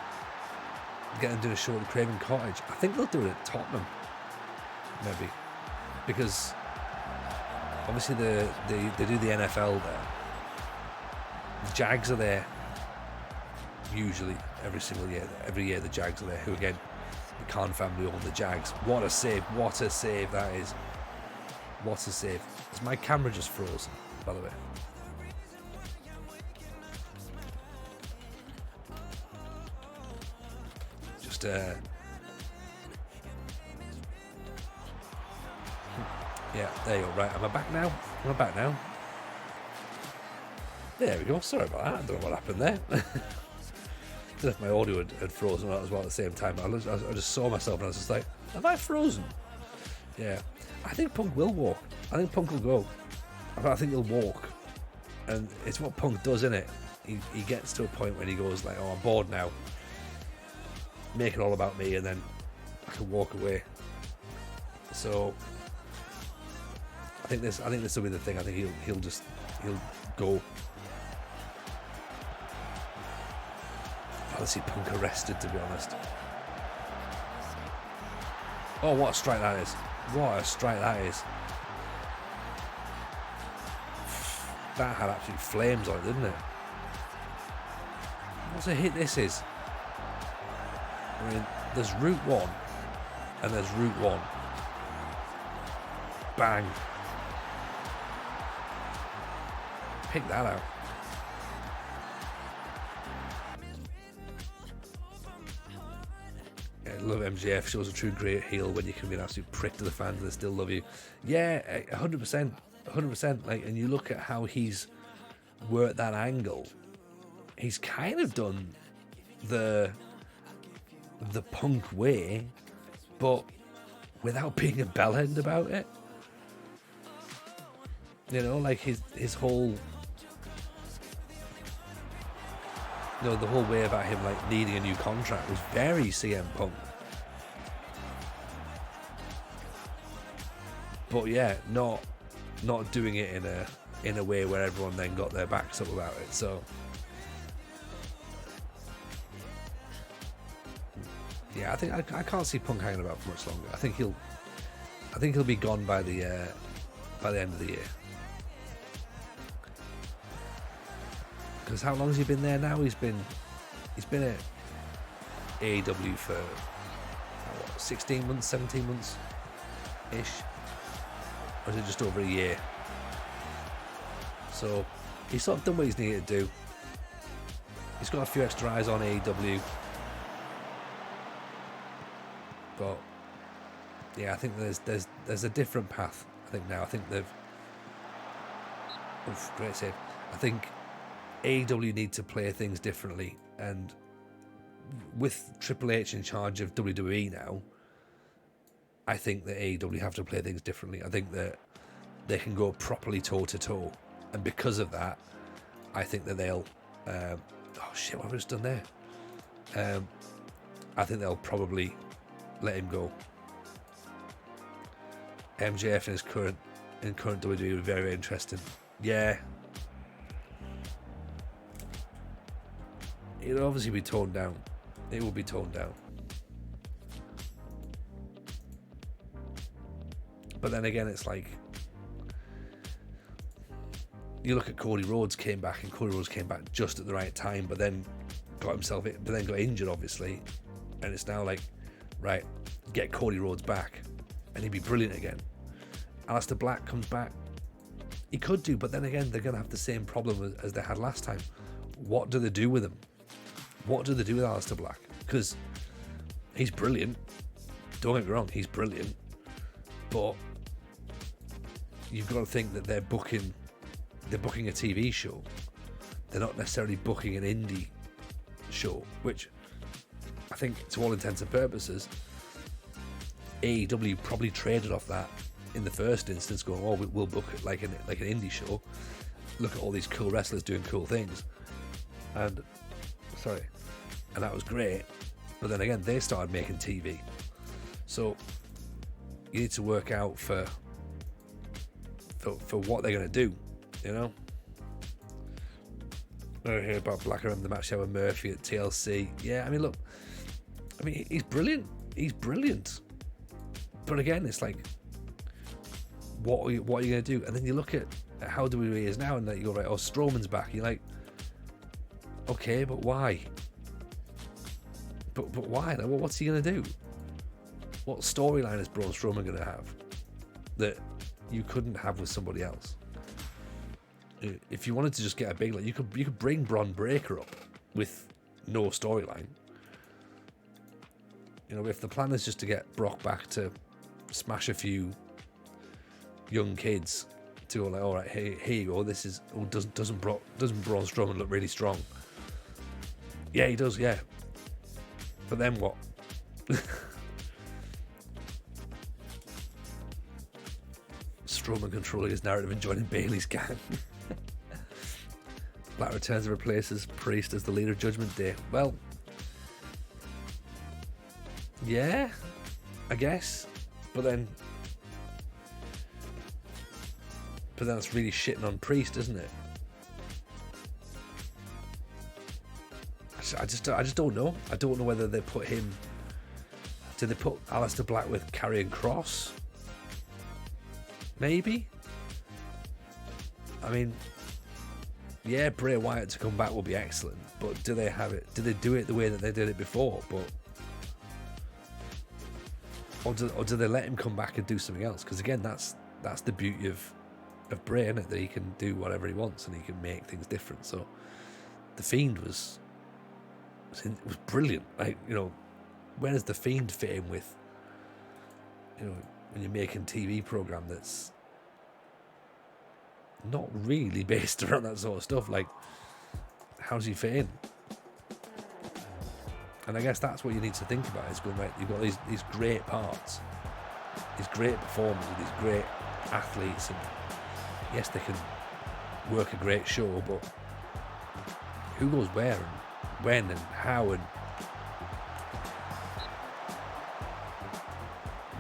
get them to do a show at the Craven Cottage? I think they'll do it at Tottenham, maybe, because obviously they do the NFL there. The Jags are there usually every single year. Every year the Jags are there. Who again? The Khan family own the Jags. What a save! What a save that is! What a save! Is my camera just frozen? By the way. Just yeah, there you go. Right, am I back now? Am I back now? There we go. Sorry about that. I don't know what happened there. I don't know if my audio had frozen as well at the same time. I just saw myself and I was just like, have I frozen? Yeah. I think Punk will walk. I think Punk will go. I think he'll walk. And it's what Punk does, isn't it? He gets to a point when he goes like, oh, I'm bored now. Make it all about me, and then I can walk away. So I think this will be the thing. I think he'll go. I'd rather see Punk arrested, to be honest. Oh, what a strike that is! What a strike that is! That had absolute flames on it, didn't it? What a hit this is! I mean, there's Route 1 and there's Route 1. Bang! Pick that out. Yeah, love MJF. Shows a true great heel when you can be an absolute prick to the fans and they still love you. Yeah, 100%. 100%. Like, and you look at how he's worked that angle. He's kind of done the Punk way, but without being a bellend about it. You know, like his whole, you know, the whole way about him like needing a new contract was very CM Punk. But yeah, not doing it in a way where everyone then got their backs up about it. So yeah, I think I can't see Punk hanging about for much longer. I think he'll be gone by the end of the year. Because how long has he been there now? He's been at AEW for 16 months, 17 months ish, or is it just over a year? So he's sort of done what he's needed to do. He's got a few extra eyes on AEW. But yeah, I think there's a different path. I think now. I think they've. Oof, great save. I think AEW need to play things differently, and with Triple H in charge of WWE now, I think that AEW have to play things differently. I think that they can go properly toe to toe, and because of that, I think that they'll. Oh shit! What have I just done there? I think they'll probably let him go. MJF in his current WWE would be very, very interesting. Yeah. It'll obviously be toned down. It will be toned down. But then again, it's like you look at Cody Rhodes came back, and Cody Rhodes came back just at the right time, but then got injured, obviously, and it's now like, right, get Cody Rhodes back, and he'd be brilliant again. Aleister Black comes back, he could do, but then again, they're going to have the same problem as they had last time. What do they do with him? What do they do with Aleister Black? Because he's brilliant. Don't get me wrong, he's brilliant. But you've got to think that they're booking a TV show. They're not necessarily booking an indie show, which I think, to all intents and purposes, AEW probably traded off that in the first instance, going, "Oh, we'll book it like an indie show. Look at all these cool wrestlers doing cool things," and that was great. But then again, they started making TV, so you need to work out for what they're going to do, you know. I hear about Black around the match there with Murphy at TLC. Yeah, I mean, look, I mean, he's brilliant. He's brilliant. But again, it's like, what are you going to do? And then you look at how WWE is now, and you go, right, oh, Strowman's back. You're like, okay, but why? But why? Like, what's he going to do? What storyline is Braun Strowman going to have that you couldn't have with somebody else? If you wanted to just get a big, like, you could bring Bron Breakker up with no storyline. You know, if the plan is just to get Brock back to smash a few young kids to go like, all right, here you go. This is doesn't Braun Strowman look really strong? Yeah, he does. Yeah, but then what? Strowman controlling his narrative and joining Bayley's gang. Black returns and replaces Priest as the leader of Judgment Day. Well, yeah, I guess. But then it's really shitting on Priest, isn't it? I just don't know. I don't know whether they put him. Did they put Aleister Black with Karrion Kross? Maybe. I mean, yeah, Bray Wyatt to come back will be excellent, but do they have it? Do they do it the way that they did it before? Or do they let him come back and do something else? Because again, that's the beauty of Bray, isn't it? That he can do whatever he wants and he can make things different. So the Fiend was brilliant. Like, you know, where does the Fiend fit in with, you know, when you're making a TV program that's not really based around that sort of stuff? Like, how does he fit in? And I guess that's what you need to think about, is going, right, you've got these great parts, these great performers, these great athletes, and yes, they can work a great show, but who goes where and when and how? And,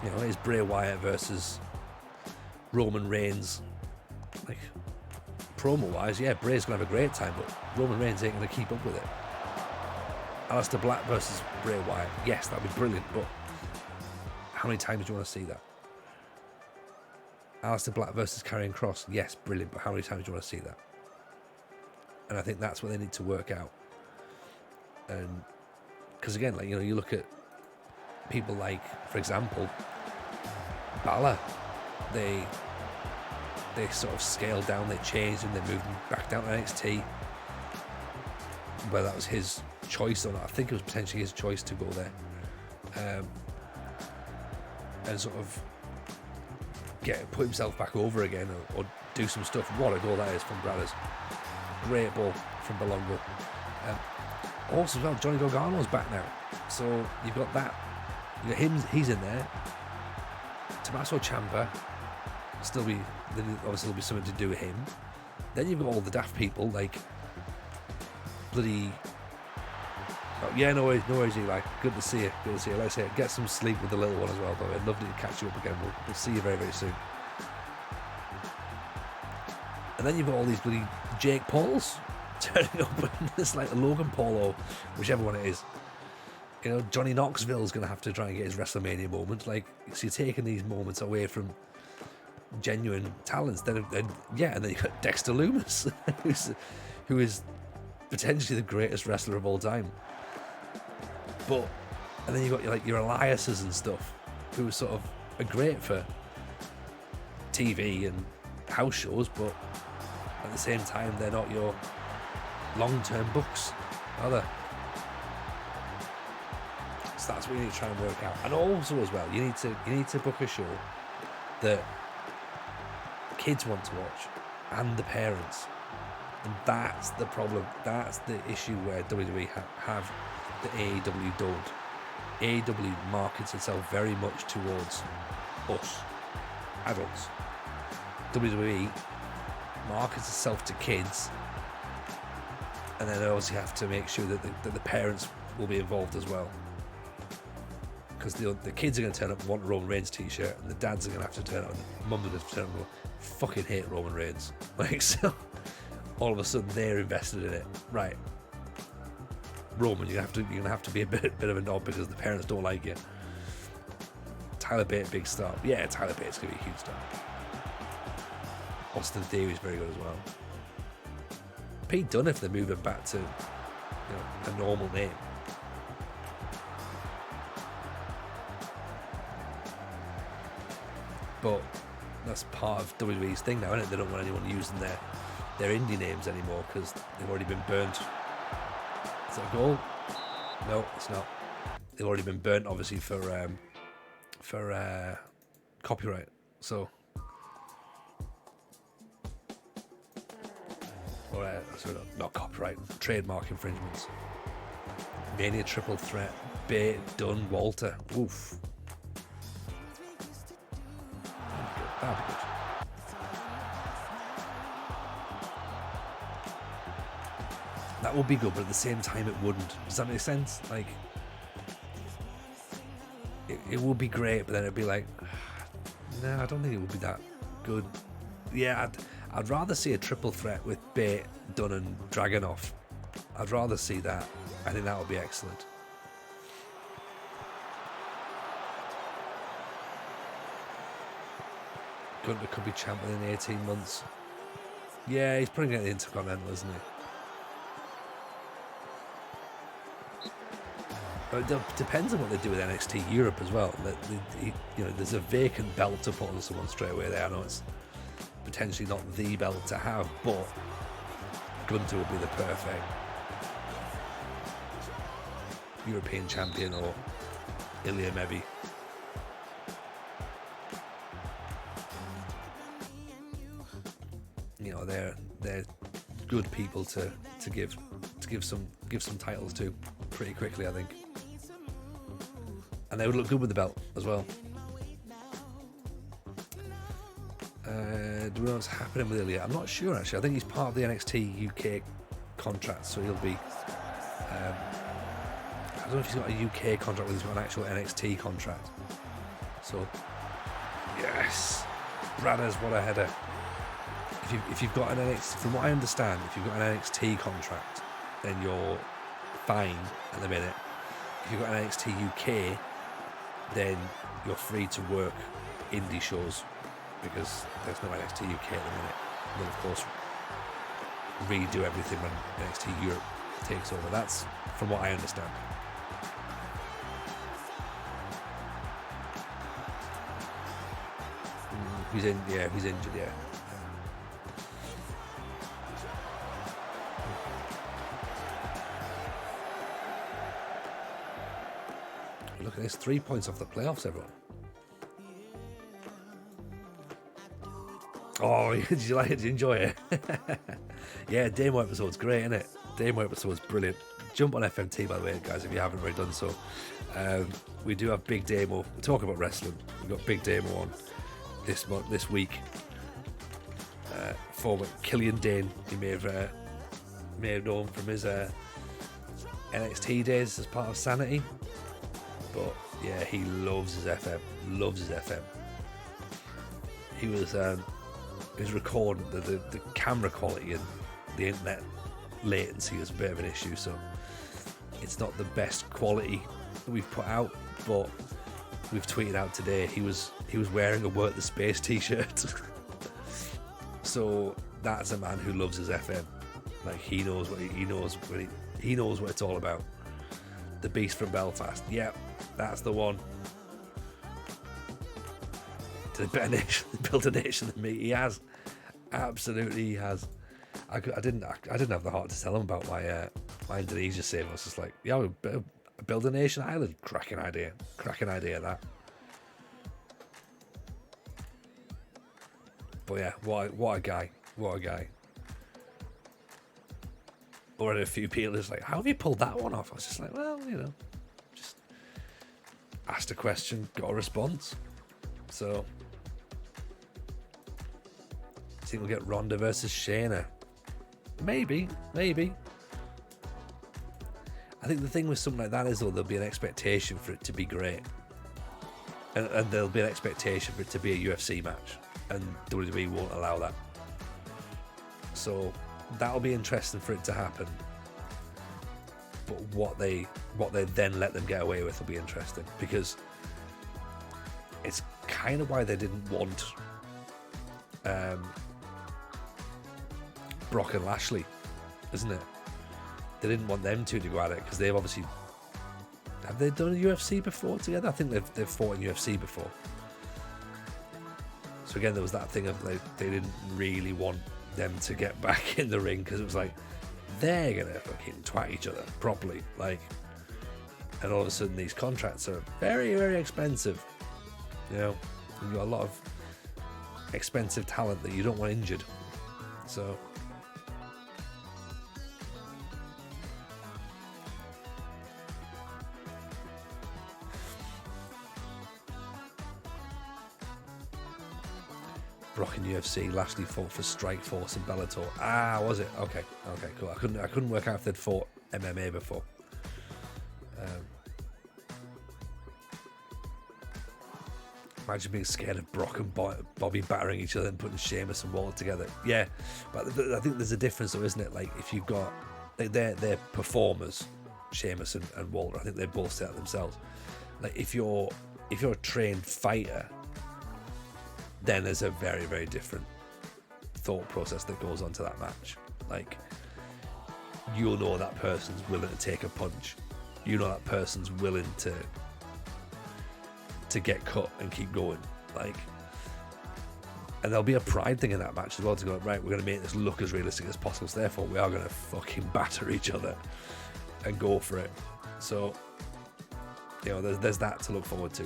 you know, is Bray Wyatt versus Roman Reigns? Like, promo-wise, yeah, Bray's going to have a great time, but Roman Reigns ain't going to keep up with it. Aleister Black versus Bray Wyatt, yes, that'd be brilliant, but how many times do you want to see that? Aleister Black versus Karrion Kross, yes, brilliant, but how many times do you want to see that? And I think that's what they need to work out. And because again, like, you know, you look at people like, for example, Balor, they sort of scaled down, they changed and they moved him back down to NXT. Whether that was his choice or not, I think it was potentially his choice to go there, and sort of put himself back over again, or do some stuff. What a goal that is from Brothers! Great ball from Belongo. Also, as well, Johnny Gargano's back now, so you've got that. You got him; he's in there. Tommaso Ciampa obviously there'll be something to do with him. Then you've got all the daft people like bloody. Oh, yeah, no worries, Eli. Good to see you. Like I say, get some sleep with the little one as well, though. I'd love to catch you up again. We'll see you very, very soon. And then you've got all these bloody Jake Pauls turning up, and it's like a Logan Paul or whichever one it is. You know, Johnny Knoxville's going to have to try and get his WrestleMania moment. Like, so you're taking these moments away from genuine talents. Then yeah, and then you've got Dexter Lumis, who is potentially the greatest wrestler of all time. But, and then you've got like your Eliases and stuff, who sort of are great for TV and house shows, but at the same time, they're not your long-term books, are they? So that's what you need to try and work out. And also as well, you need to book a show that kids want to watch and the parents. And that's the problem. That's the issue where WWE have the AEW don't. AEW markets itself very much towards us, adults. WWE markets itself to kids, and then they obviously have to make sure that the parents will be involved as well. because the kids are going to turn up and want a Roman Reigns t-shirt, and the dads are going to have to turn up, and mum's going to have to turn up and go, fucking hate Roman Reigns. Like, so all of a sudden they're invested in it. Right. Roman, you're gonna have to be a bit of a knob because the parents don't like you. Tyler Bate, big star. Yeah, Tyler Bate's gonna be a huge star. Austin Theory's very good as well. Pete Dunne, if they move him back to a normal name. But that's part of WWE's thing now, isn't it? They don't want anyone using their indie names anymore because they've already been burnt. Is that a goal? No, it's not. They've already been burnt, obviously, for copyright. So, or sorry, not copyright, trademark infringements. Mania triple threat. Bate, Dunne, Walter. Oof. That'd be good. That would be good, but at the same time it wouldn't. Does that make sense? Like, it would be great, but then it'd be like, no, I don't think it would be that good. Yeah, I'd rather see a triple threat with Bate, Dunne and Dragunov. I'd rather see that. I think that would be excellent. Gunter could be champ within 18 months. Yeah, he's putting it in the Intercontinental, isn't he? But it depends on what they do with NXT Europe as well. There's a vacant belt to put on someone straight away there. I know it's potentially not the belt to have, but Gunter would be the perfect European champion, or Ilya maybe. They're good people to give some titles to pretty quickly, I think, and they would look good with the belt as well. Do we know what's happening with Ilya? I'm not sure actually. I think he's part of the NXT UK contract, so he'll be. I don't know if he's got a UK contract, or he's got an actual NXT contract. So, yes, Bradders, what a header. If you've got an NXT, from what I understand, if you've got an NXT contract, then you're fine at the minute. If you've got an NXT UK, then you're free to work indie shows because there's no NXT UK at the minute. They'll of course redo everything when NXT Europe takes over. That's from what I understand. He's injured, yeah. Look at this, 3 points off the playoffs, everyone. Oh, did you like it? Did you enjoy it? Yeah, Demo episode's great, isn't it? Demo episode's brilliant. Jump on FMT, by the way, guys, if you haven't already done so. We do have Big Demo. We're talking about wrestling. We've got Big Demo on this week. Former Killian Dane, you may have known from his NXT days as part of Sanity. But yeah, he loves his FM. He was recording the camera quality and the internet latency is a bit of an issue, so it's not the best quality that we've put out. But we've tweeted out today he was wearing a Work the Space t-shirt. So that's a man who loves his FM. Like, he knows what he knows what it's all about. The Beast from Belfast. Yep, that's the one. To the better nation, build a nation than me. He has, absolutely, he has. I didn't have the heart to tell him about my Indonesia save. I was just like, yeah, build a nation island. Cracking idea that. But yeah, what a guy. Already a few people is like, how have you pulled that one off? I was just like, well, just asked a question, got a response. So, I think we'll get Ronda versus Shayna. Maybe. I think the thing with something like that is, though, there'll be an expectation for it to be great. and there'll be an expectation for it to be a UFC match, and WWE won't allow that. So that'll be interesting for it to happen. But what they then let them get away with will be interesting, because it's kind of why they didn't want Brock and Lashley, isn't it? They didn't want them two to go at it, because they've obviously, have they done a UFC before together? I think they've fought in UFC before. So again, there was that thing of they didn't really want them to get back in the ring, because it was like, they're gonna fucking twat each other properly, like, and all of a sudden these contracts are very, very expensive, you know, and you've got a lot of expensive talent that you don't want injured. So Brock in UFC, Lashley fought for Strikeforce and Bellator. Ah, was it? Okay, cool. I couldn't work out if they'd fought MMA before. Imagine being scared of Brock and Bobby battering each other and putting Sheamus and Walter together. Yeah, but I think there's a difference though, isn't it? Like, if you've got, they're performers, Sheamus and Walter. I think they both say that themselves. Like, if you're a trained fighter, then there's a very, very different thought process that goes onto that match. Like, you'll know that person's willing to take a punch. You know that person's willing to get cut and keep going. Like, and there'll be a pride thing in that match as well, to go, right, we're going to make this look as realistic as possible, so therefore we are going to fucking batter each other and go for it. So, you know, there's that to look forward to,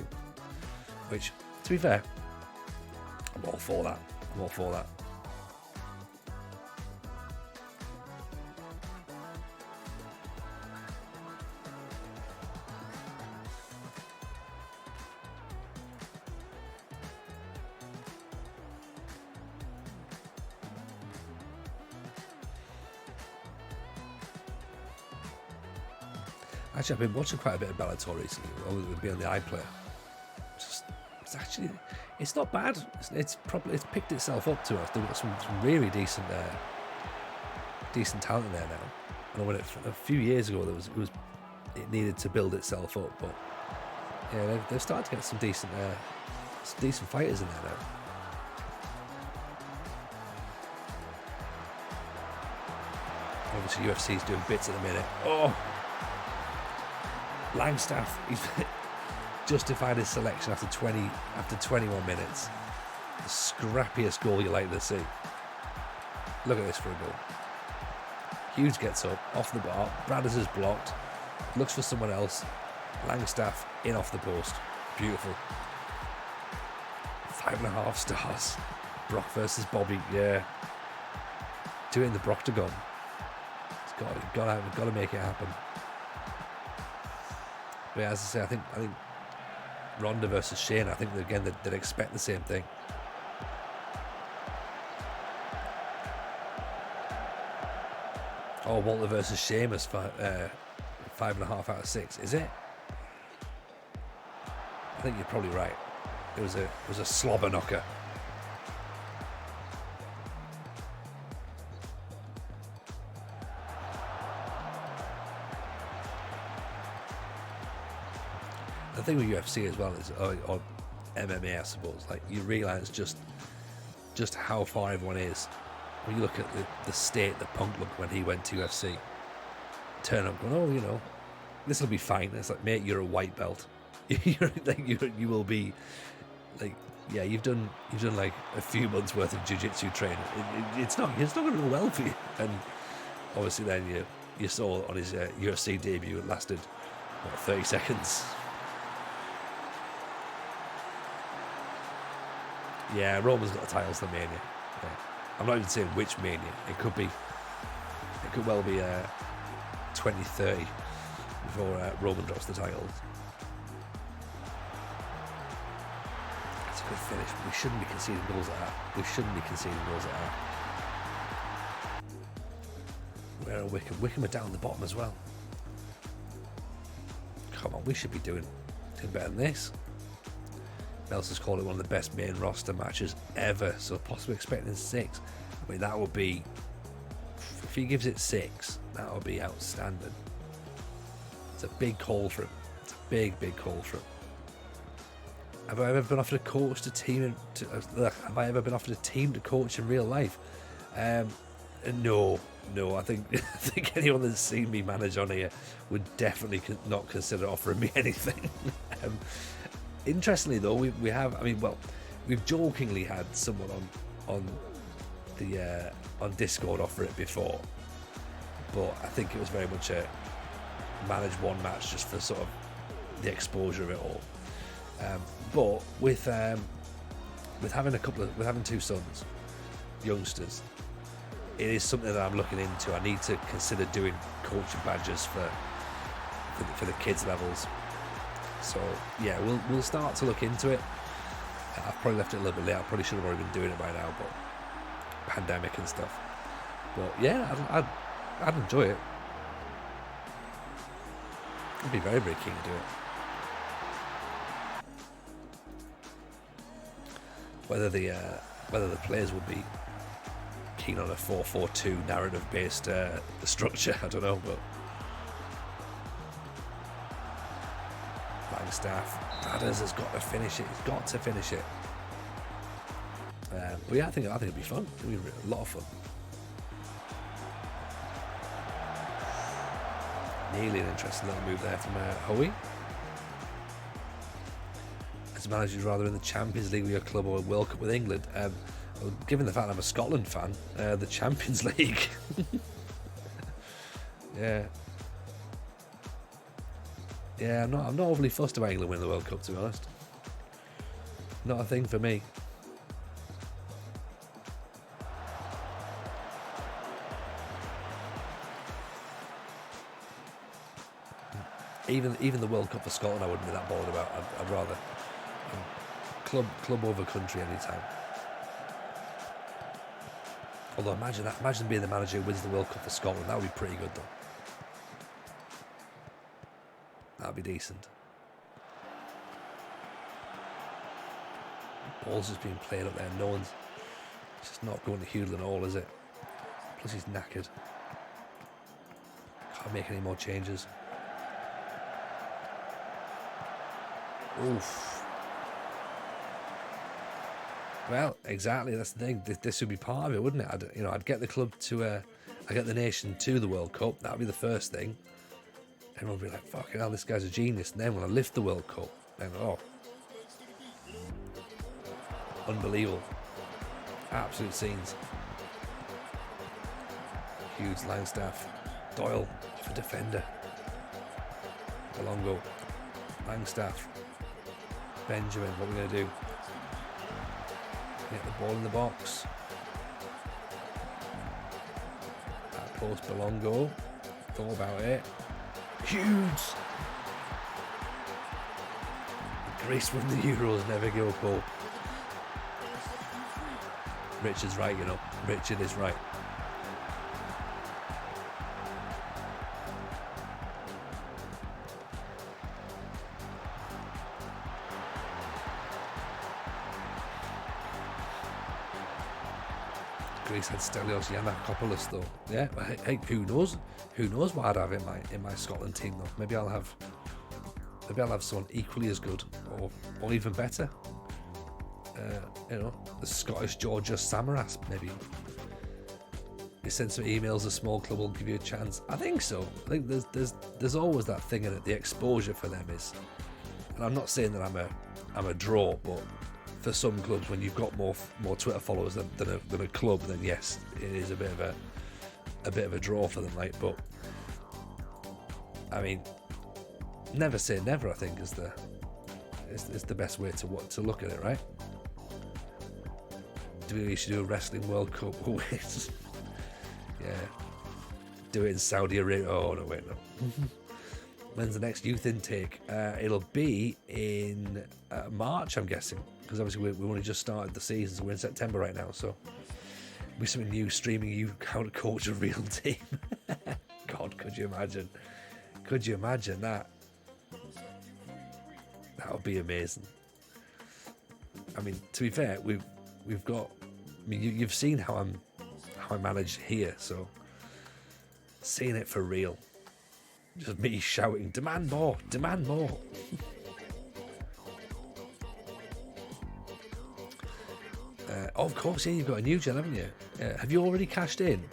which, to be fair, I'm all for that. Actually, I've been watching quite a bit of Bellator recently. With being on the iPlayer. It's not bad. It's picked itself up to us. They've got some really decent talent in there now. And when a few years ago it needed to build itself up, but yeah, they've started to get some decent fighters in there now. Obviously, UFC's doing bits at the minute. Oh, Langstaff, he's justified his selection after 21 minutes. The scrappiest goal you like to see. Look at this for a goal. Hughes gets up, off the bar. Bradders is blocked. Looks for someone else. Langstaff in off the post. Beautiful. 5.5 stars. Brock versus Bobby. Yeah. Do it in the Broctagon. We've got to make it happen. But yeah, as I say, I think Ronda versus Shayna, I think again they'd expect the same thing. Oh, Walter versus Sheamus for 5.5 out of 6. Is it? I think you're probably right. It was a slobber knocker. The thing with UFC as well is, or MMA, I suppose, like, you realise just how far everyone is. When you look at the state that Punk looked when he went to UFC, turn up going, oh, you know, this will be fine. It's like, mate, you're a white belt. You will be like, yeah, you've done like a few months worth of jiu-jitsu training. It's not going to go well for you. And obviously then you saw on his UFC debut, it lasted 30 seconds. Yeah, Roman's got the titles for Mania. Yeah. I'm not even saying which Mania. It could well be 2030 before Roman drops the titles. That's a good finish. We shouldn't be conceding goals at that. Where are Wickham? Wickham are down the bottom as well. Come on, we should be doing better than this. Nelson's called it one of the best main roster matches ever, so possibly expecting 6. I mean, that would be, if he gives it 6, that would be outstanding. It's a big call for him. It's a big, big call for him. Have I ever been offered a coach to team? Have I ever been offered a team to coach in real life? No. I think anyone that's seen me manage on here would definitely not consider offering me anything. Interestingly, though, we have. I mean, well, we've jokingly had someone on Discord offer it before, but I think it was very much a manage one match just for sort of the exposure of it all. But with having 2 sons, youngsters, it is something that I'm looking into. I need to consider doing coaching badges for the kids levels. So yeah, we'll start to look into it. I've probably left it a little bit late. I probably should have already been doing it by now, but pandemic and stuff. But yeah, I'd enjoy it. I'd be very, very keen to do it. Whether the players would be keen on a 4-4-2 narrative-based structure, I don't know, but Langstaff, Dadders has got to finish it. He's got to finish it. But yeah, I think it'd be fun. It'd be a lot of fun. Nearly an interesting little move there from Hoey. As a manager, rather in the Champions League with your club or a World Cup with England. Well, given the fact I'm a Scotland fan, the Champions League. Yeah, I'm not overly fussed about England winning the World Cup, to be honest. Not a thing for me. Even the World Cup for Scotland, I wouldn't be that bothered about. I'd rather club over country anytime. Although imagine being the manager who wins the World Cup for Scotland. That would be pretty good, though. That'd be decent. Ball's just being played up there. No one's. It's just not going to Hudlin at all, is it? Plus he's knackered. Can't make any more changes. Oof. Well, exactly. That's the thing. This would be part of it, wouldn't it? I'd get the club to, I'd get the nation to the World Cup. That would be the first thing. Everyone would be like, "Fucking hell, this guy's a genius." And then when I lift the World Cup, then unbelievable, absolute scenes. Hughes, Langstaff, Doyle for defender. Belongo, Langstaff, Benjamin. What are we going to do? Get the ball in the box. That post Belongo. Thought about it. Hughes. Greece won the Euros, never give up hope. Richard's right, Richard is right. Greece had Stelios Yiannakopoulos though. Yeah, hey, who knows? Who knows what I'd have in my Scotland team though? Maybe I'll have someone equally as good or even better. The Scottish Georgios Samaras, maybe. You send some emails, a small club will give you a chance. I think so. I think there's always that thing in it. The exposure for them is, and I'm not saying that I'm a draw, but for some clubs, when you've got more Twitter followers than a club, then yes, it is a bit of a draw for them, right? But I mean, never say never. I think is the best way to look at it, right? Do we should do a wrestling World Cup? Yeah, do it in Saudi Arabia. Oh no, wait, no. When's the next youth intake? It'll be in March, I'm guessing, because obviously we only just started the season, so we're in September right now. So it'll be something new, streaming you how to coach a real team. God, could you imagine? Could you imagine that? That would be amazing. I mean, to be fair, we've got. I mean, you've seen how I manage here, so seeing it for real, just me shouting, "Demand more! Demand more!" Of course, yeah, you've got a new gen, haven't you? Have you already cashed in,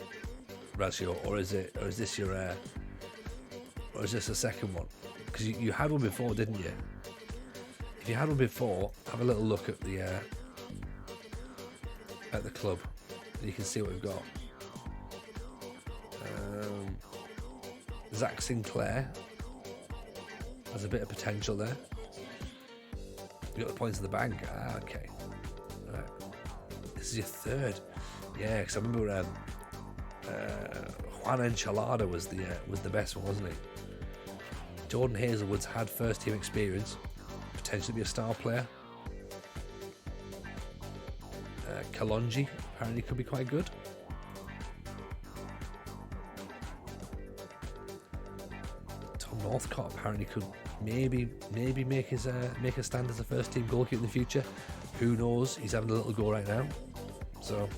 Razio, or is this your, or is this a second one? Because you had one before, didn't you? If you had one before, have a little look at the club. You can see what we've got. Zach Sinclair has a bit of potential there. You got the points in the bank. Okay. Right. This is your third. Yeah, because I remember Juan Enchilada was the best one, wasn't he? Jordan Hazelwood's had first team experience, potentially be a star player. Kalonji apparently could be quite good. Tom Northcott apparently could maybe make a stand as a first team goalkeeper in the future. Who knows? He's having a little go right now. So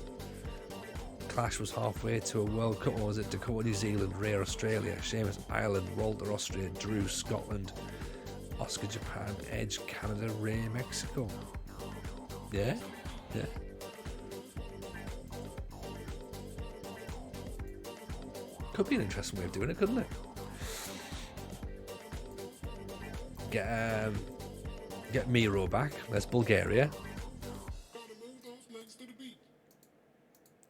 Clash was halfway to a World Cup, or was it Dakota New Zealand, Ray Australia, Seamus Ireland, Walter Austria, Drew Scotland, Oscar Japan, Edge Canada, Ray Mexico. Yeah. Could be an interesting way of doing it, couldn't it? Get Miro back. That's Bulgaria.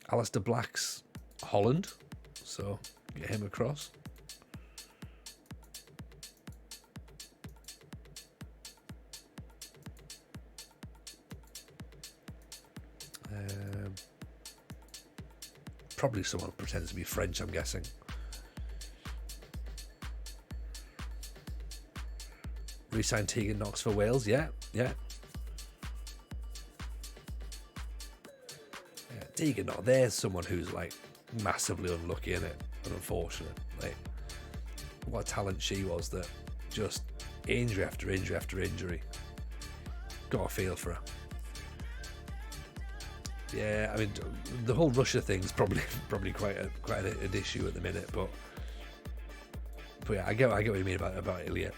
Alistair Black's Holland, so get him across. Probably someone who pretends to be French, I'm guessing. Re-signed Tegan Knox for Wales, yeah. Tegan Knox, there's someone who's like massively unlucky in it, and unfortunate. Like, what a talent she was, that just injury after injury after injury. Got a feel for her. Yeah, I mean, the whole Russia thing's probably quite an issue at the minute, but yeah, I get what you mean about Ilya.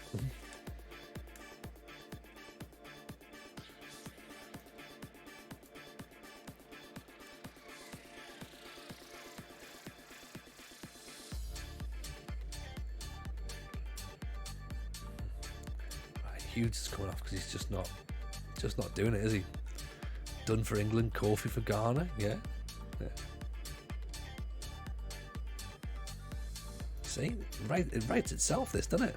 Hughes is coming off because he's just not doing it, is he? Done for England, Kofi for Ghana, yeah. See, it writes itself, this, doesn't it?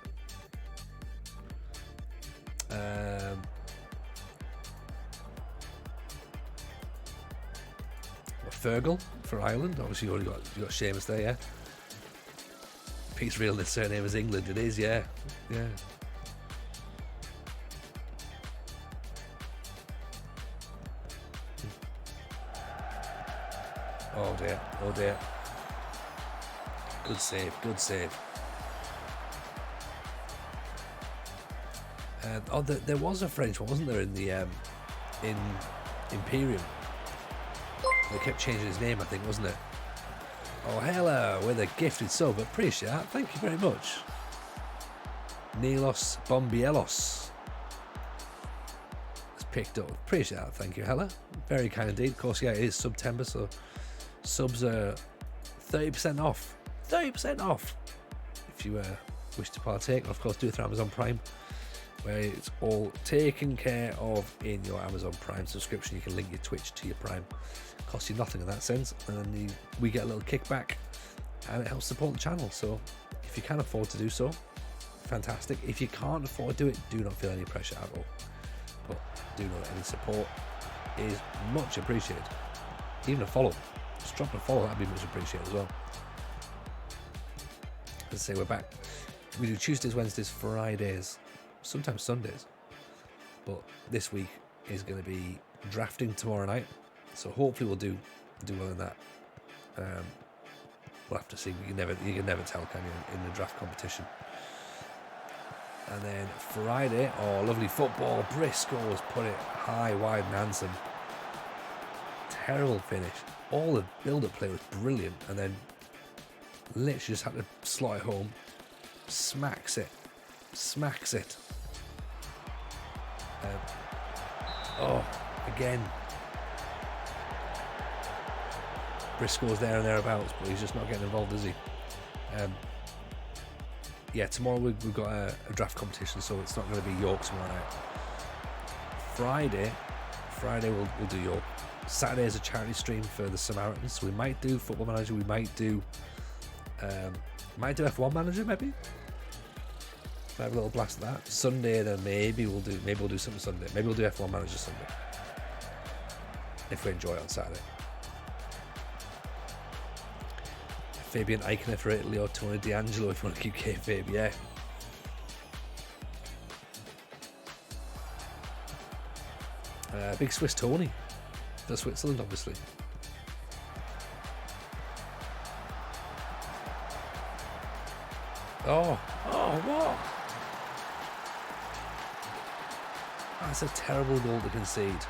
Fergal for Ireland. Obviously, you got Seamus there, yeah. Pete's real surname is England. It is, yeah. Oh dear. Good save. There was a French one, wasn't there, in the in Imperium? They kept changing his name, I think, wasn't it? Oh, hello, with a gifted sub. Appreciate that. Thank you very much. Nilos Bombielos has picked up. Appreciate that. Thank you, Hella. Very kind indeed. Of course, yeah, it is September, so subs are 30% off. 30% off if you wish to partake. And of course, do it through Amazon Prime, where it's all taken care of in your Amazon Prime subscription. You can link your Twitch to your Prime. Costs you nothing in that sense, and then we get a little kickback, and it helps support the channel. So if you can afford to do so, fantastic. If you can't afford to do it, do not feel any pressure at all. But do know that any support is much appreciated. Even a follow, just drop a follow, that'd be much appreciated as well. As I say, we're back. We do Tuesdays, Wednesdays, Fridays, sometimes Sundays, but this week is going to be drafting tomorrow night, so hopefully we'll do well in that. We'll have to see. You can never tell, can you, in the draft competition? And then Friday, lovely football. Briscoe has put it high, wide and handsome. Terrible finish. All the build-up play was brilliant, and then literally just had to slot it home. Smacks it. Again. Briscoe's there and thereabouts, but he's just not getting involved, is he? Tomorrow we've got a draft competition, so it's not going to be York tomorrow night. Friday we'll do York. Saturday is a charity stream for the Samaritans. So we might do Football Manager. We might do F1 Manager, maybe. Might have a little blast of that. Sunday, then maybe we'll do something Sunday. Maybe we'll do F1 Manager Sunday if we enjoy it on Saturday. Fabian Eichner for Italy or Tony D'Angelo if you want to keep kayfabe, yeah. Big Swiss Tony for Switzerland, obviously. What? That's a terrible goal to concede.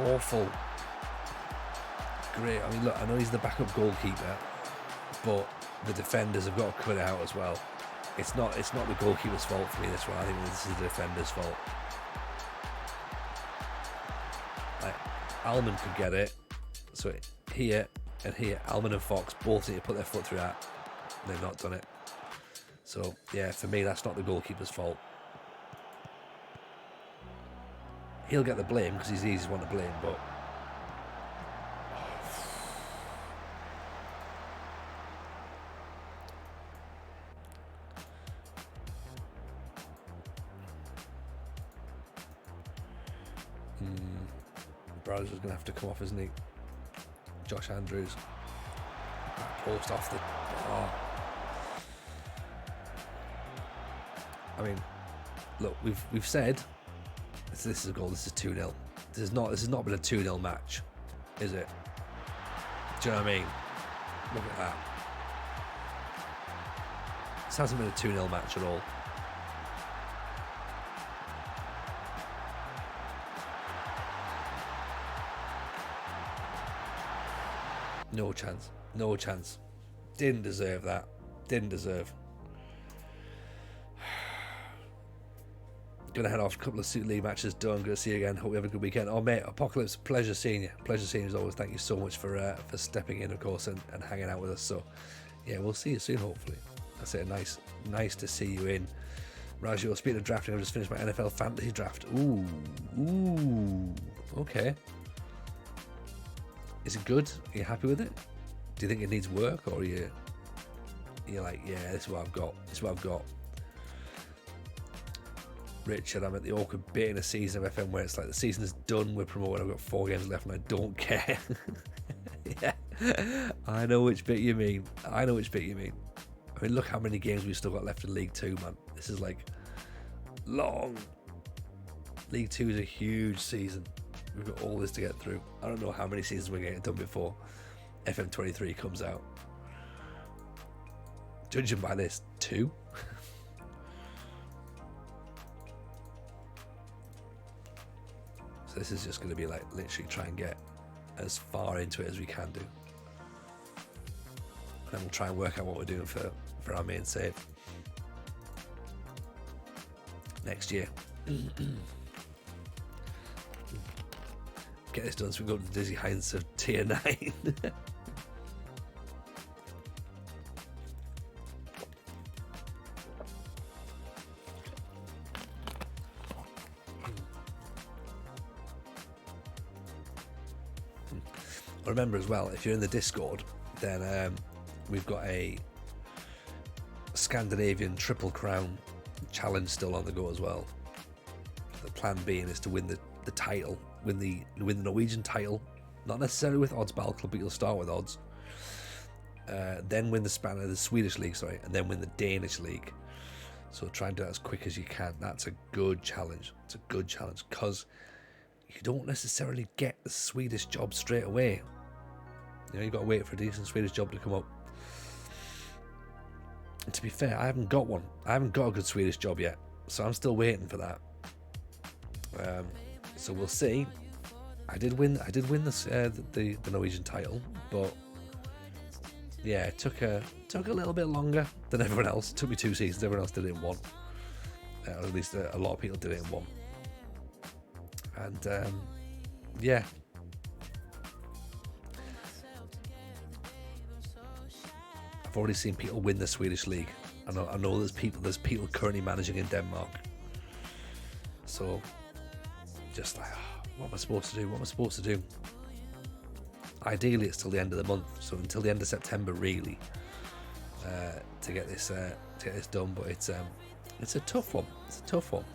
Awful. Great. I mean, look, I know he's the backup goalkeeper, but the defenders have got to cut it out as well. It's not the goalkeeper's fault for me, this one. I think this is the defender's fault. Like, Alman could get it. So here and here, Alman and Fox both need to put their foot through that. And they've not done it. So, yeah, for me, that's not the goalkeeper's fault. He'll get the blame because he's the easiest one to blame, but Browser's going to have to come off, isn't he? Josh Andrews. Post off the... I mean, look, we've said this is a goal. This is 2-0. This has not been a 2-0 match, is it? Do you know what I mean? Look at that. This hasn't been a 2-0 match at all. No chance. Didn't deserve that. Gonna head off. A couple of Super League matches done. Gonna see you again. Hope you have a good weekend. Oh mate, Apocalypse, pleasure seeing you as always. Thank you so much for stepping in, of course, and hanging out with us. So yeah, we'll see you soon, hopefully. That's it. Nice to see you in. Raju, speaking of drafting, I've just finished my NFL fantasy draft. Ooh, okay. Is it good? Are you happy with it? Do you think it needs work, or you're like, yeah, this is what I've got. Richard, I'm at the awkward bit in a season of FM where it's like the season is done, we're promoted, I've got 4 games left and I don't care. Yeah, I know which bit you mean. I mean, look how many games we've still got left in League 2, man. This is like long. League 2 is a huge season. We've got all this to get through. I don't know how many seasons we're getting done before FM23 comes out. Judging by this, 2. So this is just going to be like literally try and get as far into it as we can do. And then we'll try and work out what we're doing for our main save next year. Get this done so we can go to the Dizzy Heights of tier 9. Remember as well, if you're in the Discord, then we've got a Scandinavian Triple Crown challenge still on the go as well. The plan being is to win the title, win the Norwegian title, not necessarily with Odds Battle Club, but you'll start with odds. Then win the Swedish league, and then win the Danish league. So try and do that as quick as you can. That's a good challenge. It's a good challenge because you don't necessarily get the Swedish job straight away. You know, you've got to wait for a decent Swedish job to come up. to be fair, I haven't got one. I haven't got a good Swedish job yet, so I'm still waiting for that. So we'll see. I did win the Norwegian title, but yeah, it took a little bit longer than everyone else. It took me 2 seasons. Everyone else did it in one, or at least a lot of people did it in one. And yeah, I've already seen people win the Swedish league. I know there's people currently managing in Denmark. So just like, what am I supposed to do? What am I supposed to do? Ideally, it's till the end of the month, so until the end of September, really, to get this done. But it's a tough one. It's a tough one.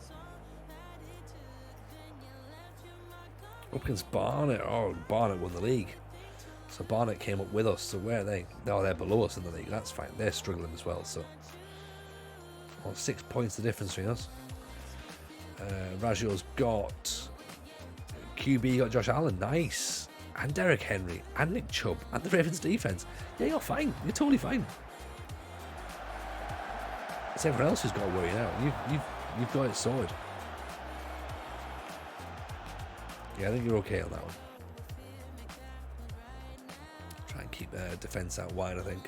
Up against Barnet. Oh, Barnet won the league. So Barnet came up with us. So where are they? No, they're below us in the league. That's fine. They're struggling as well. So 6 points the difference between us. Raggio's got QB, got Josh Allen. Nice. And Derek Henry, and Nick Chubb, and the Ravens defense. Yeah, you're fine. You're totally fine. It's everyone else who's got to worry now. You've got it sorted. Yeah, I think you're okay on that one. Try and keep defense out wide, I think.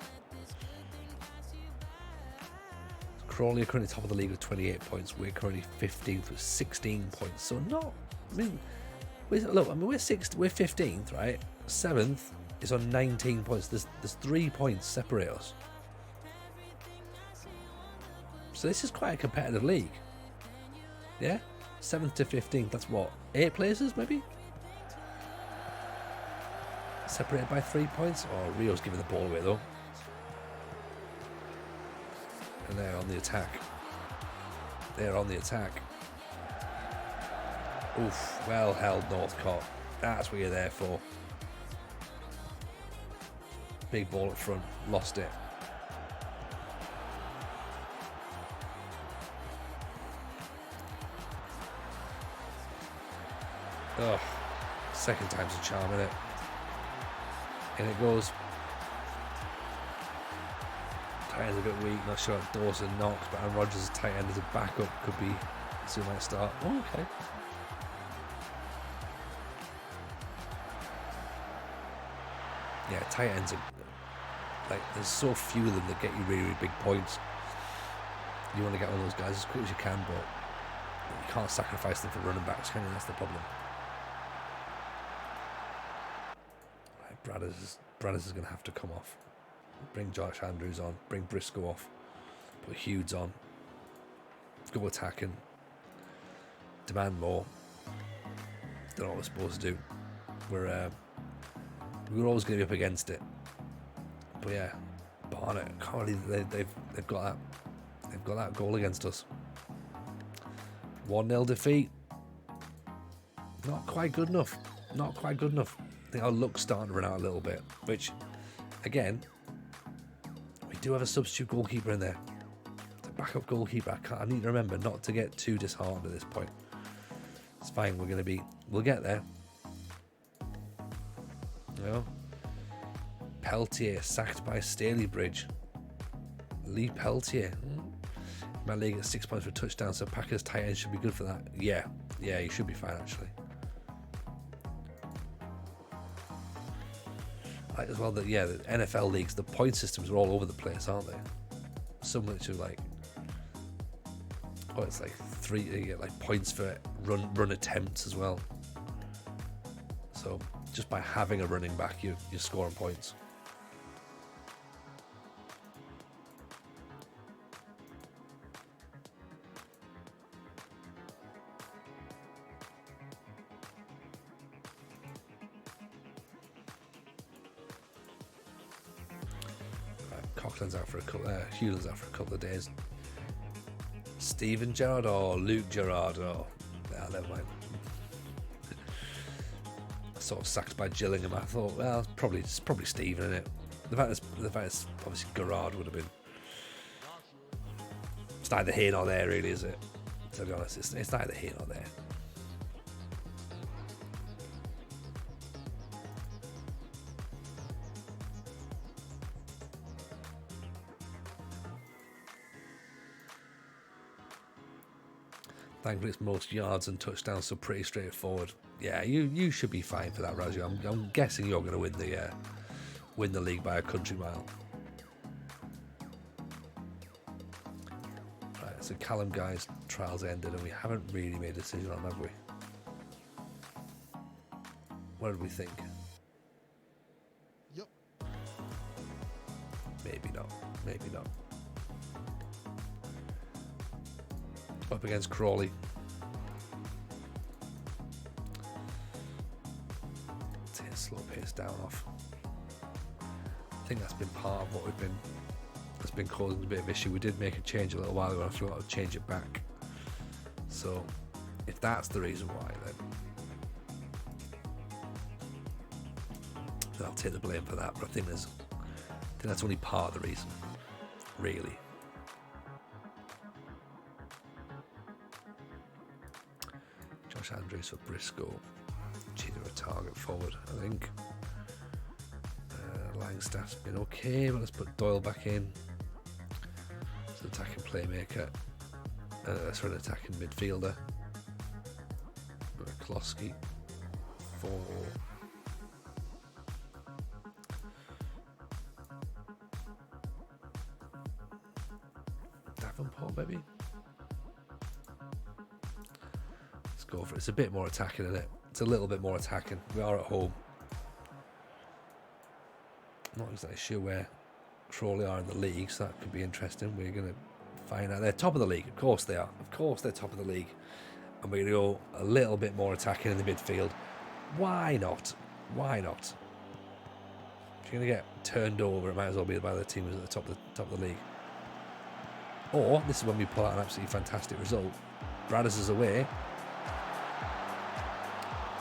Crawley are currently top of the league with 28 points. We're currently 15th with 16 points. So not, I mean, we're 15th, right? 7th is on 19 points. There's 3 points separate us. So this is quite a competitive league. Yeah? 7th to 15th, that's what? 8 places, maybe? Separated by 3 points? Oh, Rio's giving the ball away, though. And they're on the attack. They're on the attack. Oof, well held, Northcott. That's what you're there for. Big ball up front, lost it. Oh, second time's a charm, innit? In it goes. Tight end's a bit weak, not sure if Dawson knocks, but Aaron Rodgers' tight end as a backup could be soon might start. Oh, okay. Yeah, tight ends are like, there's so few of them that get you really, really big points. You want to get one of those guys as quick as you can, but you can't sacrifice them for running backs, can you? That's the problem. Right, Bradders is going to have to come off. Bring Josh Andrews on. Bring Briscoe off. Put Hughes on. Go attacking. Demand more. Don't know what we're supposed to do. We're always going to be up against it. But yeah, Barnet, can't believe they've got that goal against us. 1-0 defeat. Not quite good enough. Not quite good enough. I think our luck's starting to run out a little bit. Which, again, we do have a substitute goalkeeper in there. The backup goalkeeper. I need to remember not to get too disheartened at this point. It's fine. We'll get there. You know? Peltier sacked by Stalybridge. Lee Peltier. My league at 6 points for a touchdown, so Packers tight end should be good for that. Yeah, he should be fine actually. Like as well that the NFL leagues, the point systems are all over the place, aren't they? Some which are like, it's like 3, you get like points for run attempts as well. So just by having a running back, you're scoring points. Coughlin's out for a couple. Hewland's out for a couple of days. Steven Gerrard or Luke Gerrard? Oh, never mind. Sort of sacked by Gillingham. I thought, well, it's probably Steven, isn't it? The fact is obviously Gerrard would have been. It's neither here nor there, really, is it? To be honest, it's neither here nor there. Thankfully, it's most yards and touchdowns, so pretty straightforward. Yeah, you should be fine for that, Razzie. I'm guessing you're going to win the league by a country mile. Right, so Callum Guy's trials ended, and we haven't really made a decision on, have we? What did we think? Yep. Maybe not. Maybe not. Up against Crawley. Take a slow pace down off. I think that's been part of what that's been causing a bit of issue. We did make a change a little while ago, and I forgot to change it back. So if that's the reason why, then I'll take the blame for that. But I think that's only part of the reason, really. Josh Andrews for Briscoe. Cheetah a target forward, I think. Langstaff's been okay, but let's put Doyle back in. It's an attacking playmaker. That's for an attacking midfielder. Klosky for Davenport, maybe. Let's go for it. It's a bit more attacking, isn't it? It's a little bit more attacking. We are at home. Not exactly sure where Crawley are in the league, so that could be interesting. We're going to find out. They're top of the league. Of course they are. Of course they're top of the league. And we're going to go a little bit more attacking in the midfield. Why not? Why not? If you're going to get turned over, it might as well be by the team who's at the top of the league. Or, this is when we pull out an absolutely fantastic result. Bradders is away.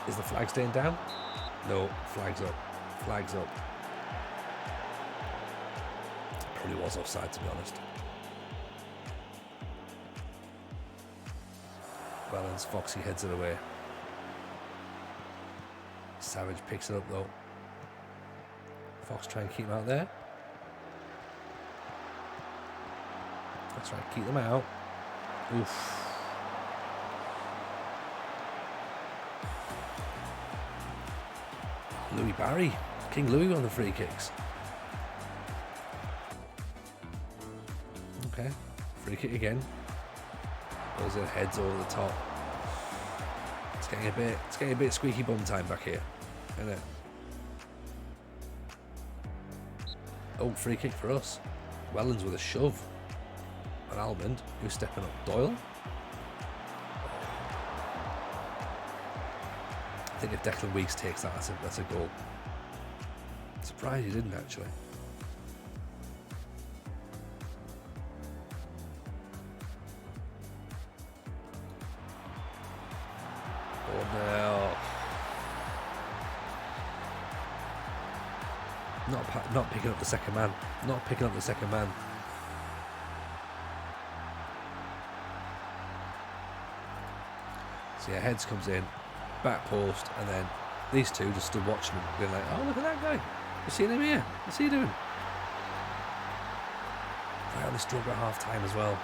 Is the flag staying down? No, flag's up. Flag's up. Probably was offside, to be honest. Wellens, Foxy heads it away. Savage picks it up though. Fox try and keep him out there. That's right, keep them out. Oof. Louis Barry. King Louis on the free kicks. Okay, free kick again. Goes in, heads over the top. It's getting a bit squeaky bum time back here, isn't it? Oh, free kick for us. Wellens with a shove. And Almond, who's stepping up. Doyle. I think if Declan Weeks takes that, that's a goal. Surprised he didn't actually. Not picking up the second man. Not picking up the second man. So yeah, Heads comes in, back post, and then these two just stood watching him, being like, oh, look at that guy. You've seen him here. What's he doing? Right on the stroke at half time as well.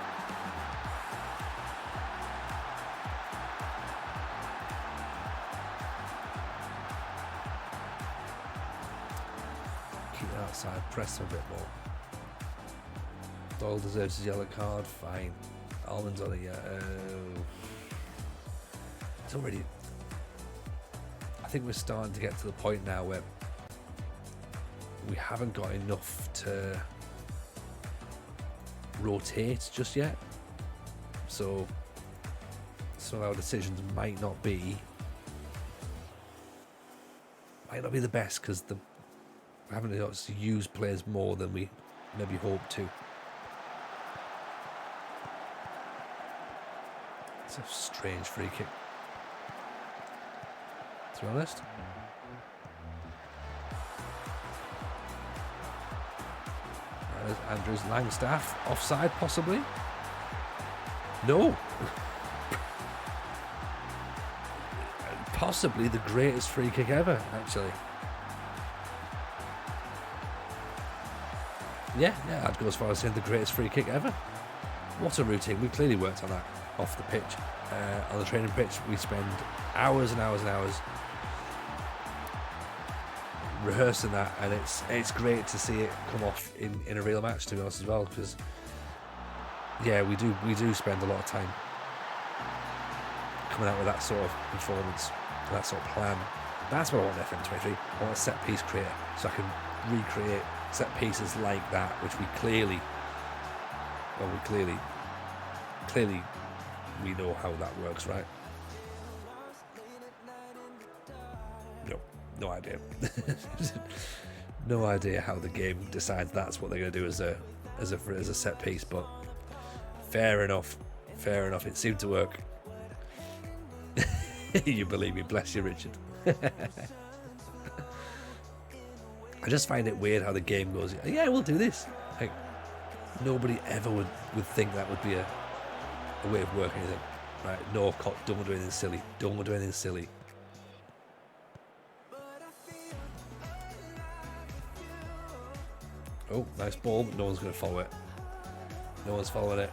Outside, press him a bit more. Doyle deserves his yellow card, fine. Almond's on a it's already. I think we're starting to get to the point now where we haven't got enough to rotate just yet. So some of our decisions might not be the best because we're having to use players more than we maybe hoped to. It's a strange free kick, to be honest. There's Andrews, Langstaff, offside possibly? No. Possibly the greatest free kick ever, actually. Yeah, I'd go as far as saying the greatest free kick ever. What a routine. We clearly worked on that. off the pitch. On the training pitch, we spend hours and hours and hours rehearsing that, and it's great to see it come off in a real match, to be honest, as well, because yeah, we do spend a lot of time coming out with that sort of performance, that sort of plan. That's what I want in FM23. I want a set piece creator, so I can recreate set pieces like that, which we clearly we know how that works, right? No idea. No idea how the game decides that's what they're going to do as a set piece, but fair enough. It seemed to work. You believe me? Bless you, Richard. I just find it weird how the game goes, yeah, we'll do this. Like, nobody ever would think that would be a way of working, is it? Right, no, don't do anything silly. Don't do anything silly. Oh, nice ball, but no one's going to follow it. No one's following it.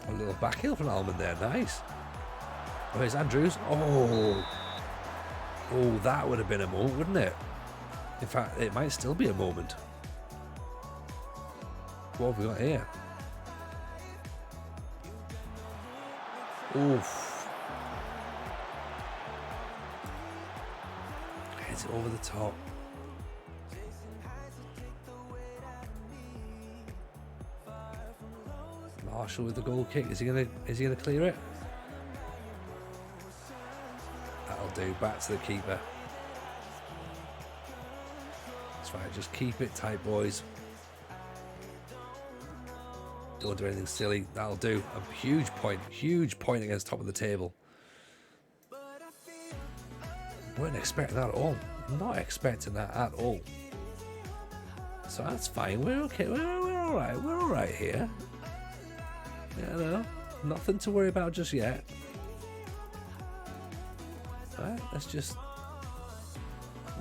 A little back heel from Almond there, nice. Oh, here's Andrews. Oh, that would have been a moment, wouldn't it? In fact, it might still be a moment. What have we got here? Oof. Hits it over the top. Marshall with the goal kick. Is he gonna clear it? That'll do. Back to the keeper. That's right. Just keep it tight, boys. Don't do anything silly. That'll do. A huge point against top of the table. Weren't expecting that at all. Not expecting that at all. So that's fine. We're okay. We're all right. We're all right here. Yeah, no, nothing to worry about just yet. Right, let's just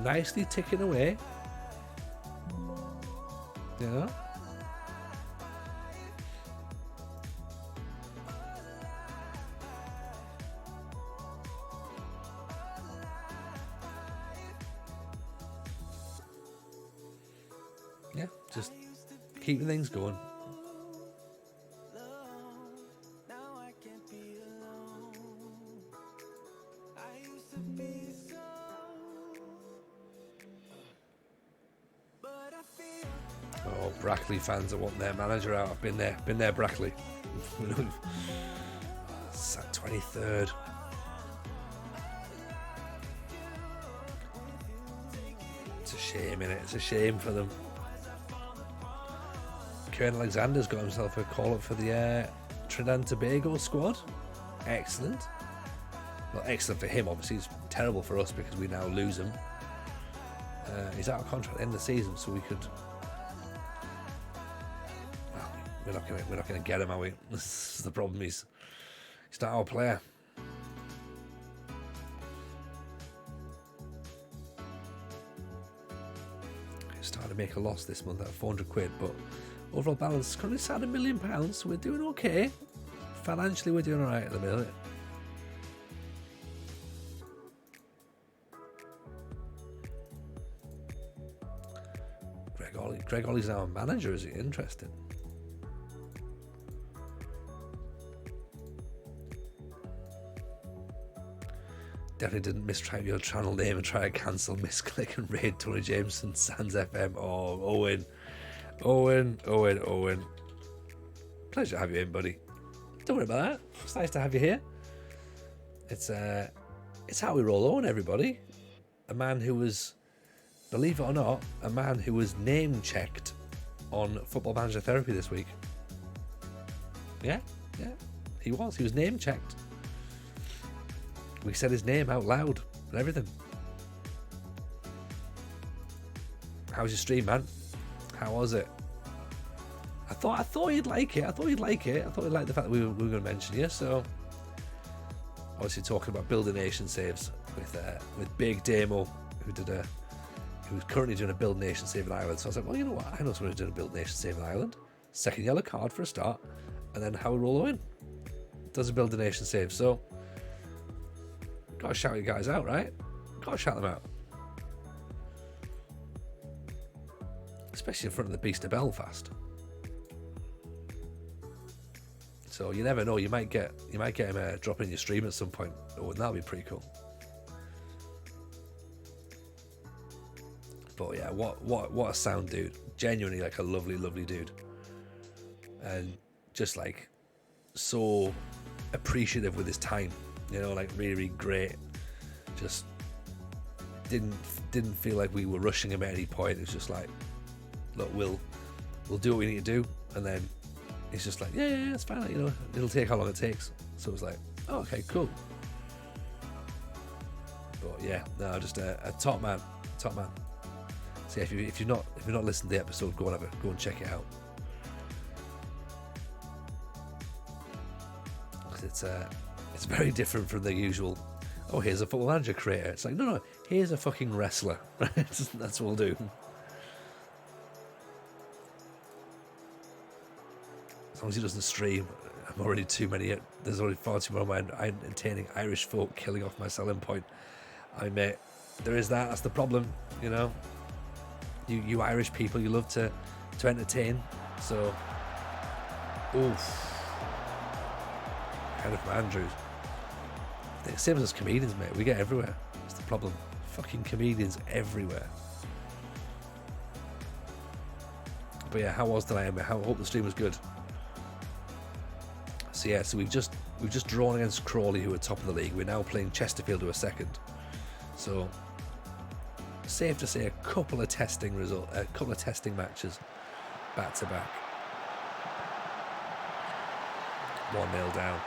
nicely ticking away. Yeah. Yeah, just keeping things going. Oh, Brackley fans that want their manager out. I've been there, Brackley. It's at 23rd. It's a shame, innit? It's a shame for them. Kieran Alexander's got himself a call-up for the Trinidad and Tobago squad. Excellent. Well, excellent for him, obviously. It's terrible for us because we now lose him. He's out of contract at the end of the season, so we could... Well, we're not gonna get him, are we? This is the problem. He's not our player. Started to make a loss this month at 400 quid, but overall balance is currently sat at £1 million, so we're doing okay. Financially, we're doing alright at the minute. Greg Ollie's now a manager, is it? Interesting. Definitely didn't mistype your channel name and try to cancel, misclick and raid Tony Jameson, Sans FM. Oh, Owen. Pleasure to have you in, buddy. Don't worry about that. It's nice to have you here. It's how we roll on, everybody. A man who was, believe it or not, a man who was name checked on Football Manager Therapy this week. Yeah, he was name checked. We said his name out loud and everything. How was your stream, man? How was it? I thought you'd like it. I thought you'd like the fact that we were going to mention you. So obviously talking about building nation saves with Big Damo, who's currently doing a build nation save in Ireland. So I was like, well, you know what? I know someone who's doing a build nation save in Ireland. Second yellow card for a start, and then Howard Rollo does a build a nation save. So gotta shout you guys out, right? Gotta shout them out, especially in front of the Beast of Belfast. So you never know. You might get him dropping your stream at some point. Oh, and that'll be pretty cool. But yeah, what a sound dude. Genuinely like a lovely, lovely dude. And just like so appreciative with his time. You know, like really, really great. Just didn't feel like we were rushing him at any point. It was just like, look, we'll do what we need to do, and then he's just like, yeah, it's fine. You know, it'll take how long it takes. So it was like, oh, okay, cool. But yeah, no, just a top man. So yeah, if you're not listening to the episode, go and check it out. It's very different from the usual. Oh, here's a Football Manager creator. It's like, no, here's a fucking wrestler. That's what we'll do. As long as he doesn't stream, I'm already too many. There's already far too many of my entertaining Irish folk killing off my selling point. I mean, there is that. That's the problem, you know. You Irish people, you love to entertain. So, oof. Kind of from Andrews. Same as comedians, mate. We get everywhere. That's the problem. Fucking comedians everywhere. But yeah, how was tonight? I hope the stream was good. So yeah, we've just drawn against Crawley, who are top of the league. We're now playing Chesterfield, who are second. So safe to say a couple of testing matches back to back. 1-0 down.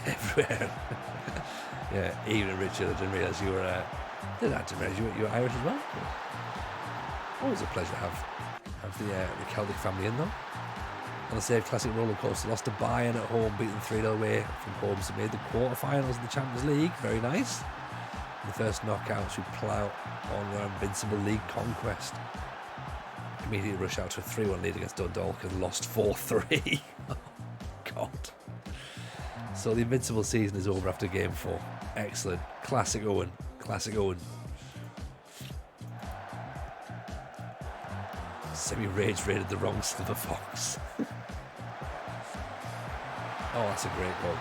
Everywhere. Yeah, Ian and Richard, I didn't realise you were I didn't realise you were Irish as well. Always a pleasure to have the Celtic family in though. On the Save Classic roller coaster, lost to Bayern at home, beaten 3-0 away from home, so made the quarterfinals of the Champions League. Very nice. In the first knockouts, we plough on their invincible league conquest. Immediately rush out to a 3-1 lead against Dundalk and lost 4-3. Oh, God. So the invincible season is over after game 4. Excellent. Classic Owen. Semi-rage raided the wrong Silver Fox. Oh, that's a great goal.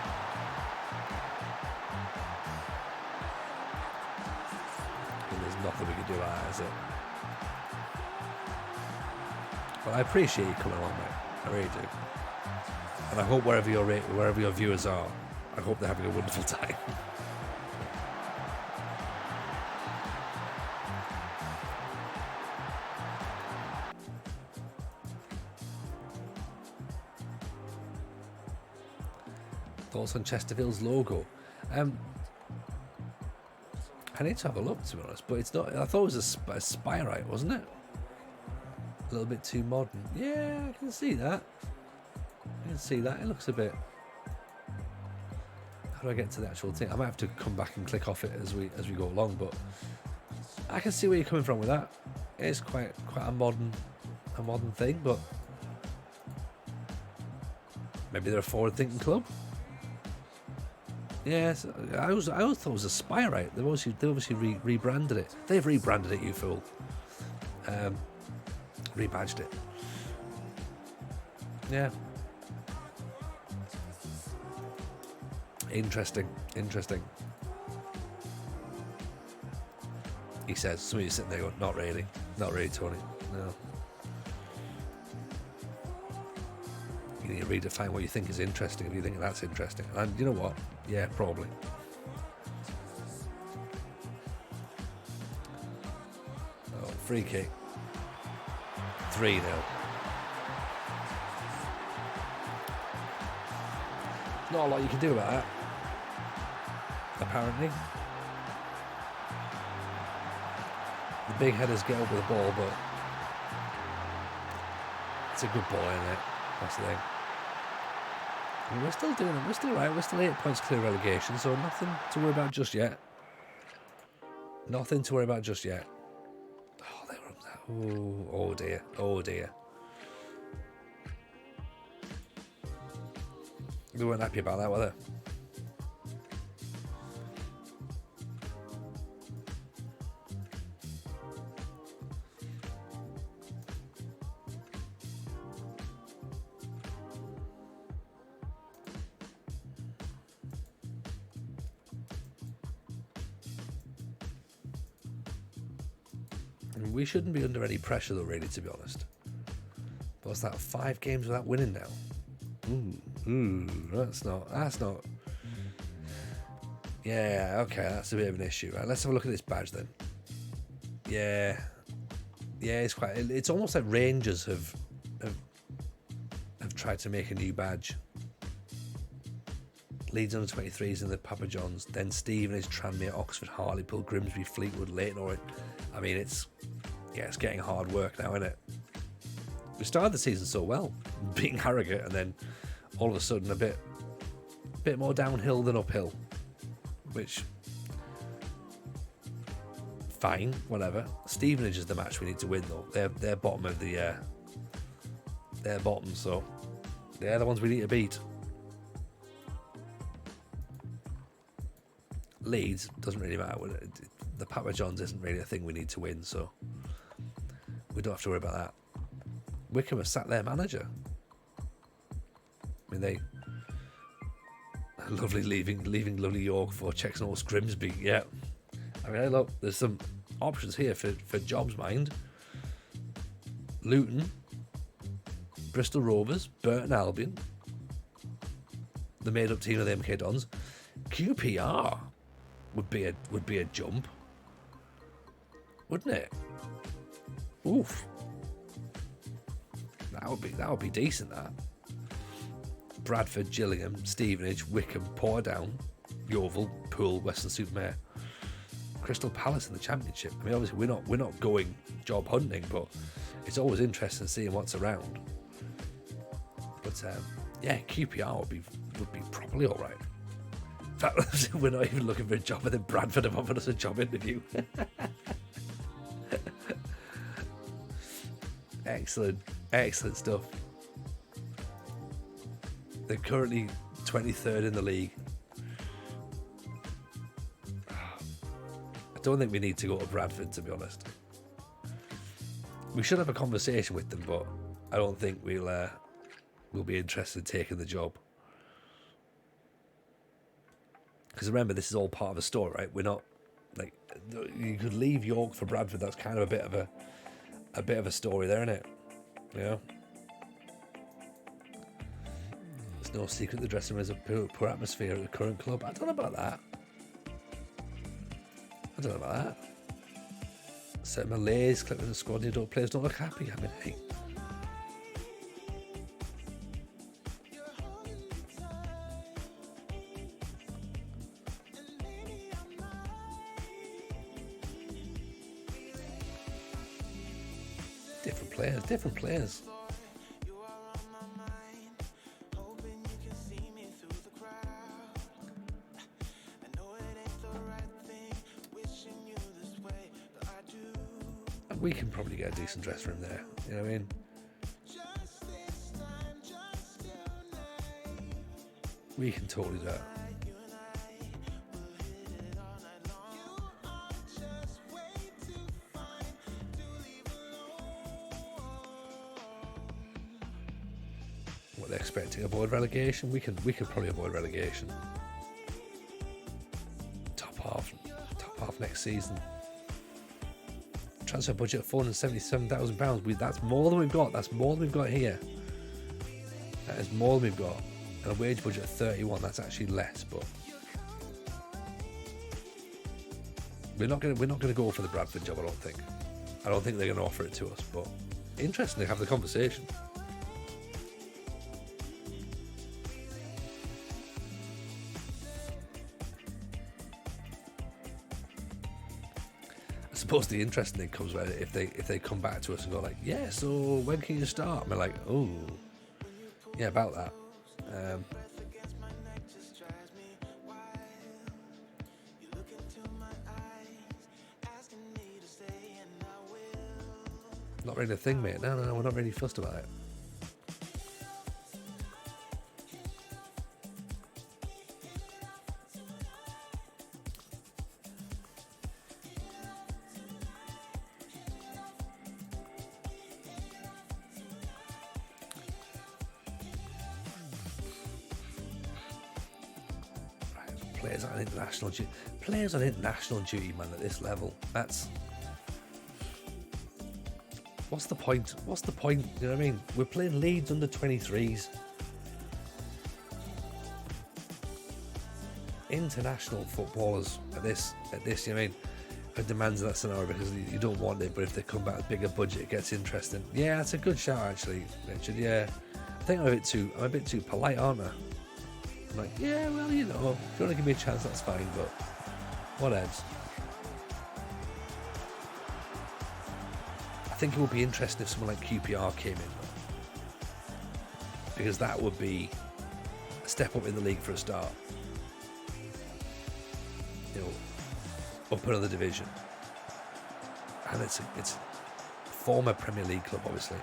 And there's nothing we can do about that, is it? But I appreciate you coming along, mate. I really do. And I hope wherever your viewers are, I hope they're having a wonderful time. Thoughts on Chesterfield's logo? I need to have a look, to be honest, but it's not. I thought it was a Spirite, wasn't it? A little bit too modern. Yeah, I can see that. It looks a bit. How do I get to the actual thing? I might have to come back and click off it as we go along, but I can see where you're coming from with that. It's quite a modern thing, but maybe they're a forward-thinking club. Yes, I always thought it was a Spirite. They obviously rebranded it. They've rebranded it, you fool. Rebadged it. Yeah. Interesting. He says. Somebody's sitting there going, not really, Tony. No. You need to redefine what you think is interesting if you think that's interesting. And you know what? Yeah, probably. Oh, free kick. 3-0. Not a lot you can do about that, apparently. The big headers get over the ball, but it's a good ball, isn't it? That's the thing. I mean, we're still doing it. We're still right. We're still 8 points clear relegation, so nothing to worry about just yet. Nothing to worry about just yet. Oh, they were up there. Oh dear. Oh dear. They weren't happy about that, were they? We shouldn't be under any pressure though, really, to be honest. But what's that? 5 games without winning now. That's not. Yeah, okay, that's a bit of an issue. Right, let's have a look at this badge then. Yeah, it's quite. It's almost like Rangers have tried to make a new badge. Leeds under 23s in the Papa Johns, then Stevenage, Tranmere, Oxford, Hartlepool, Grimsby, Fleetwood, Leyton Orient. I mean, it's getting hard work now, isn't it? We started the season so well, being Harrogate, and then all of a sudden a bit more downhill than uphill, which fine, whatever. Stevenage is the match we need to win though. They're bottom of the they're bottom, so they're the ones we need to beat. Leeds doesn't really matter. The Papa Johns isn't really a thing we need to win, so we don't have to worry about that. Wickham have sacked their manager. I mean, they lovely leaving lovely York for Checksonhorse Grimsby. Yeah, I mean, hey, look, there's some options here for jobs, mind. Luton, Bristol Rovers, Burton Albion, the made-up team of the MK Dons. QPR would be a jump, wouldn't it? Oof, that would be decent. That Bradford, Gillingham, Stevenage, Wickham, Portadown, Yeovil, Poole, Weston-super-Mare, Crystal Palace in the Championship. I mean, obviously we're not going job hunting, but it's always interesting seeing what's around. But yeah, QPR would be probably all right. In fact, we're not even looking for a job, and then Bradford have offered us a job interview. Excellent stuff. They're currently 23rd in the league. I don't think we need to go to Bradford, to be honest. We should have a conversation with them, but I don't think we'll be interested in taking the job. Because remember, this is all part of a story, right? We're not like, you could leave York for Bradford. That's kind of a bit of a story there, isn't it? Yeah. There's no secret the dressing room is a poor atmosphere at the current club. I don't know about that. Set malaise, clipping the squad, players don't look happy. I mean, hey. Different players. And we can probably get a decent dressing room there. You know what I mean? We can totally do that. What they're expecting, avoid relegation. We could probably avoid relegation. Top half next season. Transfer budget of £477,000. That's more than we've got. That's more than we've got here. That is more than we've got. And a wage budget of 31. That's actually less, but we're not gonna go for the Bradford job. I don't think they're gonna offer it to us. But interesting to have the conversation. I suppose the interesting thing comes where if they come back to us and go like, yeah, so when can you start? And we're like, oh, yeah, about that. Not really a thing, mate. No, we're not really fussed about it. Players on international duty. Players on international duty, man, at this level. That's... What's the point? What's the point? You know what I mean? We're playing Leeds under 23s. International footballers at this, you know what I mean? It demands that scenario because you don't want it, but if they come back with a bigger budget, it gets interesting. Yeah, that's a good shout, actually, Richard. Yeah, I think I'm a bit too polite, aren't I? I'm like, yeah, well, you know, if you want to give me a chance, that's fine, but what else? I think it would be interesting if someone like QPR came in, because that would be a step up in the league for a start. You know, up another division, and it's a former Premier League club, obviously.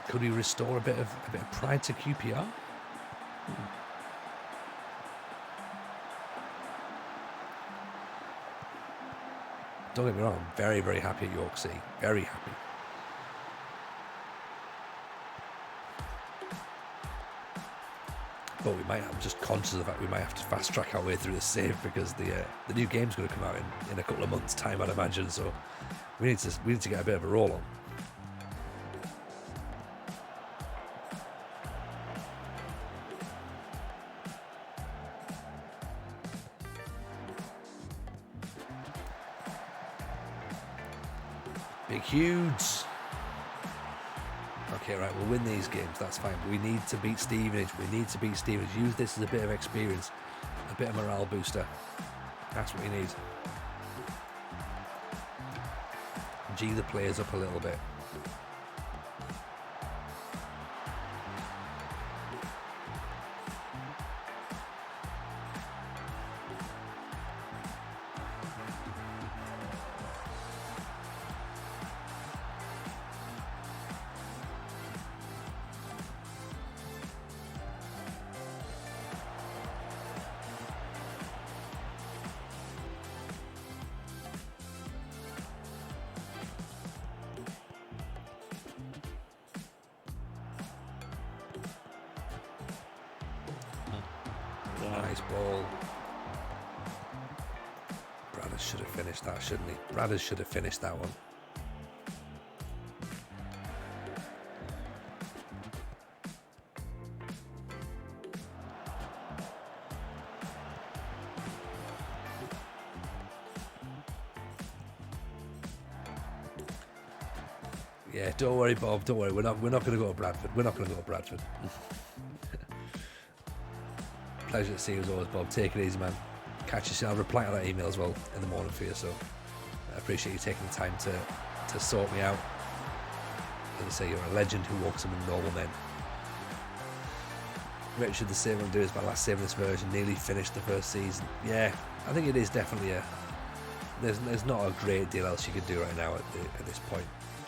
Could we restore a bit of pride to QPR? Don't get me wrong, I'm very, very happy at York City. Very happy. But I'm just conscious of the fact we might have to fast track our way through the save because the new game's going to come out in a couple of months' time, I'd imagine. So we need to get a bit of a roll on. Big Huge. Okay, right, we'll win these games, that's fine. But we need to beat Stevenage. Use this as a bit of experience, a bit of morale booster. That's what we need. G the players up a little bit. Nice ball. Bradders should have finished that, shouldn't he? Bradders should have finished that one. Yeah, don't worry, Bob. Don't worry. We're not going to go to Bradford. We're not going to go to Bradford. Pleasure to see you as always, Bob. Take it easy, man. Catch you soon. I'll reply to that email as well in the morning for you. So I appreciate you taking the time to sort me out. As I say, you're a legend who walks among normal men. Richard, the same I'm doing is my last save in this version. Nearly finished the first season. Yeah, I think it is definitely there's not a great deal else you could do right now at this point.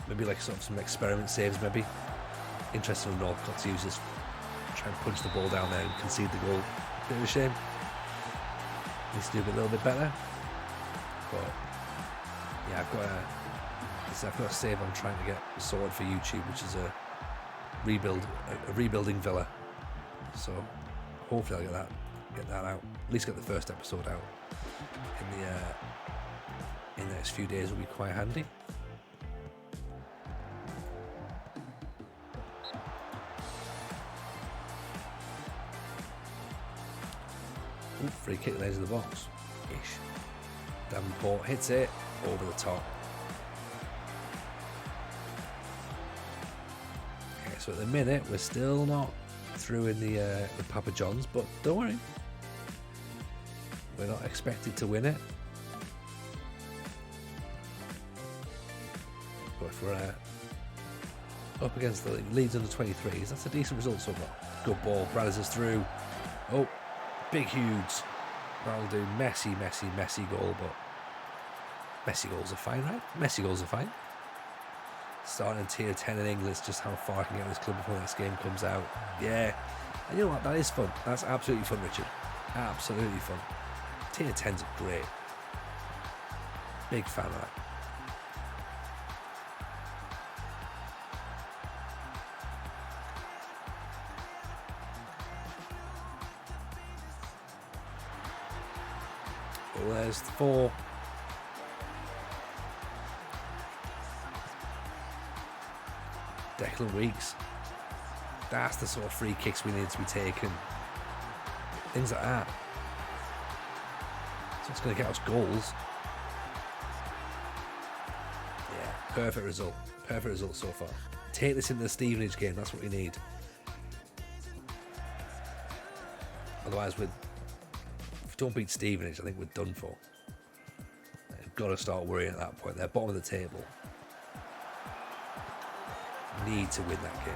Maybe like sort of some experiment saves, maybe. Interesting with Northcote to use this. Try and punch the ball down there and concede the goal. Bit of a shame. Needs to do a little bit better. But yeah, I've got a save I'm trying to get sorted for YouTube, which is a rebuilding Villa. So hopefully I'll get that out. At least get the first episode out in the next few days. Will be quite handy. Ooh, free kick at the edge of the box. Ish. Davenport hits it over the top. Okay, so at the minute we're still not through in the Papa John's, but don't worry. We're not expected to win it. But if we're up against the Leeds under 23s, that's a decent result so far. Good ball. Brothers is through. Oh, big Hughes. That'll do. Messy goal, but Messi goals are fine, right? Messi goals are fine. Starting in tier 10 in England, it's just how far I can get this club before the next game comes out. Yeah. And you know what? That is fun. That's absolutely fun, Richard. Absolutely fun. Tier 10s are great. Big fan of that. Well, there's 4. Declan Weeks. That's the sort of free kicks we need to be taking. Things like that. So it's going to get us goals. Yeah, perfect result. Perfect result so far. Take this into the Stevenage game. That's what we need. Otherwise, if we don't beat Stevenage, I think we're done for. We've got to start worrying at that point. They're bottom of the table. Need to win that game.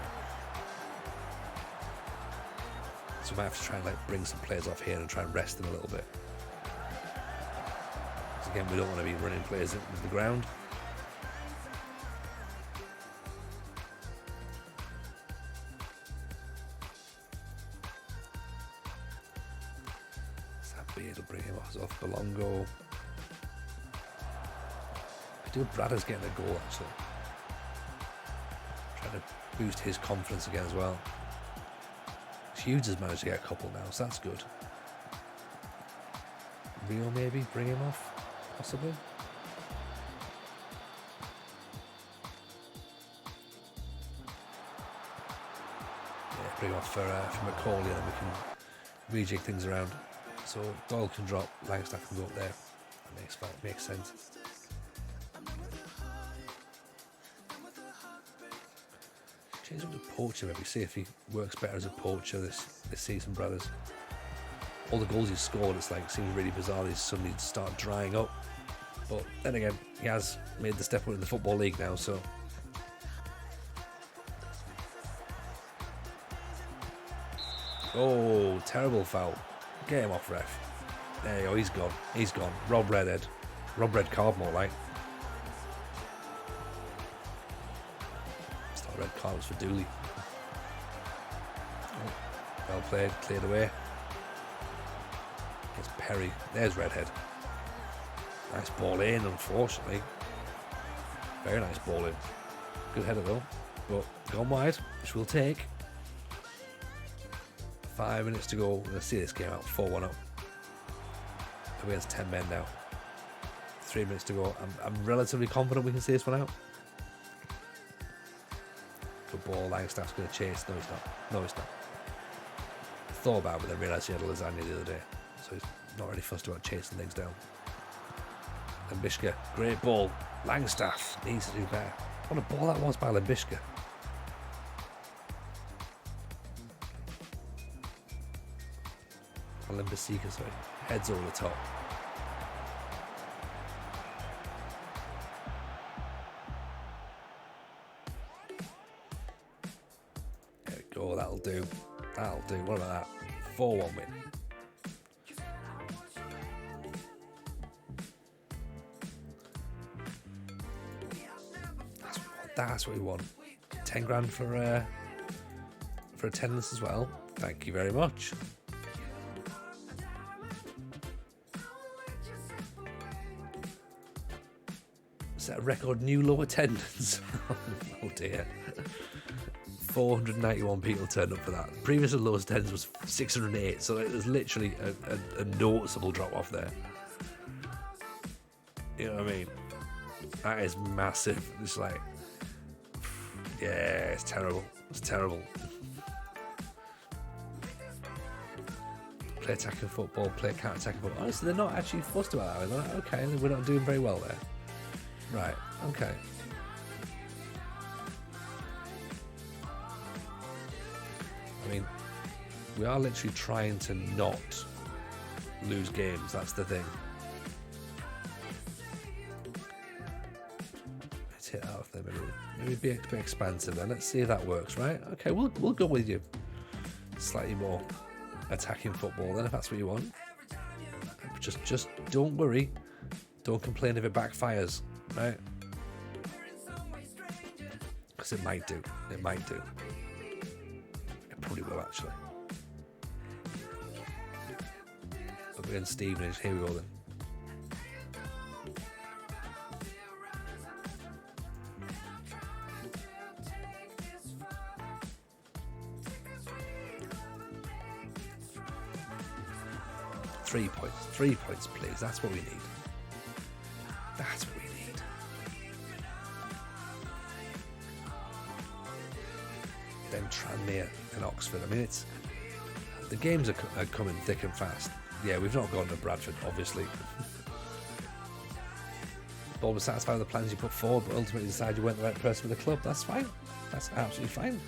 So we might have to try and bring some players off here and try and rest them a little bit. Because again, we don't want to be running players into the ground. Beard will bring him off Belongo. I do Bradders getting a goal actually. Trying to boost his confidence again as well. Hughes has managed to get a couple now, so that's good. Rio maybe bring him off, possibly. Yeah, bring him off for Macaulay, and then we can rejig things around. So Doyle can drop, Langstaff can go up there. That makes sense. Change him to poacher maybe, see if he works better as a poacher this season, Brothers. All the goals he's scored, it's like seems really bizarre. He's suddenly start drying up. But then again, he has made the step up in the Football League now, so. Oh, terrible foul. Get him off, ref. There you go, he's gone. He's gone. Rob Redhead. Rob Red card more like. It's not a red card, it's for Dooley. Oh, well played, cleared away. It's Perry. There's Redhead. Nice ball in, unfortunately. Very nice ball in. Good header though. But gone wide, which we'll take. 5 minutes to go. We're going to see this game out 4-1 up. Up against 10 men now. 3 minutes to go. I'm relatively confident we can see this one out. Good ball. Langstaff's going to chase. No, he's not. No, he's not. Thought about it, but then realised he had a lasagna the other day. So he's not really fussed about chasing things down. Lembishka. Great ball. Langstaff needs to do better. What a ball that was by Lembishka. Limbasika, sorry, heads over the top. There we go, that'll do. That'll do. What about that? 4-1 win. That's what we want. 10 grand for attendance as well. Thank you very much. Set a record new low attendance. Oh dear. 491 people turned up for that. Previous lowest attendance was 608, so it was literally a noticeable drop off there. You know what I mean? That is massive. It's like, yeah, it's terrible. It's terrible. Play attacking football, play counter-attacking football. Honestly, they're not actually fussed about that. They're like, okay, we're not doing very well there. Right, okay. I mean, we are literally trying to not lose games. That's the thing. Let's hit out of there. Maybe be a bit expansive then. Let's see if that works, right? Okay, we'll go with you. Slightly more attacking football then, if that's what you want. Just don't worry. Don't complain if it backfires, right? Because it might do. It might do. It probably will, actually. Up against Stevenage. Here we go then. Three points. 3 points, please. That's what we need. That's what we need. Then Tranmere and Oxford. I mean, the games are coming thick and fast. Yeah, we've not gone to Bradford, obviously. Bob was satisfied with the plans you put forward, but ultimately decided you weren't the right person for the club. That's fine. That's absolutely fine.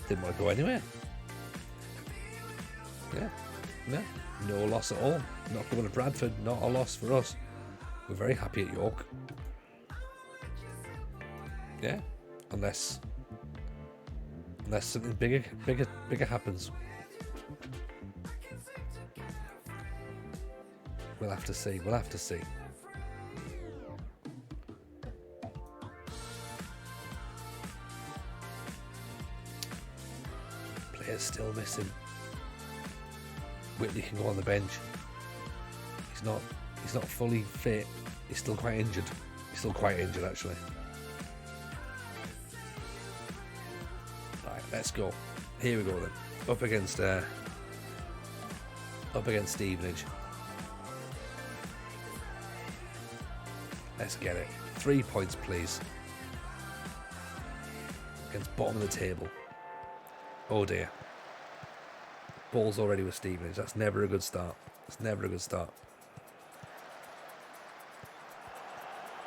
Didn't want to go anywhere. Yeah. Yeah, no loss at all. Not going to Bradford, not a loss for us. We're very happy at York. Yeah, unless something bigger happens. We'll have to see. We'll have to see. Players still missing. Whitley can go on the bench. He's not fully fit. He's still quite injured. He's still quite injured, actually. Right, let's go. Here we go then. Up against Stevenage. Let's get it. 3 points, please. Against bottom of the table. Oh dear. Ball's already with Stevenage. That's never a good start. It's never a good start.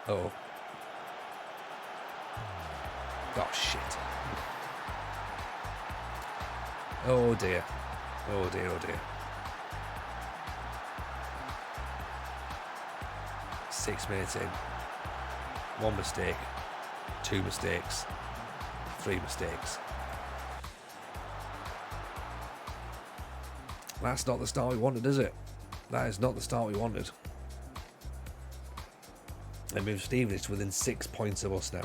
Oh. Oh, shit. Oh, dear. Oh, dear, oh, dear. 6 minutes in. 1 mistake. 2 mistakes. 3 mistakes. That's not the start we wanted, is it? That is not the start we wanted. They moved Stevenage to within 6 points of us now.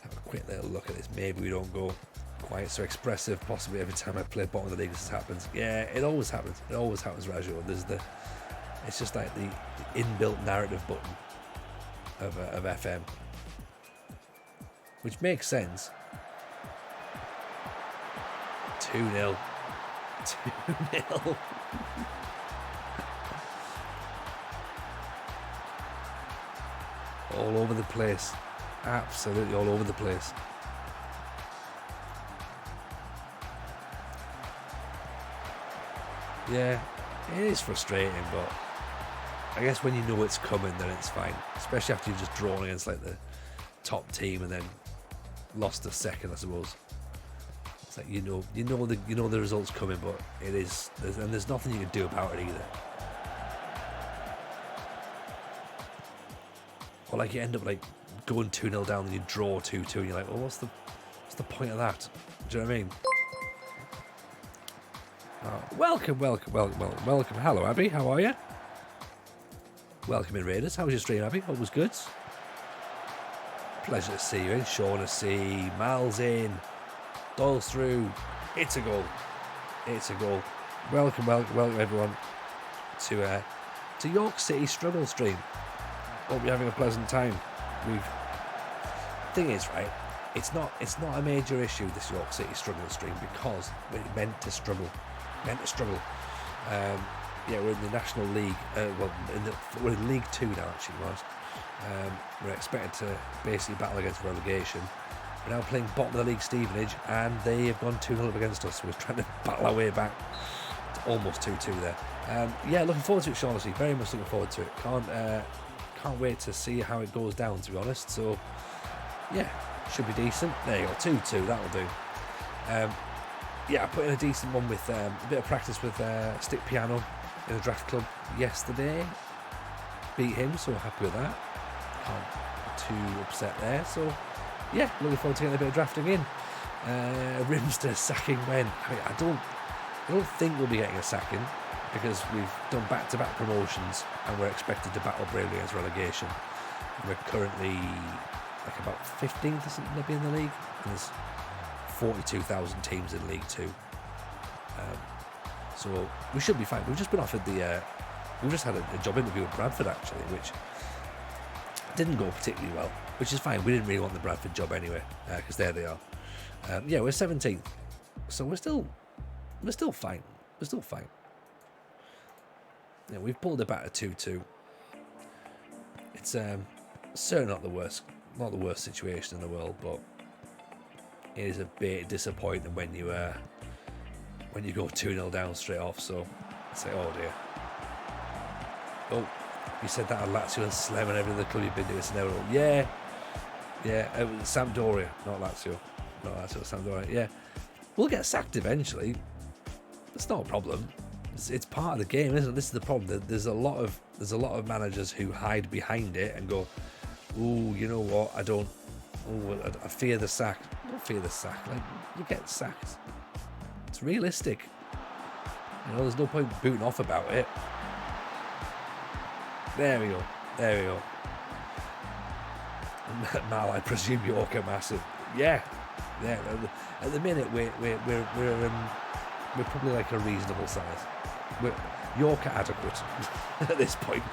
Have a quick little look at this. Maybe we don't go quite so expressive. Possibly every time I play bottom of the league this happens. Yeah, it always happens. It always happens, Rajo. It's just like the inbuilt narrative button of FM. Which makes sense. 2-0. 2-0. All over the place. Absolutely all over the place. Yeah, it is frustrating, but I guess when you know it's coming, then it's fine. Especially after you've just drawn against like the top team and then lost a second, I suppose. It's like you know the results coming, but there's nothing you can do about it either. Or like you end up like going 2-0 down and you draw 2-2 and you're like, well, what's the point of that? Do you know what I mean? Welcome. Hello, Abby. How are you? Welcome in, Raiders. How was your stream, Abby? All was good. Pleasure to see you in. Shauna C. Mal's in. Doyle's through. It's a goal. It's a goal. Welcome everyone to York City Struggle stream. Hope you're having a pleasant time. Thing is, right, it's not a major issue, this York City Struggle stream, because we're meant to struggle. Yeah, we're in the National League. We're in League 2 now, actually, right? We're expected to basically battle against relegation. We're now playing bottom of the league Stevenage, and they have gone 2-0 up against us. So we're trying to battle our way back. It's almost 2-2 there. Yeah, looking forward to it, Shaughnessy. Very much looking forward to it. Can't wait to see how it goes down, to be honest. So, yeah, Should be decent. There you go, 2-2, that'll do. Yeah, I put in a decent one with a bit of practice with stick piano in the draft club yesterday. Beat him, so happy with that. Can't be too upset there. So, yeah, looking forward to getting a bit of drafting in. Rimster sacking when? I don't think we'll be getting a sacking because we've done back-to-back promotions and we're expected to battle bravely against relegation. We're currently like about 15th or something maybe in the league, and there's 42,000 teams in League Two. So we should be fine. We've just been offered we've just had a job interview with Bradford actually, which didn't go particularly well, which is fine. We didn't really want the Bradford job anyway, because there they are. Yeah, we're 17th, so we're still fine. We're still fine. Yeah, we've pulled it back to 2-2. It's certainly not the worst situation in the world, but it is a bit disappointing when you go 2-0 down straight off. So I say, oh dear. Oh, you said that on Lazio and Slem and every other club you've been to. It's never. Yeah, it was Sampdoria, not Lazio, Sampdoria. Yeah, we'll get sacked eventually. It's not a problem. It's part of the game, isn't it? This is the problem. There's a lot of managers who hide behind it and go, "Ooh, you know what? I fear the sack." Don't fear the sack. Like, you get sacked. It's realistic. You know, there's no point booting off about it. There we go. Mal, I presume York are massive. Yeah. At the minute, we're probably like a reasonable size. York are adequate at this point.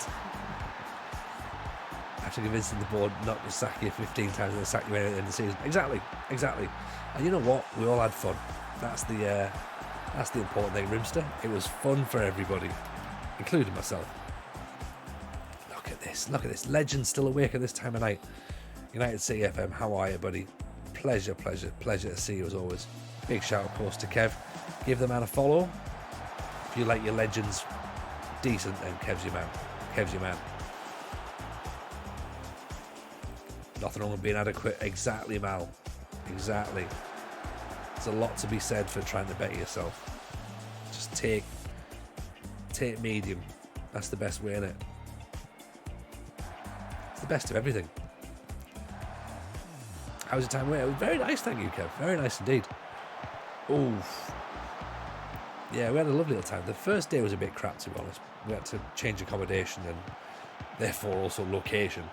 After convincing the board not to sack you 15 times and sack you at the end of the season. Exactly. And you know what? We all had fun. That's the important thing, Rimster. It was fun for everybody, including myself. Look at this. Legends still awake at this time of night. United City FM, how are you, buddy? Pleasure to see you as always. Big shout, of course, to Kev. Give the man a follow. If you like your legends decent, then Kev's your man. Nothing wrong with being adequate. Exactly, Mal. Exactly. There's a lot to be said for trying to better yourself. Just take medium. That's the best way, innit? It's the best of everything. How was your time away? It was very nice, thank you, Kev. Very nice indeed. Oof. Yeah, we had a lovely little time. The first day was a bit crap, to be honest. We had to change accommodation and therefore also location.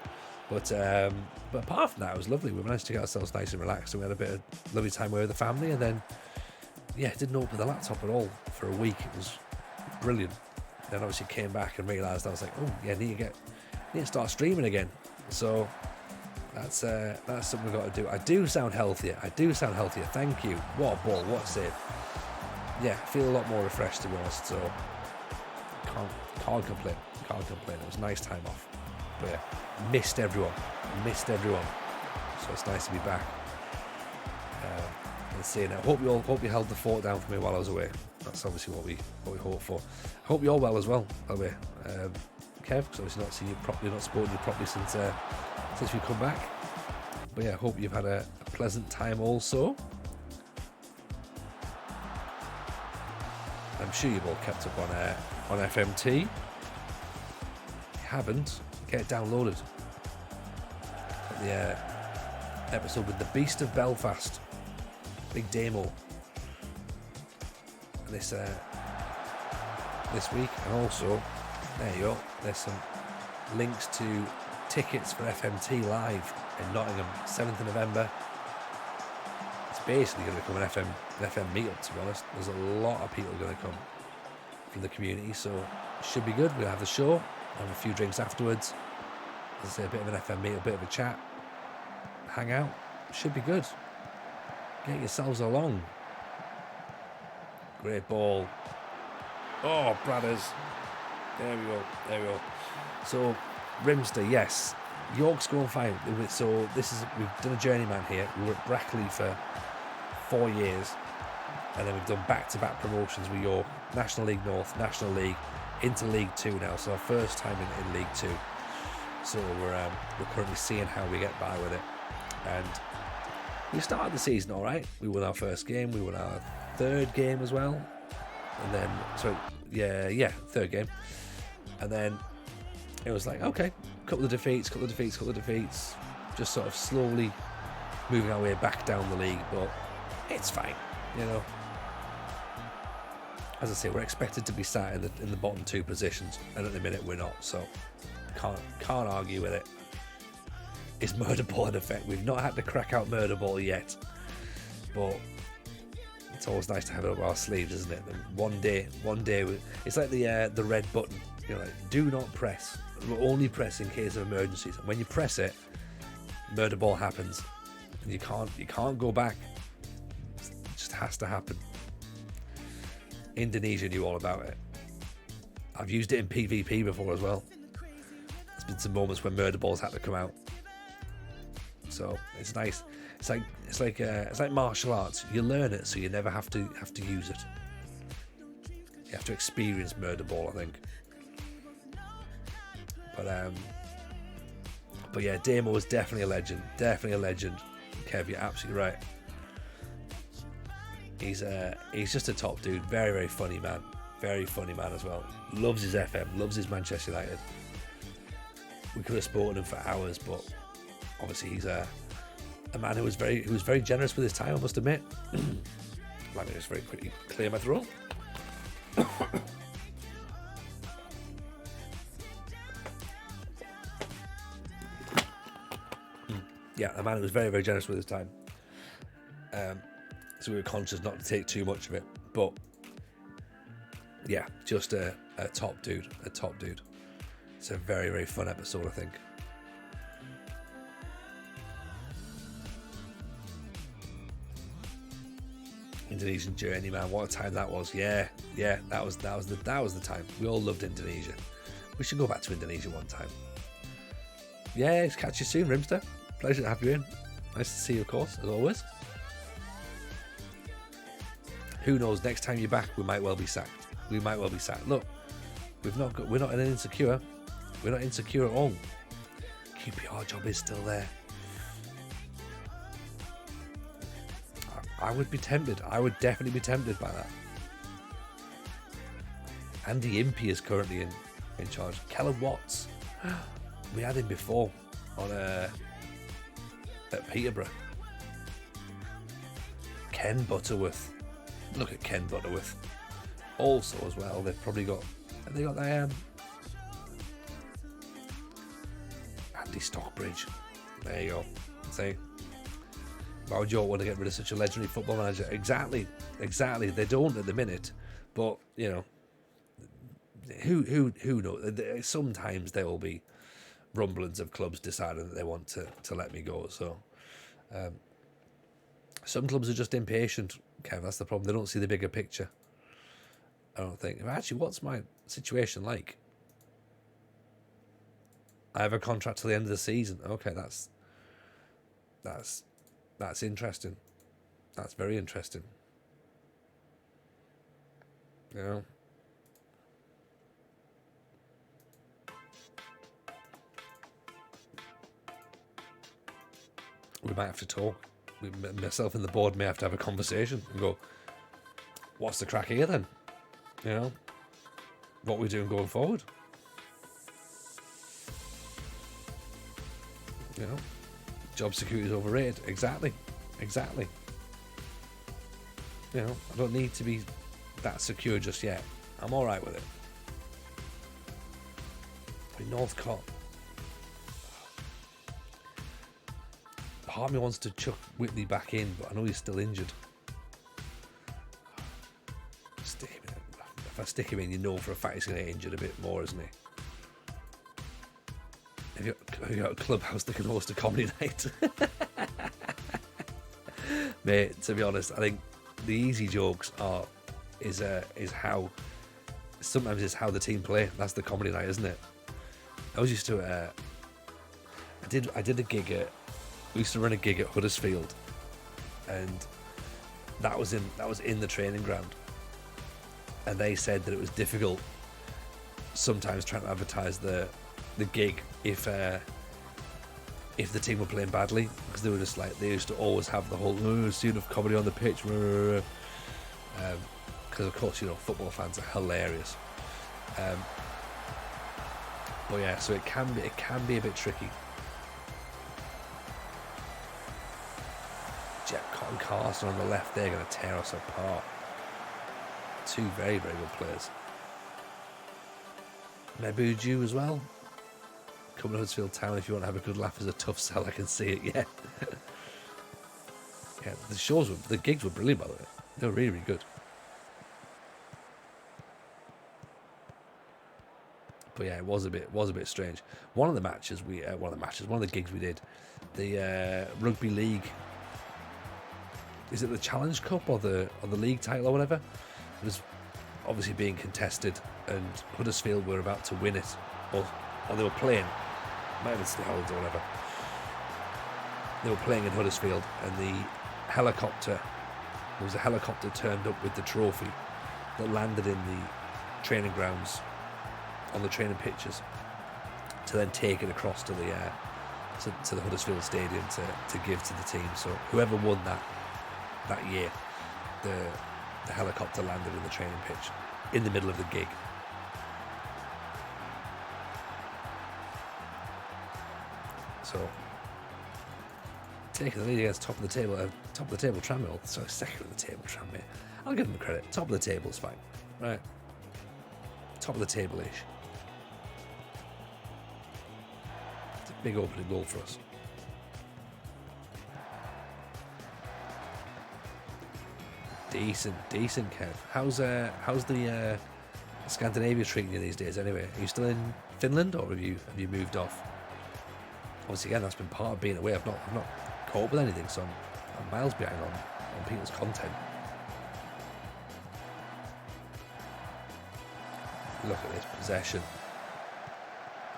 But apart from that, it was lovely. We managed to get ourselves nice and relaxed, and we had a bit of lovely time away with the family. And then, yeah, didn't open the laptop at all for a week. It was brilliant. Then obviously came back and realised I was like, oh yeah, need to start streaming again. So that's something we've got to do. I do sound healthier. Thank you. What a ball. What a save. Yeah, I feel a lot more refreshed, to be honest. So can't complain. It was a nice time off. But yeah, missed everyone. So it's nice to be back. And seeing it. Hope you held the fort down for me while I was away. That's obviously what we hope for. I hope you're well as well, by the way. Kev, because obviously not seen you properly, not supported you properly since we come back. But yeah, I hope you've had a pleasant time also. I'm sure you've all kept up on FMT. If you haven't, get it downloaded. The episode with the Beast of Belfast, big demo. This week, and also there you go. There's some links to tickets for FMT Live in Nottingham, 7th of November. It's basically going to become an FM meetup, to be honest. There's a lot of people going to come from the community, so it should be good. We'll have the show, have a few drinks afterwards. As I say, a bit of an FM meetup, a bit of a chat, hang out. Should be good. Get yourselves along. Great ball. Oh, Bradders. There we go. So, Rimster, yes. York's going fine. So we've done a journeyman here. We were at Brackley for 4 years, and then we've done back-to-back promotions with York, National League North, National League, into League Two now. So our first time in League Two. So we're currently seeing how we get by with it, and We started the season all right. We won our first game. We won our third game as well. And then, third game. And then it was like, okay, couple of defeats. Just sort of slowly moving our way back down the league, but it's fine, you know. As I say, we're expected to be sat in the bottom two positions, and at the minute we're not, so can't argue with it. It's Murder Ball in effect. We've not had to crack out Murder Ball yet, but it's always nice to have it up our sleeves, isn't it? And one day, it's like the red button. You're like, do not press. We'll only press in case of emergencies. And when you press it, Murder Ball happens, and you can't go back. It just has to happen. Indonesia knew all about it. I've used it in PvP before as well. There's been some moments when Murder Balls had to come out, so it's nice. It's like martial arts. You learn it, so you never have to use it. You have to experience Murder Ball, I think. But yeah, Damo was definitely a legend. Kev, you're absolutely right. He's just a top dude. Very, very funny man. Very funny man as well. Loves his FM. Loves his Manchester United. We could have spoken him for hours, but obviously he's a man who was very generous with his time, I must admit. Let me just very quickly clear my throat. Yeah, a man who was very, very generous with his time. So we were conscious not to take too much of it, but yeah, just a top dude. It's a very, very fun episode, I think. Indonesian journey, man, what a time that was. Yeah, that was the time. We all loved Indonesia. We should go back to Indonesia one time. Yeah, catch you soon, Rimster. Pleasure to have you in. Nice to see you, of course, as always. Who knows? Next time you're back, we might well be sacked. Look, we're not insecure. We're not insecure at all. QPR job is still there. I would be tempted. I would definitely be tempted by that. Andy Impey is currently in charge. Kellen Watts. We had him before on at Peterborough. Ken Butterworth. Look at Ken Butterworth. Also as well, they've probably got their Andy Stockbridge. There you go. See, why would you all want to get rid of such a legendary football manager? Exactly. They don't at the minute, but you know, who knows? Sometimes there will be rumblings of clubs deciding that they want to let me go. So some clubs are just impatient, Kev. That's the problem. They don't see the bigger picture. I don't think. Actually, what's my situation like? I have a contract till the end of the season. Okay, that's interesting. That's very interesting. You know. We might have to talk. Myself and the board may have to have a conversation and go, what's the crack here then? You know, what we're doing going forward. You know, job security is overrated. Exactly. You know, I don't need to be that secure just yet. I'm all right with it. But Northcote. Part of me wants to chuck Whitley back in, but I know he's still injured. If I stick him in, you know for a fact he's going to get injured a bit more, isn't he? Have you got a clubhouse that can host a comedy night? Mate, to be honest, I think the easy jokes is how sometimes it's how the team play. That's the comedy night, isn't it? I was used to I did a gig at we used to run a gig at Huddersfield, and that was in the training ground, and they said that it was difficult sometimes trying to advertise the gig if if the team were playing badly, because they were just like, they used to always have the whole scene of comedy on the pitch, because of course, you know, football fans are hilarious. But yeah, so it can be a bit tricky. Jet Cotton Carson on the left, they're going to tear us apart. Two very, very good players. Mebuju as well. Coming to Huddersfield Town if you want to have a good laugh is a tough sell, I can see it, yeah. Yeah, the gigs were brilliant, by the way. They were really, really good. But yeah, it was a bit strange. One of the gigs we did, the rugby league. Is it the Challenge Cup or the league title or whatever? It was obviously being contested, and Huddersfield were about to win it, or they were playing. Might have been St Helens or whatever. They were playing in Huddersfield, and there was a helicopter turned up with the trophy that landed in the training grounds, on the training pitches, to then take it across to the Huddersfield Stadium to give to the team. So whoever won that year, the helicopter landed in the training pitch in the middle of the gig. So taking the lead against top of the table Tranmere. Sorry, second of the table Tranmere. I'll give them credit. Top of the table is fine, right? Top of the table-ish. It's a big opening goal for us. Decent, Kev. How's the Scandinavia treating you these days? Anyway, are you still in Finland, or have you moved off? Obviously, again, that's been part of being away. I've not caught up with anything, so I'm miles behind on people's content. Look at this possession.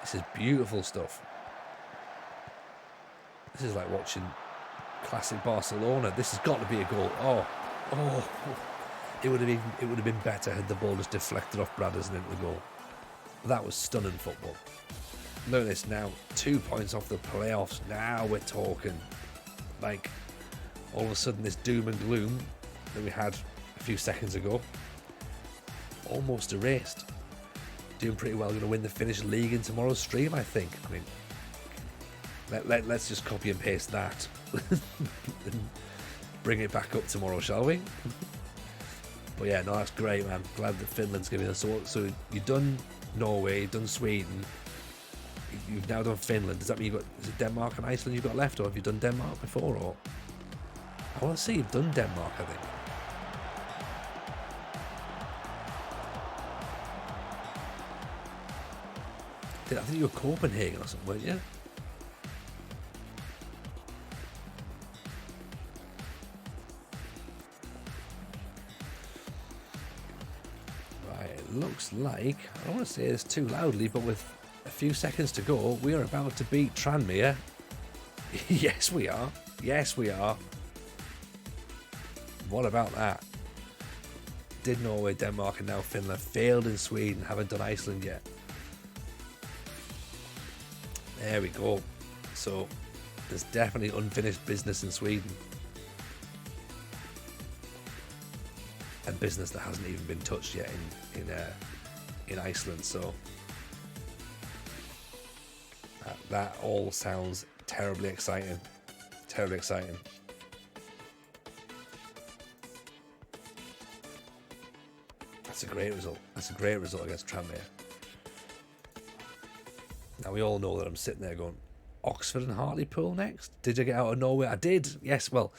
This is beautiful stuff. This is like watching classic Barcelona. This has got to be a goal. Oh, it would have been better had the ball just deflected off Bradders and into the goal. That was stunning football. Look at this now. 2 points off the playoffs. Now we're talking. Like, all of a sudden, this doom and gloom that we had a few seconds ago, almost erased. Doing pretty well. Going to win the Finnish league in tomorrow's stream, I think. I mean, let's just copy and paste that. Bring it back up tomorrow, shall we? But yeah, no, that's great, man. Glad that Finland's giving us. So you've done Norway, you've done Sweden, you've now done Finland. Does that mean is it Denmark and Iceland you've got left, or have you done Denmark before? Or I want to say you've done Denmark, I think. I think you were Copenhagen or something, weren't you? Looks like, I don't want to say this too loudly, but with a few seconds to go, we are about to beat Tranmere. Yes, we are. Yes, we are. What about that? Did Norway, Denmark, and now Finland. Failed in Sweden. Haven't done Iceland yet. There we go. So there's definitely unfinished business in Sweden. And business that hasn't even been touched yet in Iceland. So that all sounds terribly exciting. Terribly exciting. That's a great result. That's a great result against Tranmere. Now we all know that I'm sitting there going, Oxford and Hartlepool next? Did I get out of Norway? I did. Yes. Well,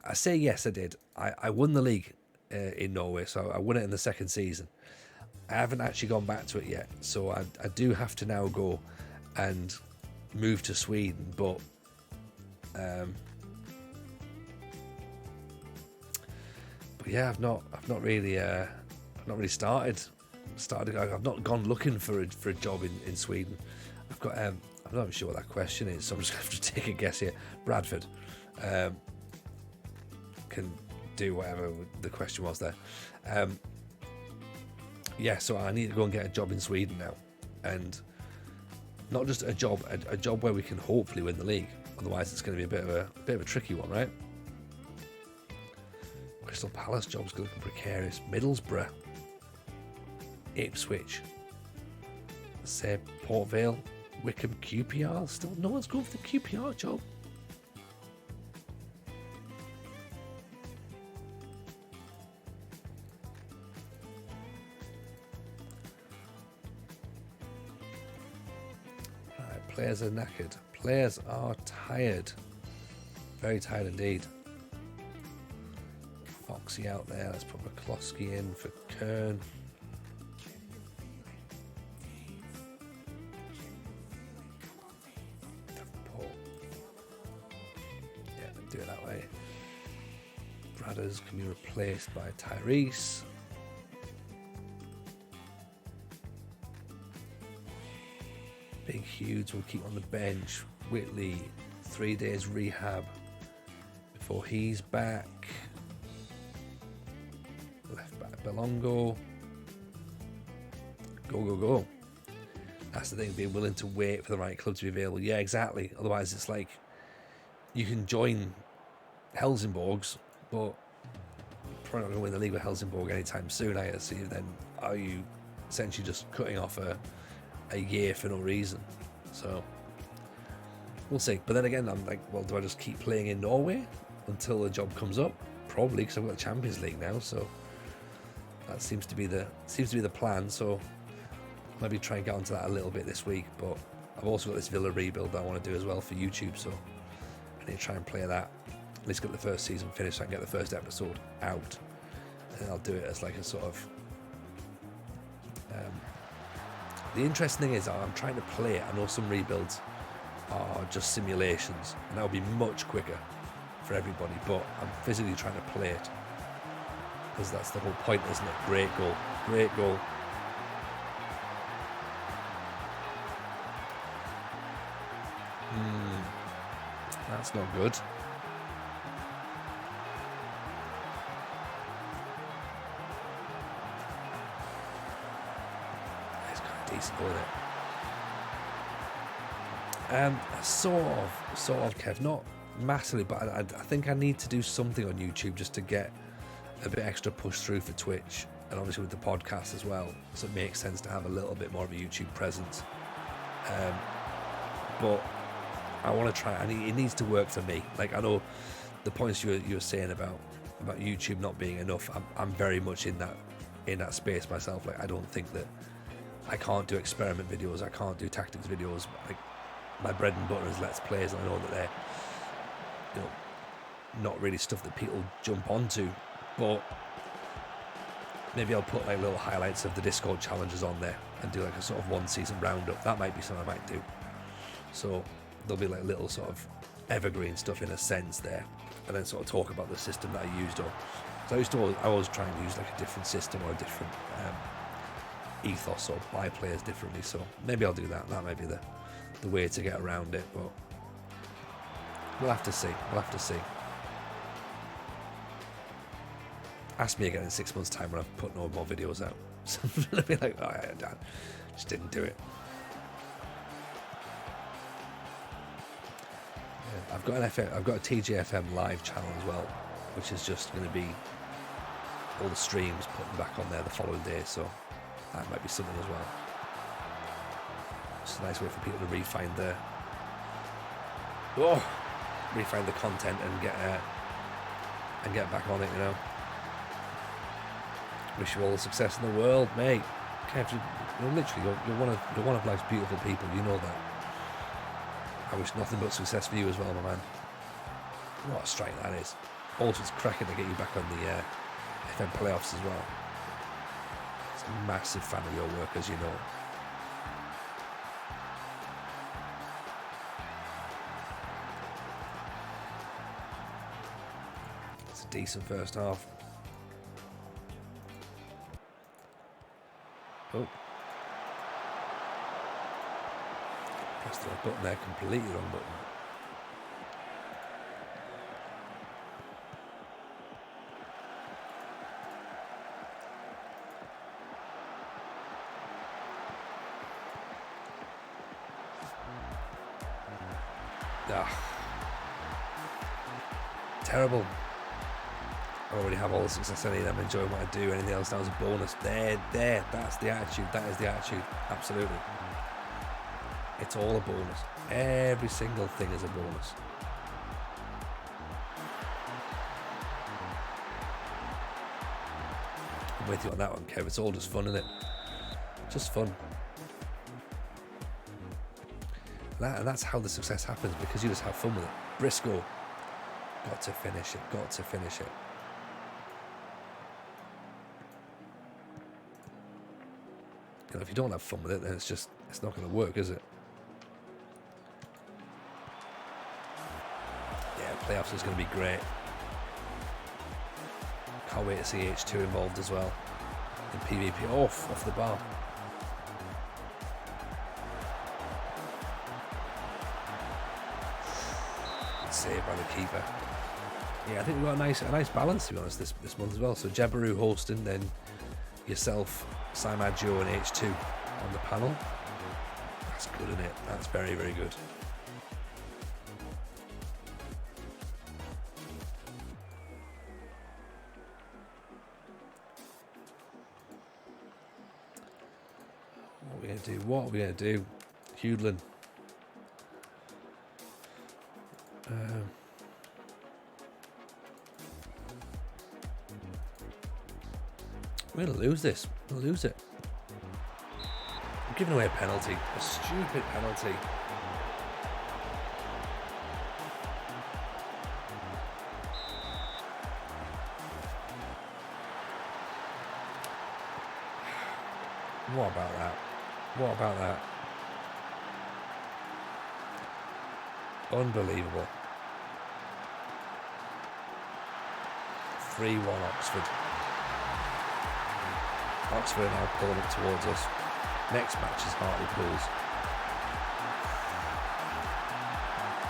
I say yes, I did. I won the league in Norway, so I won it in the second season. I haven't actually gone back to it yet, so I do have to now go and move to Sweden, but yeah, I've not really started. I've not gone looking for a job in Sweden. I've got I'm not even sure what that question is, so I'm just going to have to take a guess here. Bradford can do whatever the question was there. Yeah, so I need to go and get a job in Sweden now, and not just a job where we can hopefully win the league, Otherwise, it's going to be a bit of a tricky one, right? Crystal Palace job's looking precarious. Middlesbrough, Ipswich, say Port Vale, Wickham, QPR. Still, no one's going for the QPR job. Right, players are knackered. Players are tired. Very tired indeed. Foxy out there. Let's put McCloskey in for Kern. Davenport. Yeah, do it that way. Bradders can be replaced by Tyrese. Big Hughes will keep on the bench. Whitley, 3 days rehab before he's back. Left back Belongo. Go. That's the thing, being willing to wait for the right club to be available. Yeah, exactly. Otherwise, it's like you can join Helsingborgs, but probably not going to win the league with Helsingborg anytime soon. I see. Then are you essentially just cutting off a year for no reason? So we'll see. But then again, I'm like, well, do I just keep playing in Norway until the job comes up? Probably, because I've got the Champions League now. So that seems to be the plan. So maybe try and get onto that a little bit this week. But I've also got this Villa rebuild that I want to do as well for YouTube. So I need to try and play that. At least get the first season finished. So I can get the first episode out, and I'll do it as like a sort of. The interesting thing is, I'm trying to play it. I know some rebuilds are just simulations, and that would be much quicker for everybody, but I'm physically trying to play it because that's the whole point, isn't it? Great goal. That's not good. It's kind of decent, isn't it? Sort of, Kev. Not massively, but I think I need to do something on YouTube just to get a bit extra push through for Twitch, and obviously with the podcast as well. So it makes sense to have a little bit more of a YouTube presence. But I want to try. It needs to work for me. Like, I know the points you were saying about YouTube not being enough. I'm very much in that space myself. Like, I don't think that I can't do experiment videos. I can't do tactics videos. Like, my bread and butter is Let's Plays, and I know that they're, not really stuff that people jump onto. But maybe I'll put like little highlights of the Discord challenges on there and do like a sort of one season roundup. That might be something I might do. So there'll be like little sort of evergreen stuff in a sense there, and then sort of talk about the system that I used. I always try and use like a different system or a different ethos, or buy players differently. So maybe I'll do that. That might be the way to get around it, but we'll have to see. Ask me again in 6 months' time when I've put no more videos out. So I'll be like, oh, I just didn't do it. Yeah, I've got a TGFM live channel as well, which is just going to be all the streams put them back on there the following day. So that might be something as well. It's a nice way for people to refine the content and get back on it, Wish you all the success in the world, mate. Kev, you're one of life's beautiful people. You know that. I wish nothing but success for you as well, my man. What a strike that is. Also, it's cracking to get you back on the FM playoffs as well. It's a massive fan of your work, as you know. It's a decent first half. Oh. Pressed the wrong button there, completely wrong button. terrible. I already have all the success I need. I'm enjoying what I do. Anything else now is a bonus. There. That's the attitude. That is the attitude. Absolutely. It's all a bonus. Every single thing is a bonus. I'm with you on that one, Kev. It's all just fun, isn't it? Just fun. And that's how the success happens, because you just have fun with it. Briscoe. Got to finish it. Got to finish it. You know, if you don't have fun with it, then it's not going to work, is it? Yeah, playoffs is going to be great. Can't wait to see H2 involved as well in PvP. Off the bar. Saved by the keeper. Yeah, I think we've got a nice balance, to be honest, this month as well. So Jabiru hosting, then yourself, Simad Joe and H2 on the panel. That's good, isn't it? That's very, very good. What are we going to do? Hewlin. We're going to lose this. We'll lose it. I'm giving away a penalty. A stupid penalty. What about that? What about that? Unbelievable. 3-1 Oxford. Oxford now pulling up towards us. Next match is Hartlepool.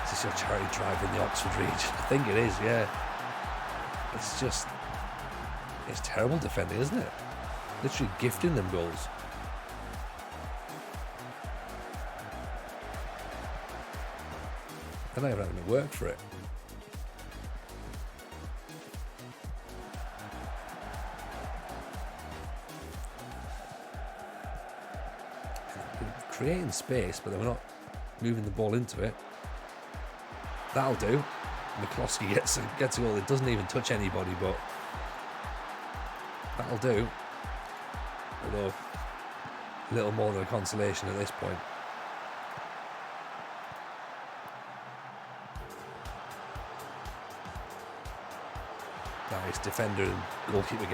Is this your charity drive in the Oxford region? I think it is, yeah. It's terrible defending, isn't it? Literally gifting them goals. They're not even having to work for it. Creating space, but they're not moving the ball into it. That'll do. McCloskey gets a goal. It doesn't even touch anybody, but that'll do. Although a little more than a consolation at this point. Nice defender and goalkeeper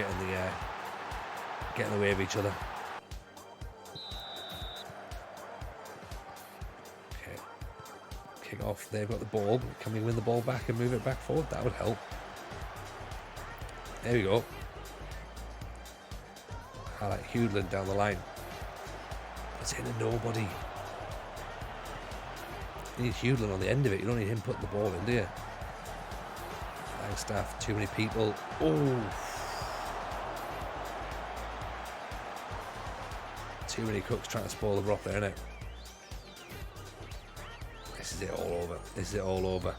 getting away with each other. Okay, kick off. They've got the ball. Can we win the ball back and move it back forward? That would help. There we go. I like Hewlin down the line. It's hitting nobody. You need Hewlin on the end of it. You don't need him putting the ball in, do you? Staff, too many people. Oh, too many cooks trying to spoil the broth there, innit? This is it all over. This is it all over.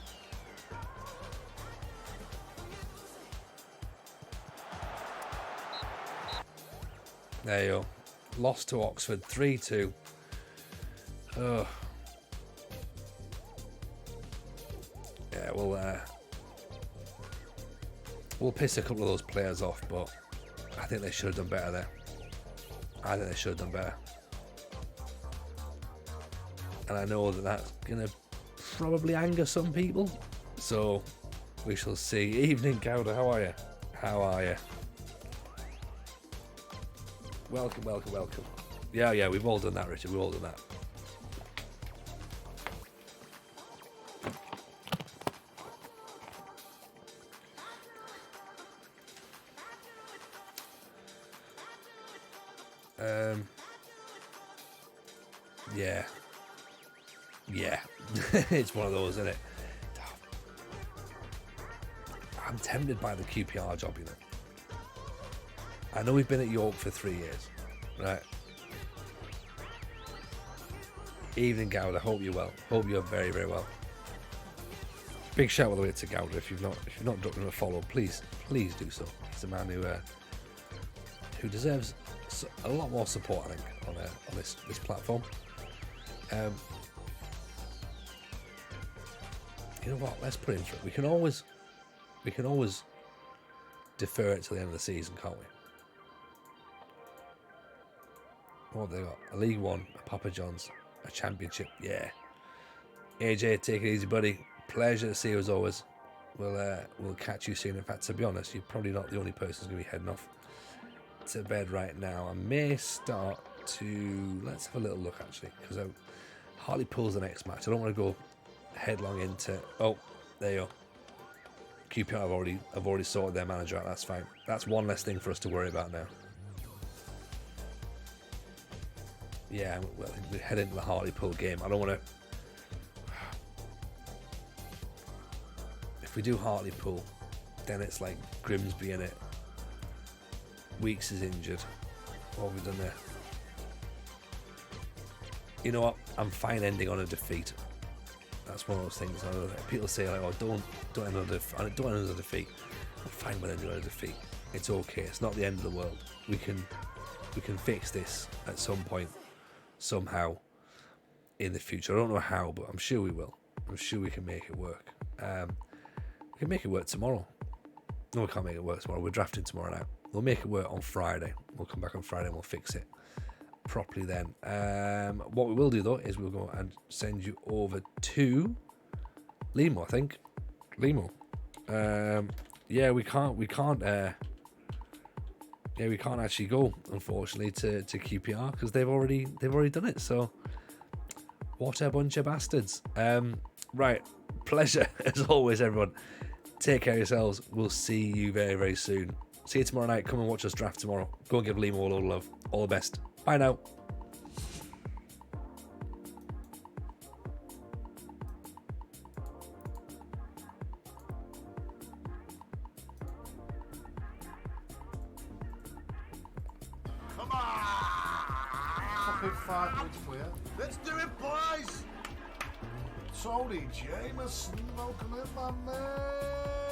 There you go. Lost to Oxford 3-2. Oh. Yeah, we'll piss a couple of those players off, but I think they should have done better there. I think they should have done better. And I know that that's going to probably anger some people. So we shall see. Evening, Gouda. How are you? How are you? Welcome, welcome, welcome. Yeah, we've all done that, Richard. We've all done that. Yeah. It's one of those, isn't it? I'm tempted by the QPR job, you know. I know we've been at York for 3 years, right? Evening, Gowd. I hope you're well. Hope you're very, very well. Big shout all the way to Gouda. If you've not dropped him a follow, please do so. He's a man who deserves a lot more support, I think, on this platform. You know what? Let's put into it. We can always defer it to the end of the season, can't we? What have they got? A League One, a Papa John's, a Championship. Yeah. AJ, take it easy, buddy. Pleasure to see you as always. We'll catch you soon. In fact, to be honest, you're probably not the only person who's going to be heading off to bed right now. I may start to... Let's have a little look, actually, because Hartlepool's the next match. I don't want to go headlong into... Oh, there you go. QPR have already sorted their manager out. That's fine. That's one less thing for us to worry about now. Yeah, well, we head into the Hartlepool game. I don't want to... If we do Hartlepool, then it's like Grimsby in it. Weeks is injured. What have we done there? You know what? I'm fine ending on a defeat. That's one of those things. I know that people say like, "Oh, don't end on a defeat." I'm fine with ending on a defeat. It's okay. It's not the end of the world. We can fix this at some point, somehow, in the future. I don't know how, but I'm sure we will. I'm sure we can make it work. We can make it work tomorrow. No, we can't make it work tomorrow. We're drafting tomorrow now. We'll make it work on Friday. We'll come back on Friday and we'll fix it properly then. What we will do though is we'll go and send you over to Limo, I think. Limo. Yeah, we can't actually go, unfortunately, to QPR because they've already done it. So what a bunch of bastards. Right, pleasure as always, everyone. Take care of yourselves. We'll see you very, very soon. See you tomorrow night. Come and watch us draft tomorrow. Go and give Liam all the love. All the best. Bye now. Come on! Fucking 5 minutes for you. Let's do it, boys! Tony Jameson, welcome in, my man.